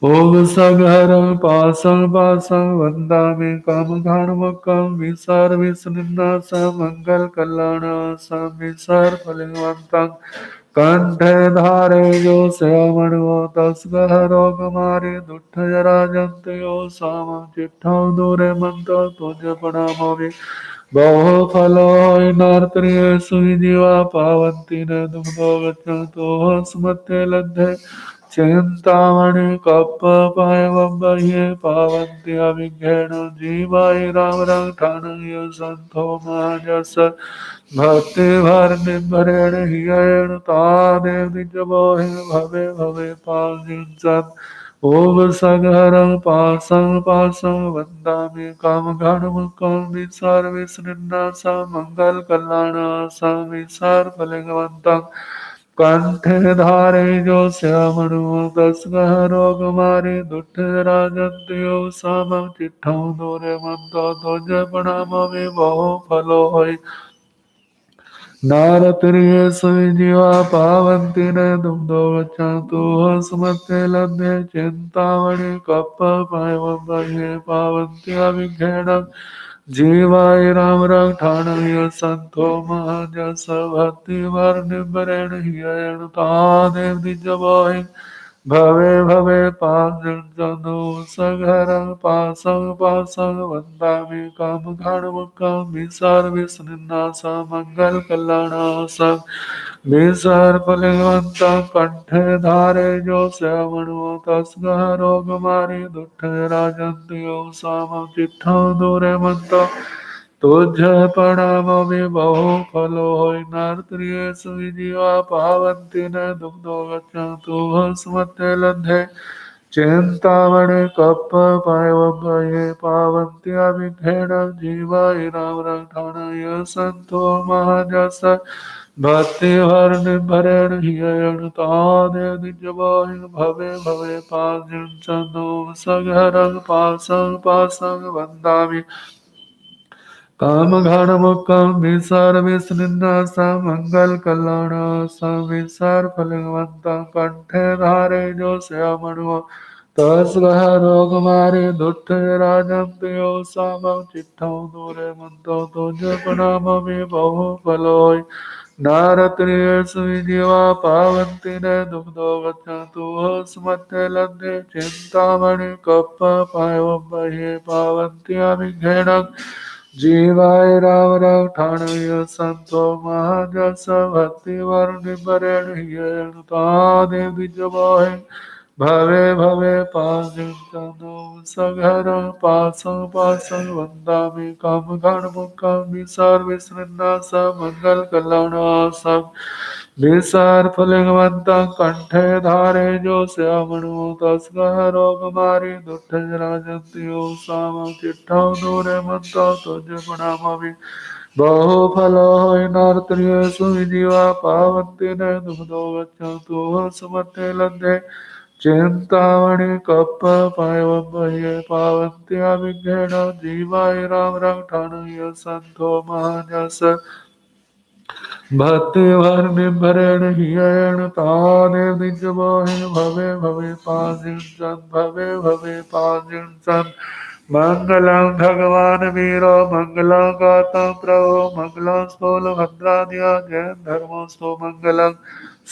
Om Sagara Pasam Pasam Vandami Kam Dharmakam Visar Visnina Samangal Kalana Samisar Palingvantang Kanthe Dhare Jo Sevamanvo Tasgaharo Gamari Duttayara Jantayo Samam Chitthav Dure Manta Tuja Pranamavi Baho Phalo Inartriye Suvijiva Pavantine Dugdo Gachanto Smathe Ladhe चिंतामणि कप पाय बह्ये पावन्ति अभिज्ञेन जीवाय राम रंग संतो महाजस भक्ति भर निभरेण हियेण तादेव निजमोहि भवे भवे पाल ओम सगहरं पासं वन्दामि कामघानमुखं विसर्विस्निन्दासं मङ्गलकल्याणं विसर्पलिङ्गवन्तं कंठे धारे जो श्यामणु दसगहरो कुमारी दुष्ट राजन्त्यो समं चिट्ठौ दूरे मंतो तुझ प्रणाम में बहु फलो होय नारत्रिय सुजीवा पावन्ति न दुग्धो गच्छन्तु सुमते लब्धे चिन्तामणि कप्प पायवये पावन्ति अभिघ्नेन जीवाय राम रंग संतो महाजस भक्ति वर निबरेण हियेण तादेव निजमोहि भवे भवे पाजनो सघरं पासं वन्दामि कामघानमुखं विसर्विस्निन्दासं मङ्गलकल्याणं विसर्पलिङ्गवन्तं कण्ठे धारे जो श्यामणो तस्करो कुमारी दुष्ट राजन्त्यो सामं चिट्ठौ दूरे मन्तो तुझ प्रणाम में बहु फलो होय नारत्रिय सुविजीवा पावन्ति न दुग्धो गच्छन्तु स्मते लब्धे चिंतामणि कप्प पायवये पावन्ति अभिघ्नेन जीवाय राम रंग संतो महाजस भक्ति भर निभरेण हियेण तादेव निजमोहि भवे भवे पाजनो सघरं पासं वन्दामि कामघानमुखं विसर्विस्निन्दासं मङ्गलकल्याणं विसर्पलिङ्गवन्तं कंठे धारे जो श्यामणो तस्कहरो कुमारी दुष्ट राजन्त्यो समं चिट्ठौ दूरे मन्तो तुझ प्रणाम में बहु फलो होय नारत्रिय सुविजीवा पावन्ति न दुग्धो गच्छन्तु स्मते लब्धे चिन्तामणि कप्प पायवये पावन्ति अभिघ्नेन जीवाय राम रंग संतो महाजस भक्ति वर निबरेण हियेण तादेव निजमोहि भवे भवे पाजनो सघरं पासं वन्दामि कामघानमुखं विसर्विस्निन्दासं मङ्गलकल्याणं विसर्पलिङ्गवन्तं कण्ठे धारे जो श्यामणो तस्कहरो कुमारी दुष्ट राजन्त्यो सामं चिट्ठौ दूरे मन्तो तुझ प्रणामि बहु फलो होय नारत्रिय सुविजीवा पावन्ति न दुग्धो गच्छन्तु सुमते लब्धे चिंतामणि कप्प पायवये पावन्ति अभिघ्नेन जीवाय राम रंग संतो महाजस भक्ति भर निभरेण हियेण तादेव निजमोहि भवे भवे पाजिंचन भवे भवे पाजिंचन मंगलं भगवान वीरो मंगलं गौतम प्रभु मंगलं स्थूलभद्रादिया जय धर्मस्तु मंगलं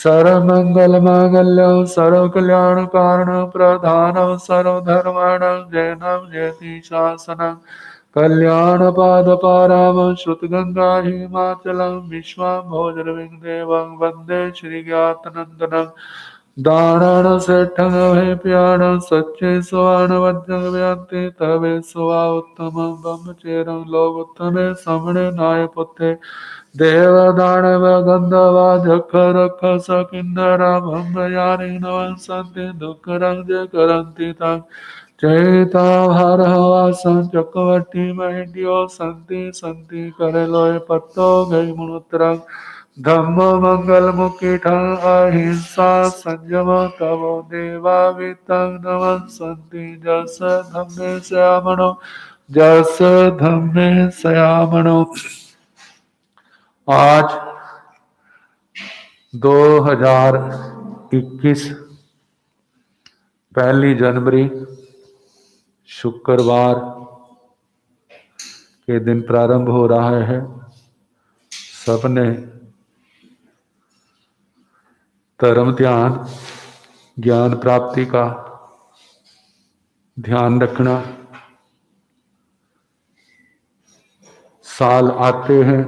सर्वमंगल मांगल्यं सर्वकल्याण कारणं प्रधानं सर्वधर्माणां जैनं जयति शासनं कल्याण पाद पाराम श्रुत गंगा हिमाचलं विश्वाम्भोजरविंदेवं वंदे श्री ज्ञातनंदनं दानण सेठं अभिप्याण सच्चे सुवर्ण वज्रं व्यान्ति तवे सुवा उत्तमं ब्रह्मचेरं लोकोत्तमे समणे नाय पुत्रे देव दानव गंधर्वा झख रख सकिन्नरा ब्रह्मयानि नवंसन्ति दुःखरं ज करन्ति तं चैता हर हवासन चक्रवर्ती महिड्यो संति संति करे लोय पत्तो गई मुनुत्रं धम्म मंगल मुकिठं अहिंसा संयम तवो देवा वितं नमस्सन्ति जस धम्मे श्यामणो जस धम्मे श्यामणो। आज 2021 1 जनवरी शुक्रवार के दिन प्रारंभ हो रहा है। सबने धर्म ध्यान ज्ञान प्राप्ति का ध्यान रखना। साल आते हैं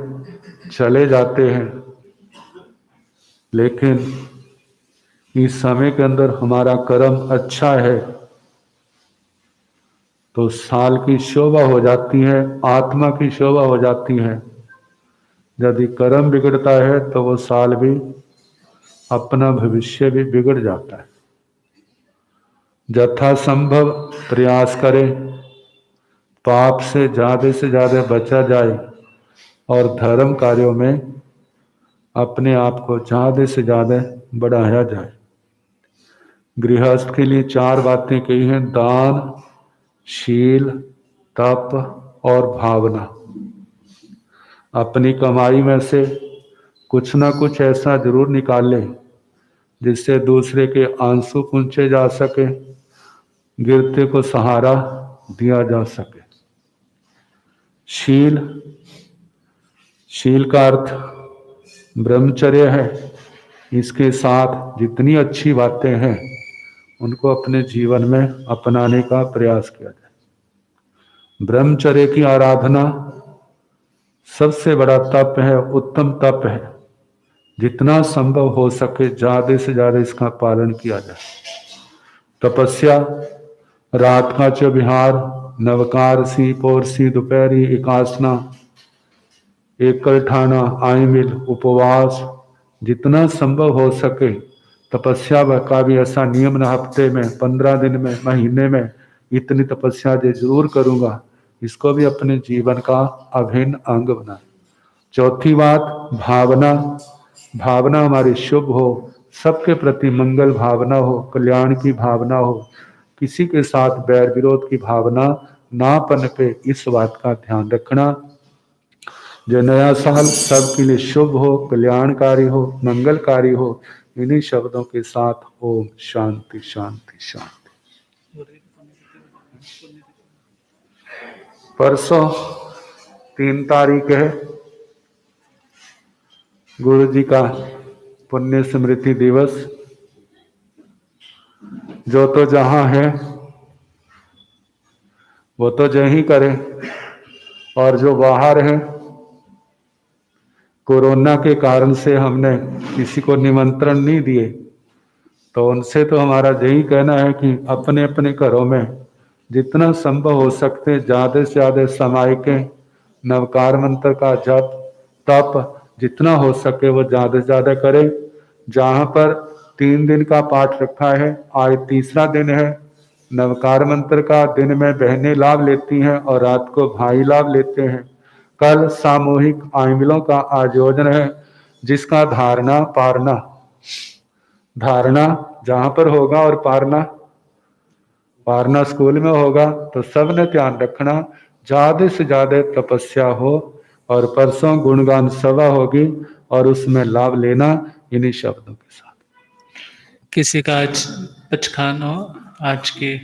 चले जाते हैं, लेकिन इस समय के अंदर हमारा कर्म अच्छा है तो साल की शोभा हो जाती है, आत्मा की शोभा हो जाती है। यदि कर्म बिगड़ता है तो वो साल भी, अपना भविष्य भी बिगड़ जाता है। यथासंभव प्रयास करें, पाप से ज्यादा बचा जाए और धर्म कार्यों में अपने आप को ज्यादा से ज्यादा बढ़ाया जाए। गृहस्थ के लिए 4 बातें कही हैं: दान, शील, तप और भावना। अपनी कमाई में से कुछ ना कुछ ऐसा जरूर निकालें जिससे दूसरे के आंसू पूंछे जा सके, गिरते को सहारा दिया जा सके। शील का अर्थ ब्रह्मचर्य है। इसके साथ जितनी अच्छी बातें हैं उनको अपने जीवन में अपनाने का प्रयास किया जाए। ब्रह्मचर्य की आराधना सबसे बड़ा तप है, उत्तम तप है। जितना संभव हो सके ज्यादा से ज्यादा इसका पालन किया जाए। तपस्या, रात का चौविहार, नवकार सी, पौरसी, दोपहरी, एकासना, एकल ठाना, आयमिल, उपवास, जितना संभव हो सके तपस्या का भी ऐसा नियम न, हफ्ते में, 15 दिन में, महीने में इतनी तपस्या जरूर करूंगा, इसको भी अपने जीवन का अभिन्न अंग बनाए। चौथी बात, भावना। भावना हमारी शुभ हो, सबके प्रति मंगल भावना हो, कल्याण की भावना हो, किसी के साथ बैर विरोध की भावना ना पनपे, इस बात का ध्यान रखना। जो नया साल सबके लिए शुभ हो, कल्याणकारी हो, मंगलकारी हो, इन्हीं शब्दों के साथ ओम शांति शांति शांति। परसों 3 तारीख है, गुरु जी का पुण्य स्मृति दिवस। जो तो जहां है वो तो जय ही करे, और जो बाहर है, कोरोना के कारण से हमने किसी को निमंत्रण नहीं दिए, तो उनसे तो हमारा यही कहना है कि अपने अपने घरों में जितना संभव हो सकते ज्यादा से ज्यादा समायिकें, नवकार मंत्र का जप, तप जितना हो सके वो ज्यादा से ज्यादा करें। जहां पर 3 दिन का पाठ रखा है, आज तीसरा दिन है। नवकार मंत्र का दिन में बहनें लाभ लेती हैं और रात को भाई लाभ लेते हैं। कल सामूहिक आयमिलों का आयोजन है, जिसका धारणा जहां पर होगा और पारना स्कूल में होगा, तो सब ने ध्यान रखना ज्यादा से ज्यादा तपस्या हो। और परसों गुणगान सभा होगी और उसमें लाभ लेना, इन्हीं शब्दों के साथ। किसी का आज पचखान हो, आज के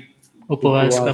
उपवास का